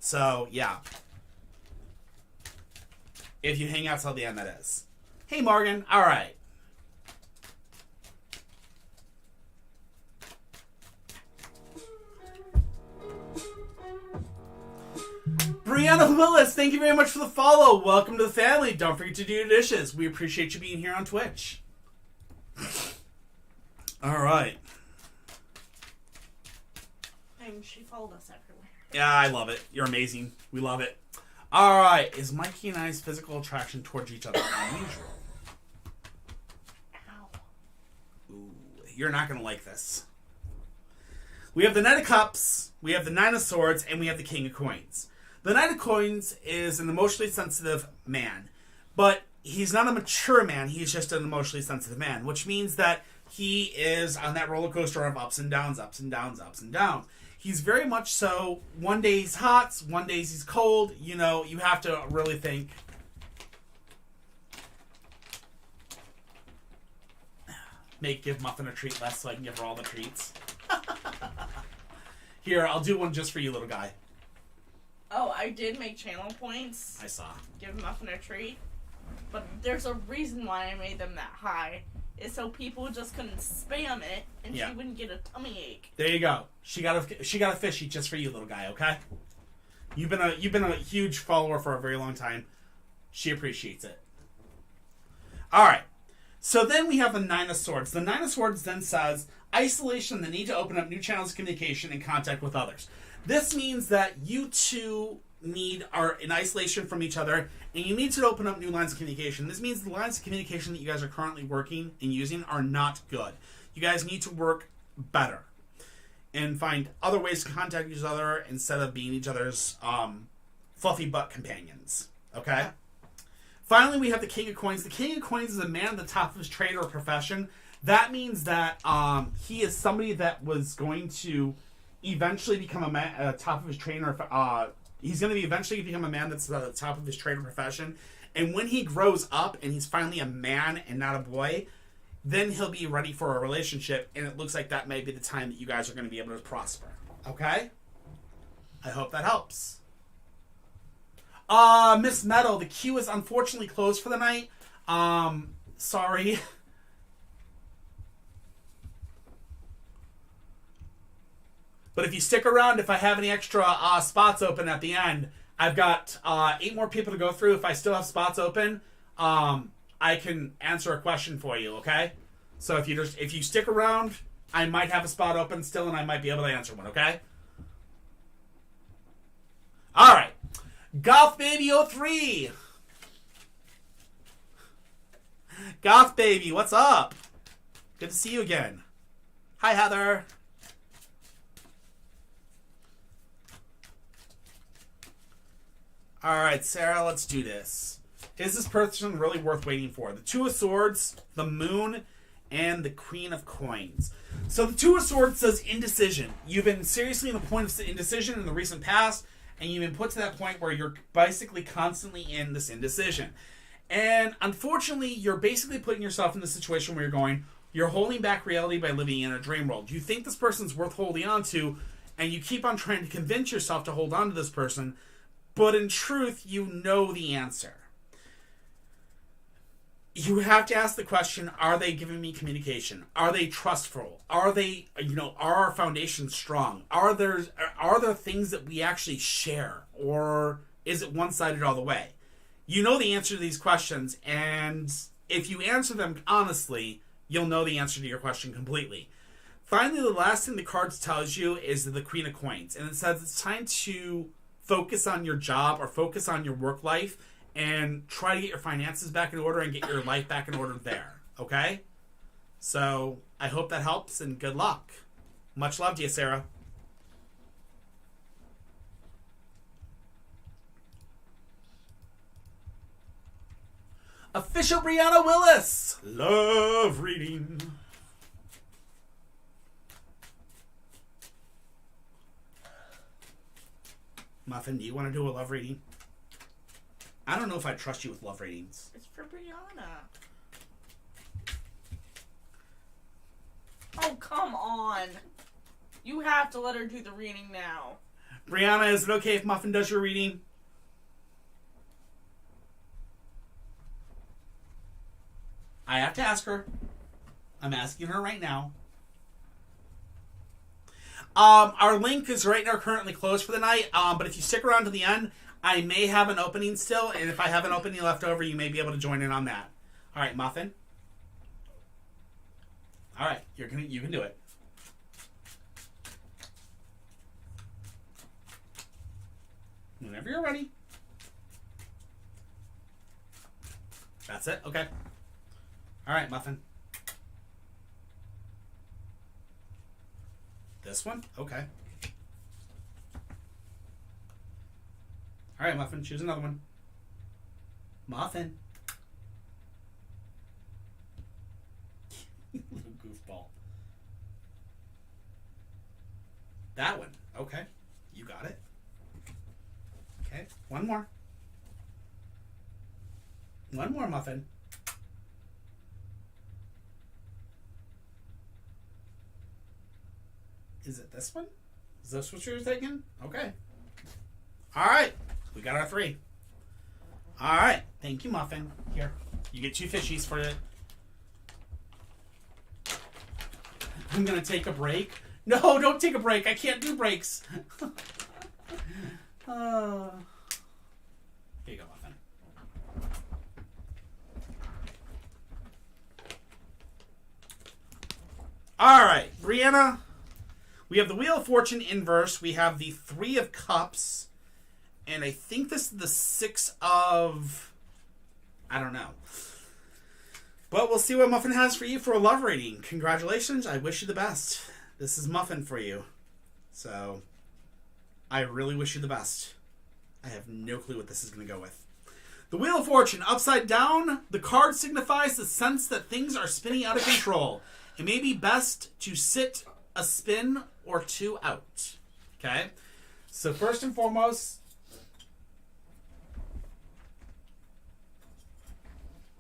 So yeah. If you hang out till the end, that is. Hey, Morgan. All right. Brianna Willis, thank you very much for the follow. Welcome to the family. Don't forget to do your dishes. We appreciate you being here on Twitch. All right. And she followed us everywhere. Yeah, I love it. You're amazing. We love it. All right. Is Mikey and I's physical attraction towards each other unusual? Ow. Ooh, you're not going to like this. We have the Knight of Cups, we have the Nine of Swords, and we have the King of Coins. The Knight of Coins is an emotionally sensitive man, but he's not a mature man. He's just an emotionally sensitive man, which means that he is on that roller coaster of ups and downs, ups and downs, ups and downs. He's very much so. One day he's hot, one day he's cold. You know, you have to really think. Give Muffin a treat less so I can give her all the treats. Here, I'll do one just for you, little guy. Oh, I did make channel points. I saw. Give Muffin a treat. But there's a reason why I made them that high. Is so people just couldn't spam it and Yeah. she wouldn't get a tummy ache. There you go. She got a fishy just for you, little guy. Okay. You've been a huge follower for a very long time. She appreciates it. All right. So then we have the Nine of Swords. The Nine of Swords then says isolation, the need to open up new channels of communication and contact with others. This means that you two are in isolation from each other, and you need to open up new lines of communication. This means the lines of communication that you guys are currently working and using are not good. You guys need to work better and find other ways to contact each other instead of being each other's fluffy butt companions. Okay? Finally, we have the King of Coins. The King of Coins is a man at the top of his trade or profession. That means that he is somebody that was going to eventually become a man at the top of his trade or he's going to eventually become a man that's at the top of his trade or profession. And when he grows up and he's finally a man and not a boy, then he'll be ready for a relationship. And it looks like that may be the time that you guys are going to be able to prosper. Okay? I hope that helps. Miss Meadow, the queue is unfortunately closed for the night. Sorry. But if you stick around, if I have any extra spots open at the end, I've got 8 more people to go through. If I still have spots open, I can answer a question for you, okay? So if you stick around, I might have a spot open still, and I might be able to answer one, okay? All right. Goth Baby 03. Goth Baby, what's up? Good to see you again. Hi, Heather. All right, Sarah, let's do this. Is this person really worth waiting for? The Two of Swords, the Moon, and the Queen of Coins. So the Two of Swords says indecision. You've been seriously in the point of indecision in the recent past, and you've been put to that point where you're basically constantly in this indecision. And unfortunately, you're basically putting yourself in the situation where you're holding back reality by living in a dream world. You think this person's worth holding on to, and you keep on trying to convince yourself to hold on to this person, but in truth, you know the answer. You have to ask the question, are they giving me communication? Are they trustful? Are they, are our foundations strong? Are there things that we actually share? Or is it one-sided all the way? You know the answer to these questions, and if you answer them honestly, you'll know the answer to your question completely. Finally, the last thing the cards tells you is the Queen of Coins, and it says it's time to focus on your job or focus on your work life and try to get your finances back in order and get your life back in order there. Okay? So, I hope that helps and good luck. Much love to you, Sarah. Official Brianna Willis. Love reading. Muffin, do you want to do a love reading? I don't know if I trust you with love ratings. It's for Brianna. Oh, come on. You have to let her do the reading now. Brianna, is it okay if Muffin does your reading? I have to ask her. I'm asking her right now. Our link is right now currently closed for the night, but if you stick around to the end, I may have an opening still, and if I have an opening left over, you may be able to join in on that. All right, Muffin. All right, you can do it. Whenever you're ready. That's it? Okay. All right, Muffin. This one? Okay. All right, Muffin, choose another one. Muffin. Little goofball. That one. Okay. You got it. Okay. One more. One more, Muffin. Is it this one? Is this what you're taking? Okay. All right. We got our 3. All right. Thank you, Muffin. Here. You get 2 fishies for it. I'm going to take a break. No, don't take a break. I can't do breaks. Here you go, Muffin. All right. Brianna. We have the Wheel of Fortune inverse. We have the 3 of Cups. And I think this is the 6 of... I don't know. But we'll see what Muffin has for you for a love rating. Congratulations. I wish you the best. This is Muffin for you. So, I really wish you the best. I have no clue what this is going to go with. The Wheel of Fortune. Upside down, the card signifies the sense that things are spinning out of control. It may be best to sit a spin or 2 out. Okay? So first and foremost,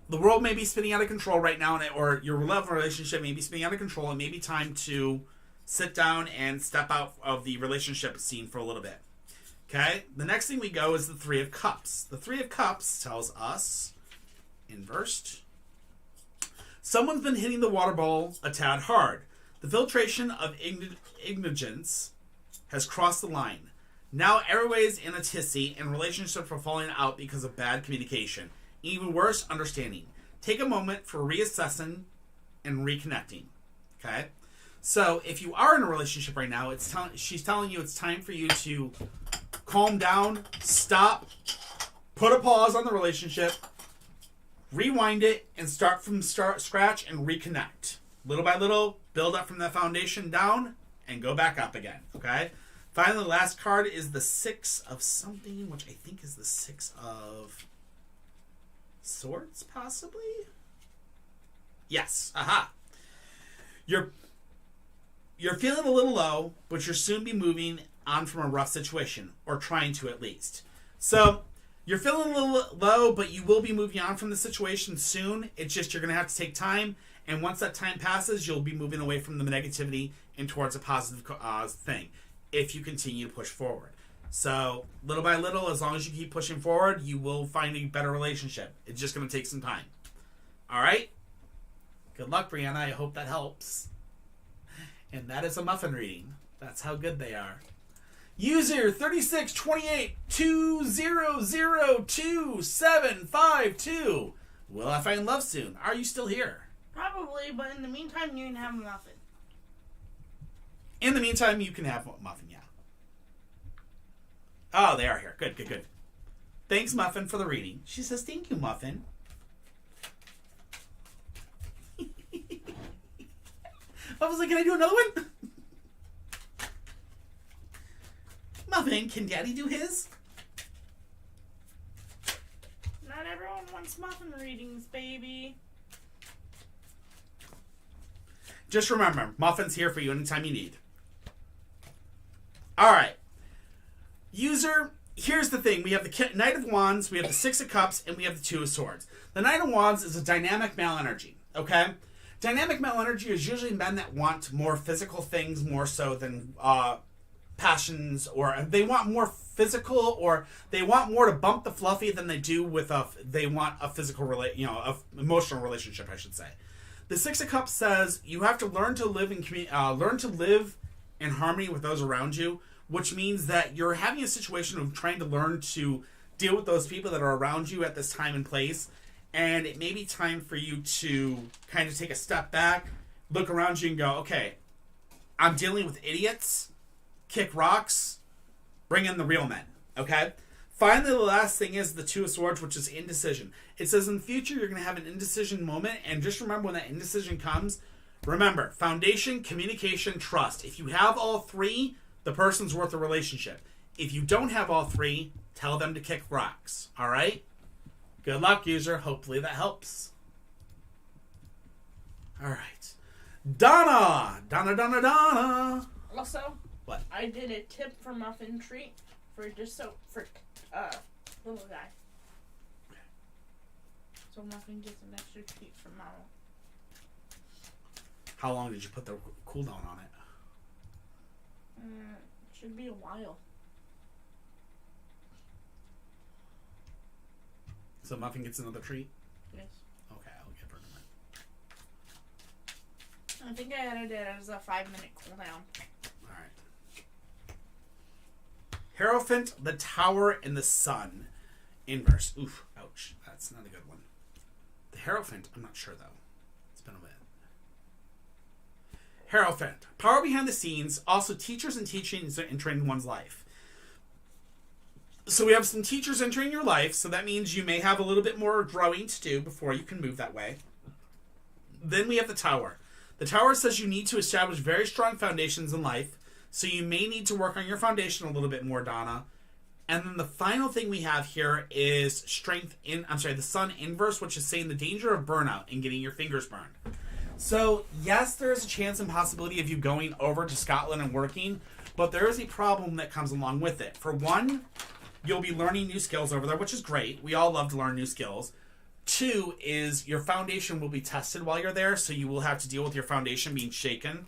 the world may be spinning out of control right now, or your love relationship may be spinning out of control. It may be time to sit down and step out of the relationship scene for a little bit. Okay? The next thing we go is the 3 of Cups. The 3 of Cups tells us, inversed, someone's been hitting the water bowl a tad hard. The filtration of ignorance has crossed the line. Now everybody's in a tizzy and relationships are falling out because of bad communication. Even worse, understanding. Take a moment for reassessing and reconnecting. Okay? So if you are in a relationship right now, she's telling you it's time for you to calm down, stop, put a pause on the relationship, rewind it, and start from scratch and reconnect. Little by little, build up from the foundation down and go back up again. Okay? Finally, the last card is the 6 of something, which I think is the 6 of Swords, possibly? Yes. Aha. You're feeling a little low, but you'll soon be moving on from a rough situation, or trying to at least. So, you're feeling a little low, but you will be moving on from the situation soon. It's just you're going to have to take time, and once that time passes, you'll be moving away from the negativity and towards a positive thing, if you continue to push forward. So, little by little, as long as you keep pushing forward, you will find a better relationship. It's just going to take some time. All right? Good luck, Brianna. I hope that helps. And that is a muffin reading. That's how good they are. User 362820022752. Will I find love soon? Are you still here? Probably, but in the meantime, you can have a muffin. In the meantime, you can have a muffin, yeah. Oh, they are here. Good, good, good. Thanks, Muffin, for the reading. She says, thank you, Muffin. Muffin's like, can I do another one? Muffin, can Daddy do his? Not everyone wants muffin readings, baby. Just remember, Muffin's here for you anytime you need. All right. User here's the thing. We have the Knight of Wands, we have the Six of Cups, and we have the Two of Swords. The Knight of Wands is a dynamic male energy, okay? Dynamic male energy is usually men that want more physical things more so than passions, or they want more physical, or they want more to bump the fluffy than they do with they want a physical emotional relationship, I should say. The Six of Cups says you have to learn to live in harmony with those around you, which means that you're having a situation of trying to learn to deal with those people that are around you at this time and place, and it may be time for you to kind of take a step back, look around you and go, okay, I'm dealing with idiots, kick rocks, bring in the real men, okay? Finally, the last thing is the Two of Swords, which is indecision. It says in the future you're going to have an indecision moment, and just remember when that indecision comes, remember, foundation, communication, trust. If you have all three, the person's worth a relationship. If you don't have all three, tell them to kick rocks, all right? Good luck, user. Hopefully that helps. All right. Donna! Donna! Also, What? I did a tip for Muffin Treat for little guy. So Muffin gets an extra treat from Mama. How long did you put the cooldown on it? Should be a while. So Muffin gets another treat? Yes. Okay, I'll give her a minute. I think I added it as a 5-minute cooldown. Alright. Hierophant, the Tower, and the Sun. Inverse. Oof. Ouch. That's not a good one. The Hierophant, I'm not sure though. It's been a bit. Hierophant. Power behind the scenes. Also teachers and teachings entering one's life. So we have some teachers entering your life. So that means you may have a little bit more growing to do before you can move that way. Then we have the Tower. The Tower says you need to establish very strong foundations in life. So you may need to work on your foundation a little bit more, Donna. And then the final thing we have here is the Sun inverse, which is saying the danger of burnout and getting your fingers burned. So, yes, there is a chance and possibility of you going over to Scotland and working, but there is a problem that comes along with it. For one, you'll be learning new skills over there, which is great. We all love to learn new skills. Two is your foundation will be tested while you're there, so you will have to deal with your foundation being shaken.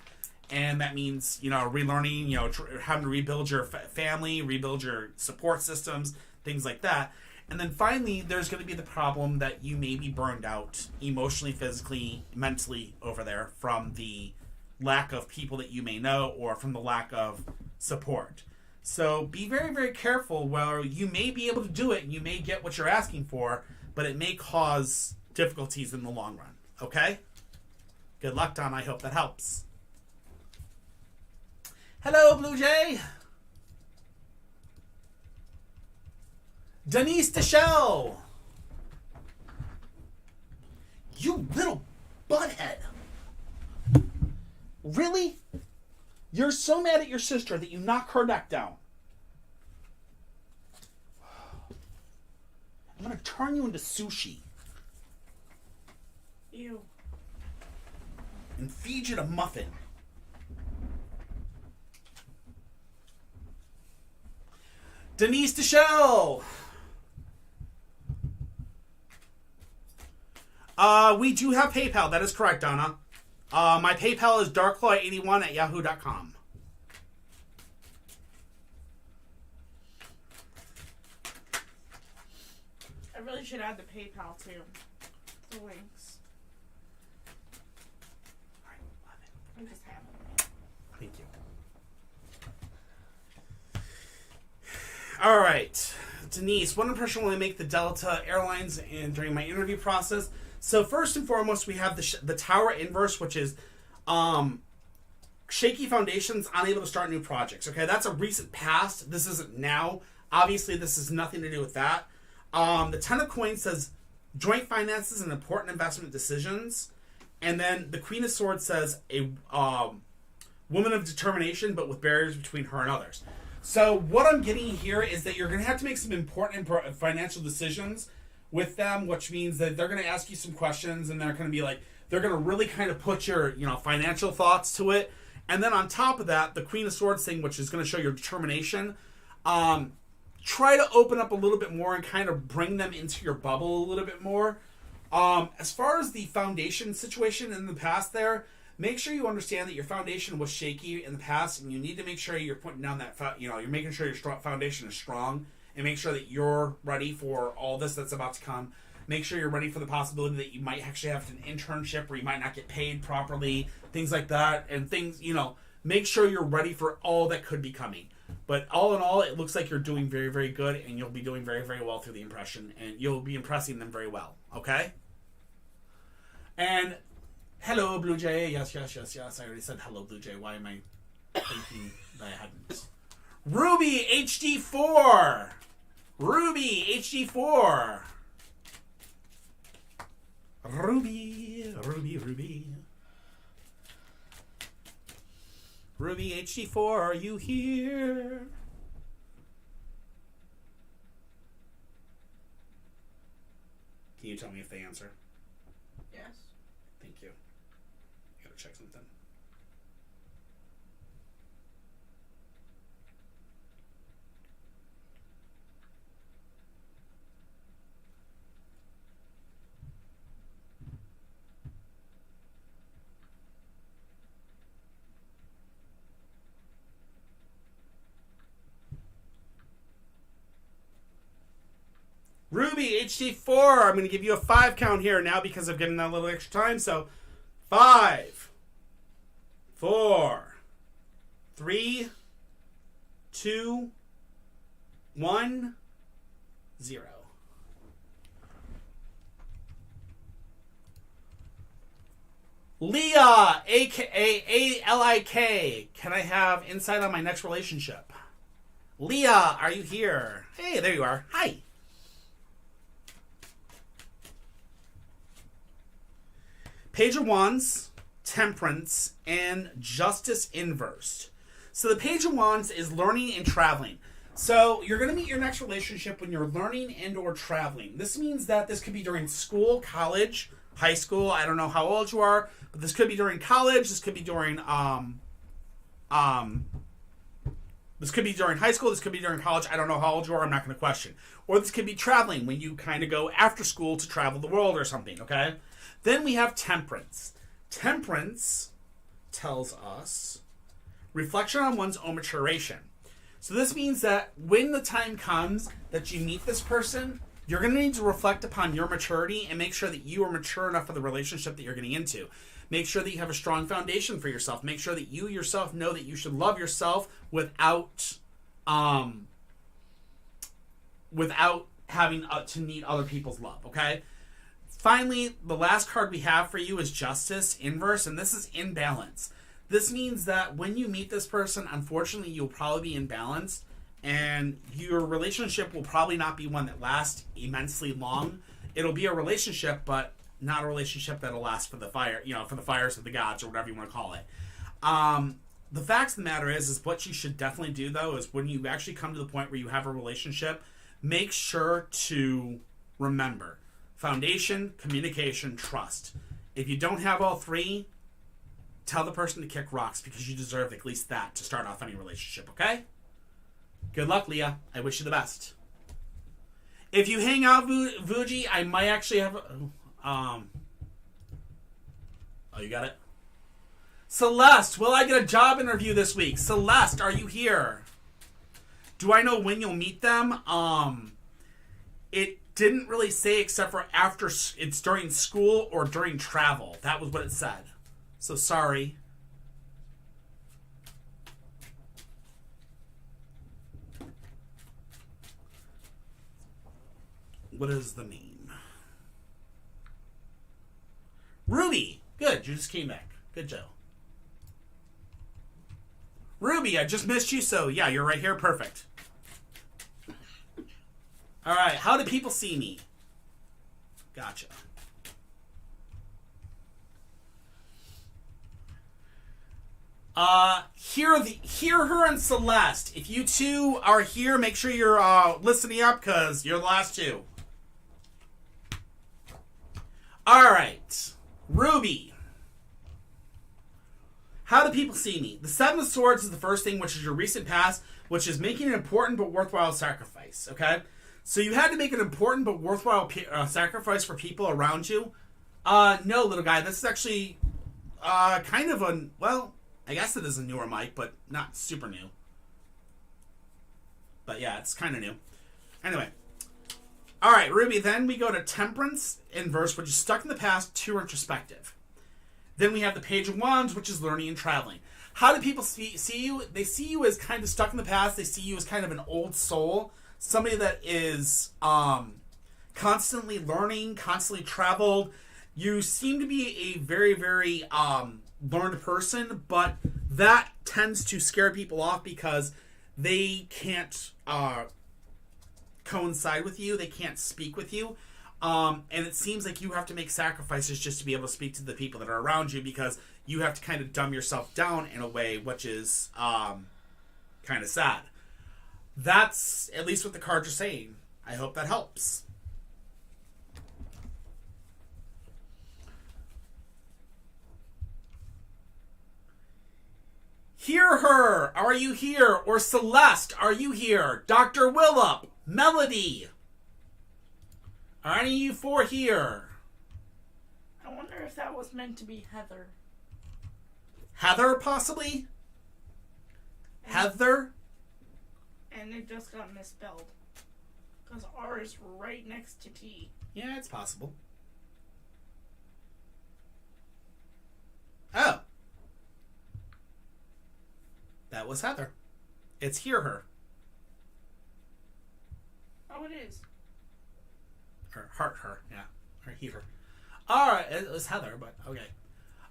And that means, relearning, having to rebuild your family, rebuild your support systems, things like that. And then finally, there's going to be the problem that you may be burned out emotionally, physically, mentally over there from the lack of people that you may know or from the lack of support. So be very, very careful where you may be able to do it and you may get what you're asking for, but it may cause difficulties in the long run. Okay? Good luck, Don. I hope that helps. Hello, Blue Jay. Denise DeShell. You little butthead. Really? You're so mad at your sister that you knock her neck down. I'm going to turn you into sushi. Ew. And feed you to Muffin. Denise DeShell. We do have PayPal. That is correct, Donna. My PayPal is darklaw81@yahoo.com. I really should add the PayPal too. The links. Alright, love it. I just have them. Thank you. Alright. Denise, what impression will I make the Delta Airlines during my interview process? So first and foremost, we have the Tower inverse, which is shaky foundations, unable to start new projects. Okay, that's a recent past. This isn't now. Obviously, this has nothing to do with that. The Ten of Coins says joint finances and important investment decisions. And then the Queen of Swords says a woman of determination, but with barriers between her and others. So what I'm getting here is that you're going to have to make some important financial decisions with them, which means that they're going to ask you some questions, and they're going to be like, they're going to really kind of put your, financial thoughts to it. And then on top of that, the Queen of Swords thing, which is going to show your determination, try to open up a little bit more and kind of bring them into your bubble a little bit more. As far as the foundation situation in the past there, make sure you understand that your foundation was shaky in the past, and you need to make sure you're putting down that, you're making sure your foundation is strong, and make sure that you're ready for all this that's about to come. Make sure you're ready for the possibility that you might actually have an internship where you might not get paid properly, things like that, and things, make sure you're ready for all that could be coming. But all in all, it looks like you're doing very, very good, and you'll be doing very, very well through the impression, and you'll be impressing them very well, okay? And hello, Blue Jay. Yes. I already said hello, Blue Jay. Why am I thinking that I hadn't? Ruby HD4. Ruby HD4. Ruby. Ruby HD4, are you here? Can you tell me if they answer? Yes. Thank you. Gotta check something. Ruby HD4, I'm going to give you a 5 count here now because I'm getting that little extra time. So 5, 4, 3, 2, 1, 0. Leah, aka ALIK, can I have insight on my next relationship? Leah, are you here? Hey, there you are. Hi. Page of Wands, Temperance, and Justice inversed. So the Page of Wands is learning and traveling. So you're going to meet your next relationship when you're learning and or traveling. This means that this could be during school, college, high school. I don't know how old you are, but this could be during college. This could be during this could be during high school. This could be during college. I don't know how old you are. I'm not going to question. Or this could be traveling when you kind of go after school to travel the world or something. Okay. Then we have Temperance. Temperance tells us reflection on one's own maturation. So this means that when the time comes that you meet this person, you're going to need to reflect upon your maturity and make sure that you are mature enough for the relationship that you're getting into. Make sure that you have a strong foundation for yourself. Make sure that you yourself know that you should love yourself without having to need other people's love, okay? Finally, the last card we have for you is Justice inverse, and this is imbalance. This means that when you meet this person, unfortunately, you'll probably be imbalanced, and your relationship will probably not be one that lasts immensely long. It'll be a relationship, but not a relationship that'll last for the fire, for the fires of the gods or whatever you want to call it. The fact of the matter is what you should definitely do, though, is when you actually come to the point where you have a relationship, make sure to remember foundation, communication, trust. If you don't have all three, tell the person to kick rocks because you deserve at least that to start off any relationship, okay? Good luck, Leah. I wish you the best. If you hang out, Vuji, I might actually have... Oh, you got it? Celeste, will I get a job interview this week? Celeste, are you here? Do I know when you'll meet them? It didn't really say except for after it's during school or during travel. That was what it said. So sorry. What is the name? Ruby. Good. You just came back. Good job. Ruby, I just missed you, so yeah, you're right here. Perfect. All right. How do people see me? Gotcha. Hear her and Celeste. If you two are here, make sure you're listening up because you're the last two. All right, Ruby. How do people see me? The Seven of Swords is the first thing, which is your recent past, which is making an important but worthwhile sacrifice, okay? So you had to make an important but worthwhile sacrifice for people around you. No, little guy, this is actually kind of a, well, I guess it is a newer mic, but not super new. But yeah, it's kind of new. Anyway. Alright, Ruby, then we go to Temperance inverse, which is stuck in the past to introspective. Then we have the Page of Wands, which is learning and traveling. How do people see you? They see you as kind of stuck in the past. They see you as kind of an old soul. Somebody that is constantly learning, constantly traveled. You seem to be a very, very learned person, but that tends to scare people off because they can't coincide with you. They can't speak with you. And it seems like you have to make sacrifices just to be able to speak to the people that are around you because you have to kind of dumb yourself down in a way, which is kind of sad. That's at least what the cards are saying. I hope that helps. Hear Her, are you here? Or Celeste, are you here? Dr. Willop, Melody. Are any of you four here? I wonder if that was meant to be Heather. Heather, possibly? Heather? And it just got misspelled. Because R is right next to T. Yeah, it's possible. Oh. That was Heather. It's Hear Her. Oh, it is. Or Heart Her, yeah. Or Hear Her. Alright, it was Heather, but okay.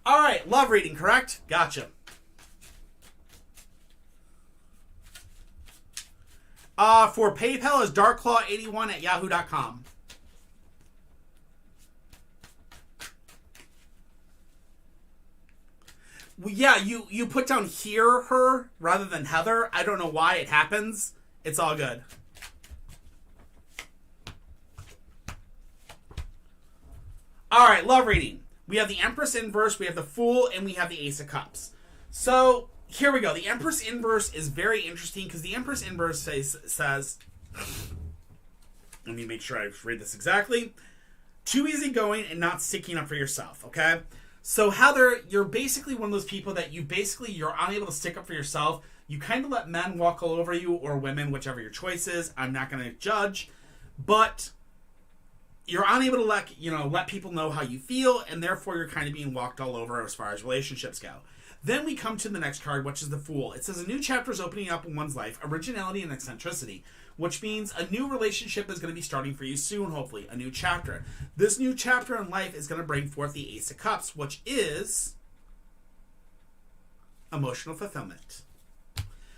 Alright, love reading, correct? Gotcha. For PayPal is darkclaw81@yahoo.com. Well, yeah, you put down Hear Her rather than Heather. I don't know why it happens. It's all good. Alright, love reading. We have the Empress Inverse, we have the Fool, and we have the Ace of Cups. So, here we go. The Empress Inverse is very interesting because the Empress Inverse says let me make sure I read this exactly. Too easygoing and not sticking up for yourself, okay? So, Heather, you're basically one of those people that you're unable to stick up for yourself. You kind of let men walk all over you, or women, whichever your choice is. I'm not going to judge. But you're unable to let people know how you feel, and therefore you're kind of being walked all over as far as relationships go. Then we come to the next card, which is the Fool. It says a new chapter is opening up in one's life, originality and eccentricity, which means a new relationship is going to be starting for you soon, hopefully. A new chapter. This new chapter in life is going to bring forth the Ace of Cups, which is emotional fulfillment.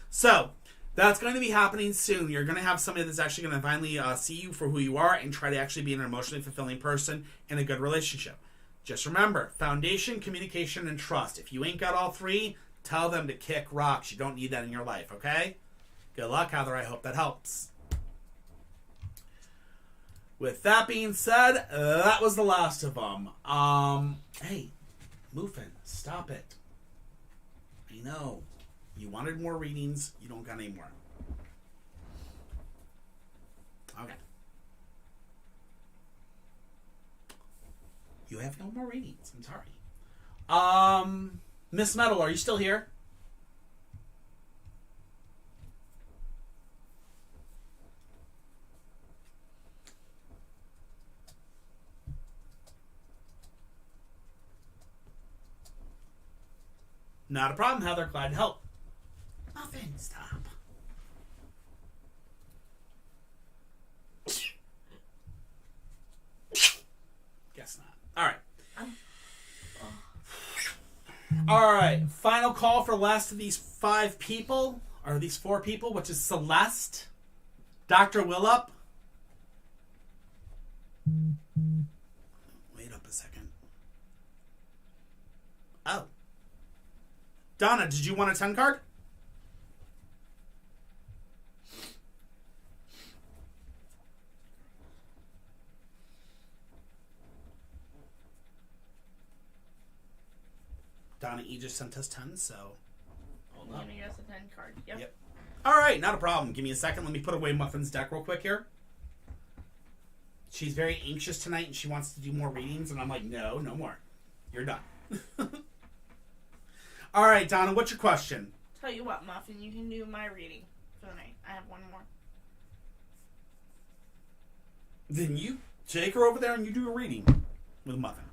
So, that's going to be happening soon. You're going to have somebody that's actually going to finally see you for who you are and try to actually be an emotionally fulfilling person in a good relationship. Just remember, foundation, communication, and trust. If you ain't got all three, tell them to kick rocks. You don't need that in your life, okay? Good luck, Heather. I hope that helps. With that being said, that was the last of them. Hey, Muffin, stop it. I know. You wanted more readings. You don't got any more. Okay. You have no more readings. I'm sorry. Miss Metal, are you still here? Not a problem, Heather. Glad to help. Muffin, stop. Guess not. Alright. Alright. Final call for the last of these 5 people, or these 4 people, which is Celeste, Dr. Willop. Wait up a second. Oh. Donna, did you want a 10 card? Donna E just sent us 10, so hold I'm on. gonna guess a 10 card. Yep. Yep. All right, not a problem. Give me a second. Let me put away Muffin's deck real quick here. She's very anxious tonight, and she wants to do more readings, and I'm like, no more. You're done. All right, Donna, what's your question? Tell you what, Muffin, you can do my reading for the night. I have one more. Then you take her over there and you do a reading with Muffin.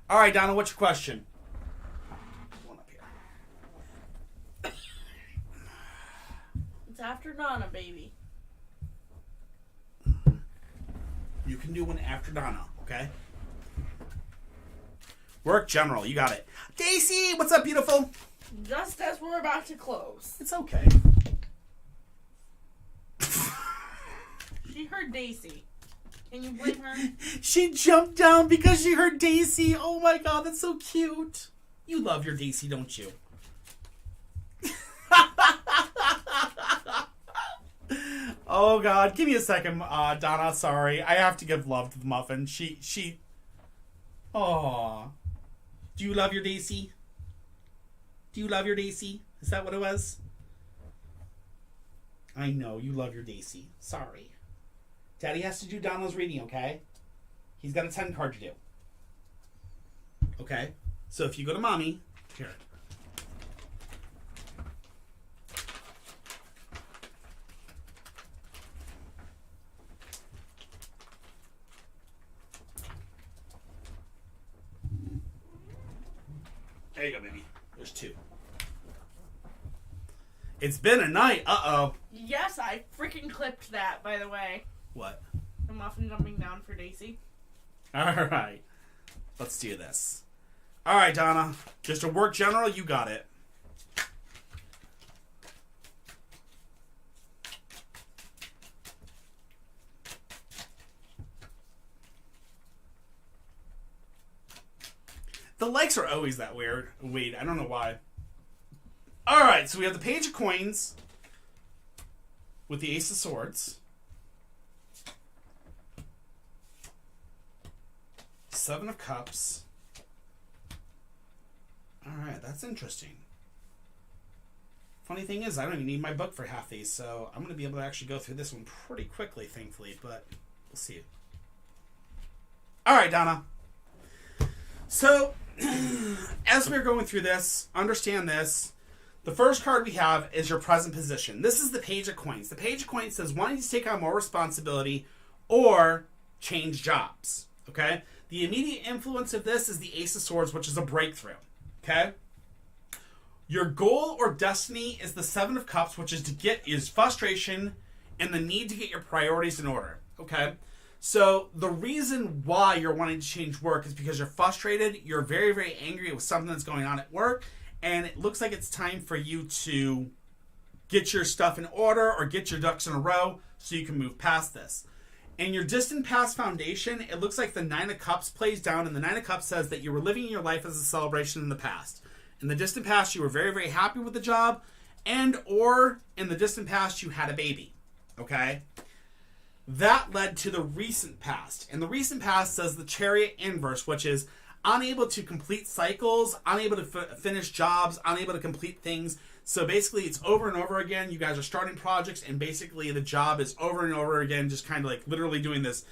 All right, Donna, what's your question? One up here. It's after Donna, baby. You can do one after Donna, okay? Work general, you got it. Daisy, what's up, beautiful? Just as we're about to close. It's okay. She heard Daisy. Can you blame her? She jumped down because she heard Daisy. Oh my god, that's so cute. You love your Daisy, don't you? Oh god, give me a second, Donna. Sorry, I have to give love to the Muffin. She. Aw. Do you love your Daisy? Do you love your Daisy? Is that what it was? I know you love your Daisy. Sorry. Daddy has to do Donna's reading, okay? He's got a 10 card to do. Okay? So if you go to mommy, here. There you go, baby. There's 2. It's been a night. Uh-oh. Yes, I freaking clipped that, by the way. What? The Muffin jumping down for Daisy. All right. Let's do this. All right, Donna. Just a work general, you got it. The likes are always that weird. Wait, I don't know why. All right, so we have the Page of Coins with the Ace of Swords. 7 of Cups. Alright, that's interesting. Funny thing is, I don't even need my book for half these, so I'm going to be able to actually go through this one pretty quickly, thankfully, but we'll see. Alright, Donna. So, as we're going through this, understand this. The first card we have is your present position. This is the Page of Coins. The Page of Coins says wanting to take on more responsibility or change jobs. Okay? The immediate influence of this is the Ace of Swords, which is a breakthrough. Okay? Your goal or destiny is the 7 of Cups, which is frustration and the need to get your priorities in order. Okay? So the reason why you're wanting to change work is because you're frustrated, you're very, very angry with something that's going on at work, and it looks like it's time for you to get your stuff in order or get your ducks in a row so you can move past this. In your distant past foundation, it looks like the 9 of Cups plays down, and the 9 of Cups says that you were living your life as a celebration in the past. In the distant past, you were very, very happy with the job, and or in the distant past, you had a baby. Okay? That led to the recent past. And the recent past says the Chariot inverse, which is unable to complete cycles, unable to finish jobs, unable to complete things. So basically, it's over and over again. You guys are starting projects, and basically the job is over and over again, just kind of like literally doing this,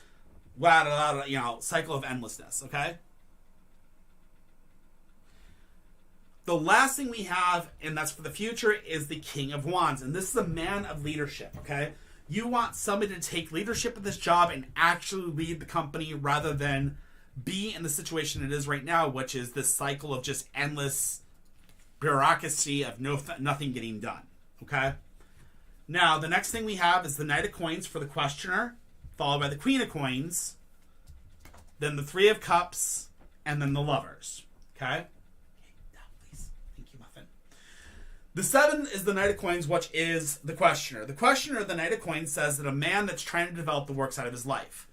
cycle of endlessness. Okay. The last thing we have, and that's for the future, is the King of Wands, and this is a man of leadership. Okay. You want somebody to take leadership of this job and actually lead the company rather than be in the situation it is right now, which is this cycle of just endless bureaucracy of nothing getting done. Okay? Now, the next thing we have is the Knight of Coins for the questioner, followed by the Queen of Coins, then the 3 of Cups, and then the Lovers. Okay? Please. Thank you, Muffin. The 7 is the Knight of Coins, which is the questioner. The questioner, the Knight of Coins, says that a man that's trying to develop the work side of his life,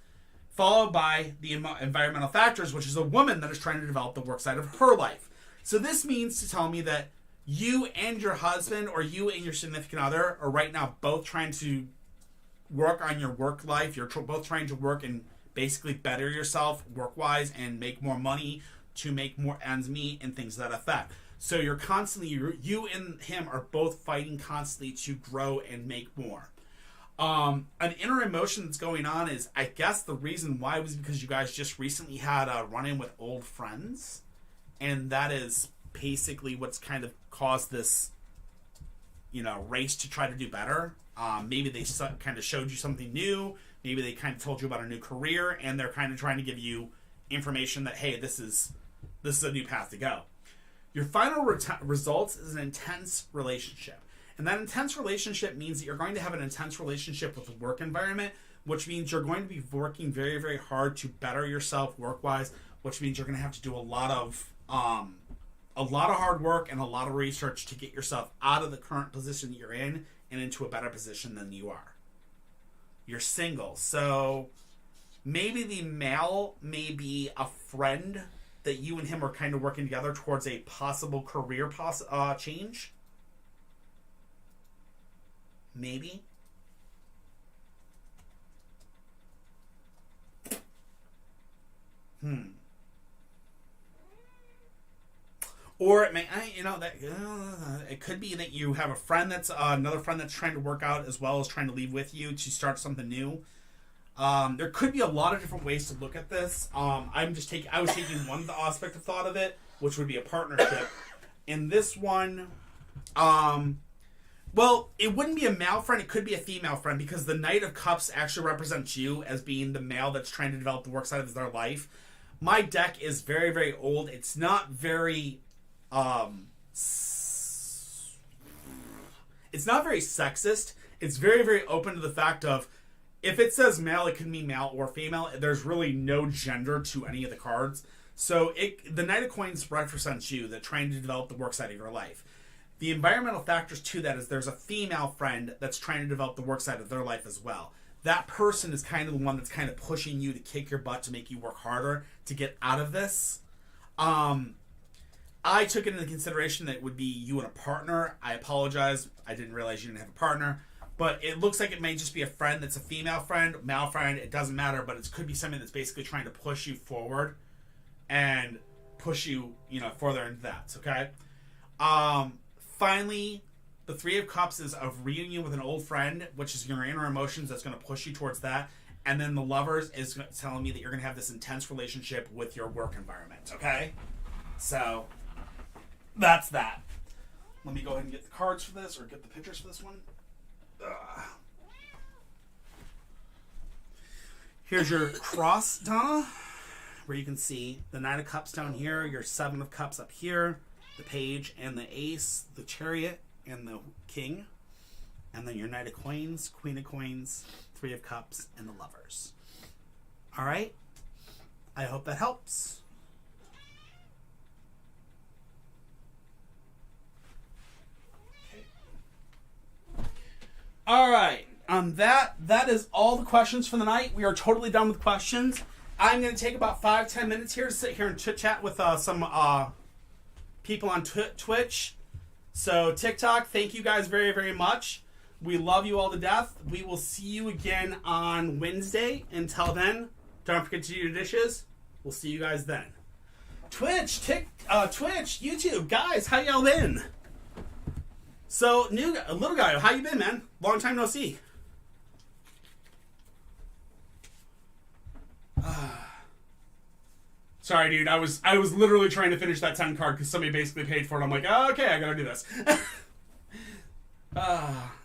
followed by the environmental factors, which is a woman that is trying to develop the work side of her life. So this means to tell me that you and your husband or you and your significant other are right now both trying to work on your work life. You're both trying to work and basically better yourself work-wise and make more money to make more ends meet and things to that effect. So you're constantly, you and him are both fighting constantly to grow and make more. An inner emotion that's going on is, I guess the reason why was because you guys just recently had a run-in with old friends. And that is basically what's kind of caused this, race to try to do better. Maybe they kind of showed you something new. Maybe they kind of told you about a new career, and they're kind of trying to give you information that, hey, this is a new path to go. Your final results is an intense relationship. And that intense relationship means that you're going to have an intense relationship with the work environment, which means you're going to be working very, very hard to better yourself work-wise, which means you're going to have to do a lot of hard work and a lot of research to get yourself out of the current position that you're in and into a better position than you are. You're single, so maybe the male may be a friend that you and him are kind of working together towards a possible career change. Maybe. Or it may, it could be that you have a friend that's another friend that's trying to work out as well as trying to leave with you to start something new. There could be a lot of different ways to look at this. I was taking one aspect of thought of it, which would be a partnership. In this one, well, it wouldn't be a male friend. It could be a female friend because the Knight of Cups actually represents you as being the male that's trying to develop the work side of their life. My deck is very, very old. It's not very... it's not very sexist. It's very, very open to the fact of if it says male, it can be male or female. There's really no gender to any of the cards. So the Knight of Coins represents you, that trying to develop the work side of your life. The environmental factors to that is there's a female friend that's trying to develop the work side of their life as well. That person is kind of the one that's kind of pushing you to kick your butt to make you work harder to get out of this. I took it into consideration that it would be you and a partner. I apologize. I didn't realize you didn't have a partner. But it looks like it may just be a friend that's a female friend, male friend. It doesn't matter, but it could be something that's basically trying to push you forward and push you, further into that. Okay? Finally, the Three of Cups is a reunion with an old friend, which is your inner emotions that's going to push you towards that. And then the Lovers is telling me that you're going to have this intense relationship with your work environment. Okay? So... that's that. Let me go ahead and get the cards for this, or get the pictures for this one. Here's your cross, Donna, where you can see the Knight of Cups down here, your Seven of Cups up here, the Page and the Ace, the Chariot and the King, and then your Knight of Coins, Queen of Coins, Three of Cups, and the Lovers. All right? I hope that helps. All right. That is all the questions for the night. We are totally done with questions. I'm going to take about 5-10 minutes here to sit here and chit-chat with some people on Twitch. So, TikTok, thank you guys very, very much. We love you all to death. We will see you again on Wednesday. Until then, don't forget to do your dishes. We'll see you guys then. Twitch, YouTube, guys, how y'all been? So, little guy, how you been, man? Long time no see. Sorry, dude. I was literally trying to finish that 10 card because somebody basically paid for it. I'm like, oh, okay, I gotta do this.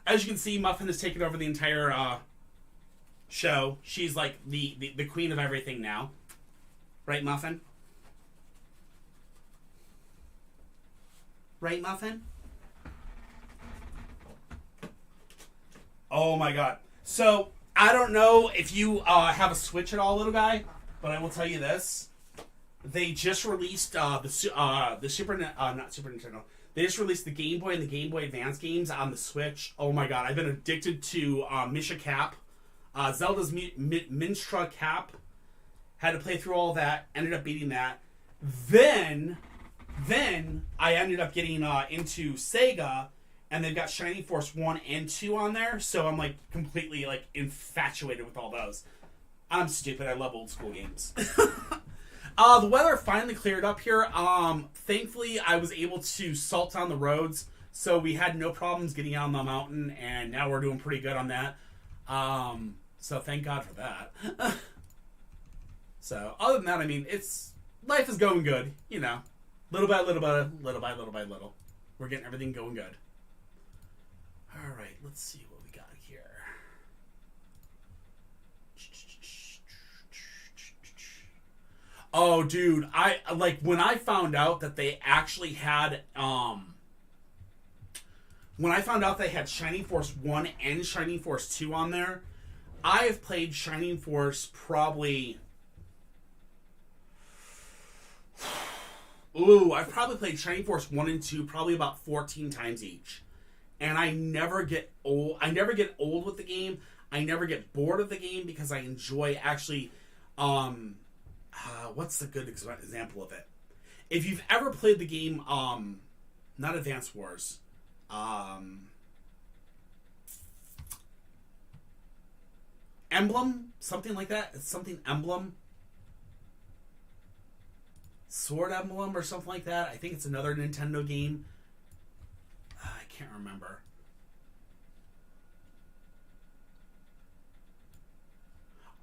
As you can see, Muffin has taken over the entire show. She's like the queen of everything now. Right, Muffin? Right, Muffin? Oh my god. So, I don't know if you have a Switch at all, little guy, but I will tell you this. They just released not Super Nintendo. They just released the Game Boy and the Game Boy Advance games on the Switch. Oh my god, I've been addicted to Misha Cap. Zelda's Minstra Cap. Had to play through all that. Ended up beating that. Then I ended up getting into Sega, and they've got Shining Force 1 and 2 on there, so I'm like completely like infatuated with all those. I'm stupid. I love old school games. The weather finally cleared up here. Thankfully, I was able to salt down the roads, so we had no problems getting out on the mountain, and now we're doing pretty good on that. So thank God for that. So other than that, I mean, life is going good. You know, little by little, little. We're getting everything going good. All right, let's see what we got here. Oh, dude, when I found out that they actually had when I found out they had Shining Force 1 and Shining Force 2 on there, I have played Shining Force probably I've probably played Shining Force 1 and 2 probably about 14 times each. And I never get old. I never get old with the game. I never get bored of the game because I enjoy actually what's the good example of it? If you've ever played the game, not Advance Wars, Emblem, something like that. It's something Emblem, Sword Emblem, or something like that. I think it's another Nintendo game. I can't remember.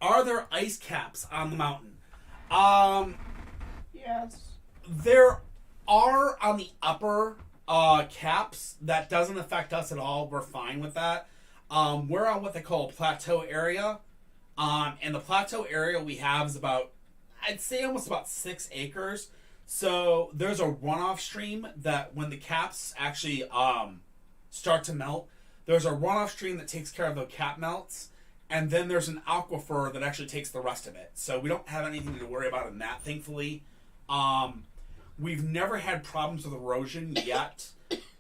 Are there ice caps on the mountain? Yes. There are on the upper caps. That doesn't affect us at all. We're fine with that. We're on what they call a plateau area. And the plateau area we have is about, I'd say almost about 6 acres. So there's a runoff stream that when the caps actually start to melt, there's a runoff stream that takes care of the cap melts. And then there's an aquifer that actually takes the rest of it. So we don't have anything to worry about in that, thankfully. We've never had problems with erosion yet.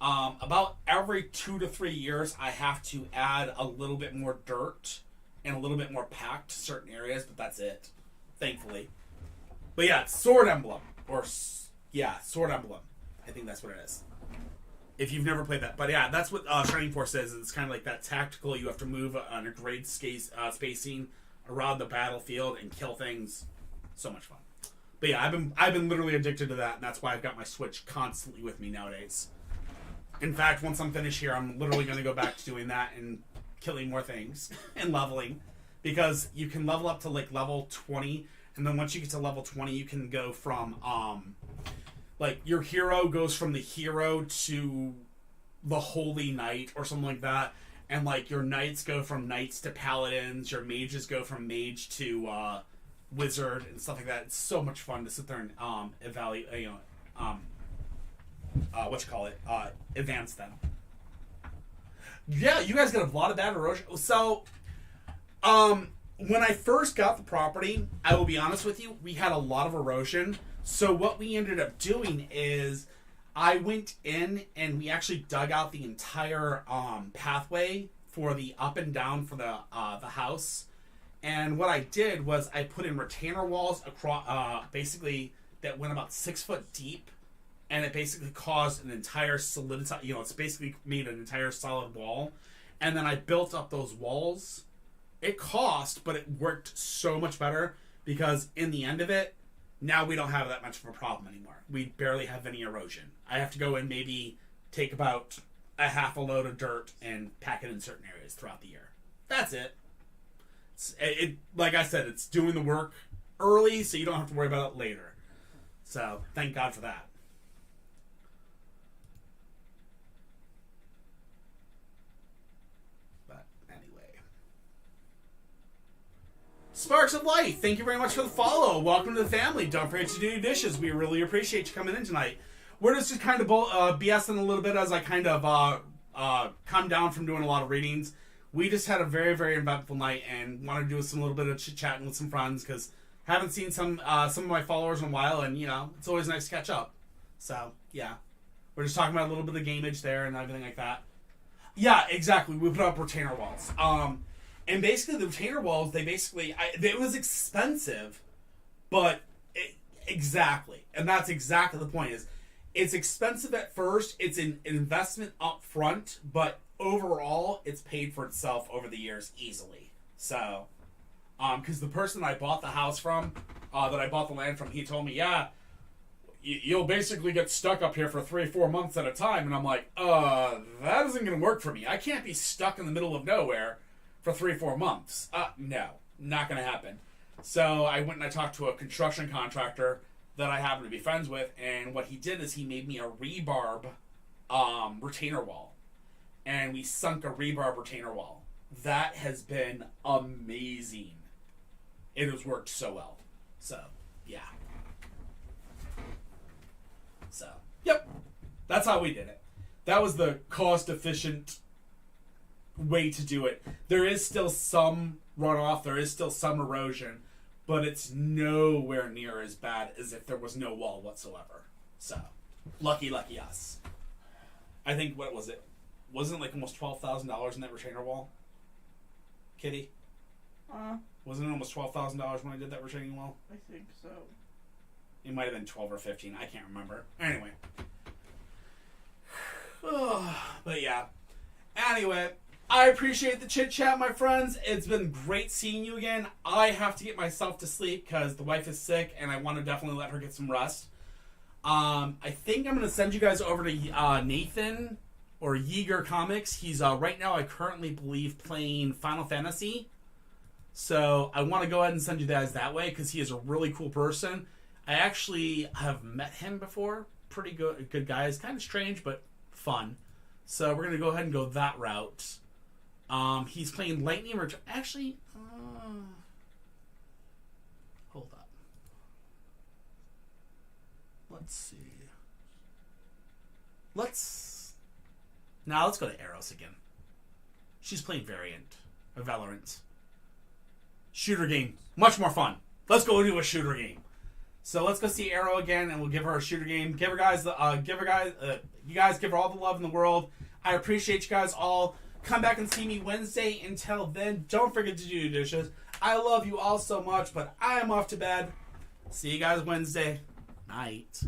About every 2 to 3 years, I have to add a little bit more dirt and a little bit more packed to certain areas, but that's it, thankfully. But yeah, Sword Emblem. Sword Emblem. I think that's what it is. If you've never played that. But yeah, that's what Shining Force is. It's kind of like that tactical. You have to move on a grade spacing around the battlefield and kill things. So much fun. But yeah, I've been literally addicted to that, and that's why I've got my Switch constantly with me nowadays. In fact, once I'm finished here, I'm literally going to go back to doing that and killing more things and leveling. Because you can level up to like level 20, and then once you get to level 20, you can go from like your hero goes from the hero to the holy knight or something like that, and like your knights go from knights to paladins, your mages go from mage to wizard and stuff like that. It's so much fun to sit there and evaluate, advance them. Yeah, you guys got a lot of bad erosion. So when I first got the property, I will be honest with you, we had a lot of erosion. So what we ended up doing is I went in and we actually dug out the entire pathway for the up and down for the house. And what I did was I put in retainer walls across, basically that went about 6 foot deep, and it basically caused an entire solid. It's basically made an entire solid wall. And then I built up those walls. It cost, but it worked so much better because in the end of it, now we don't have that much of a problem anymore. We barely have any erosion. I have to go and maybe take about a half a load of dirt and pack it in certain areas throughout the year. That's it. It like I said, it's doing the work early so you don't have to worry about it later. So thank God for that. But anyway. Sparks of Life, thank you very much for the follow. Welcome to the family. Don't forget to do your dishes. We really appreciate you coming in tonight. We're just kind of BSing a little bit as I kind of come down from doing a lot of readings. We just had a very, very eventful night and wanted to do some little bit of chit-chatting with some friends because haven't seen some of my followers in a while, and, it's always nice to catch up. So, yeah. We're just talking about a little bit of gameage there and everything like that. Yeah, exactly. We put up retainer walls. And basically the retainer walls, it was expensive, but exactly. And that's exactly the point is, it's expensive at first. It's an investment up front, but overall, it's paid for itself over the years easily. So, because the person I bought the house from, that I bought the land from, he told me, yeah, you'll basically get stuck up here for 3-4 months at a time. And I'm like, that isn't going to work for me. I can't be stuck in the middle of nowhere for 3-4 months. No, not going to happen. So I went and I talked to a construction contractor that I happen to be friends with, and what he did is he made me a rebarb retainer wall. And we sunk a rebarb retainer wall. That has been amazing. It has worked so well. So, yeah. So, yep. That's how we did it. That was the cost-efficient way to do it. There is still some runoff. There is still some erosion. But it's nowhere near as bad as if there was no wall whatsoever. So, lucky us. I think, what was it? Wasn't it like almost $12,000 in that retainer wall? Kitty? Wasn't it almost $12,000 when I did that retaining wall? I think so. It might have been 12 or 15. I can't remember. Anyway. But yeah. Anyway, I appreciate the chit chat, my friends. It's been great seeing you again. I have to get myself to sleep because the wife is sick and I want to definitely let her get some rest. I think I'm going to send you guys over to Nathan or Yeager Comics. He's right now, I currently believe, playing Final Fantasy. So I want to go ahead and send you guys that way because he is a really cool person. I actually have met him before. Pretty good guy. He's kind of strange, but fun. So we're going to go ahead and go that route. He's playing Lightning Return. Actually, hold up. Let's see. Let's go to Eros again. She's playing Variant or Valorant. Shooter game. Much more fun. Let's go do a shooter game. So let's go see Arrow again, and we'll give her a shooter game. You guys give her all the love in the world. I appreciate you guys all. Come back and see me Wednesday. Until then, don't forget to do your dishes. I love you all so much, but I am off to bed. See you guys Wednesday. Night.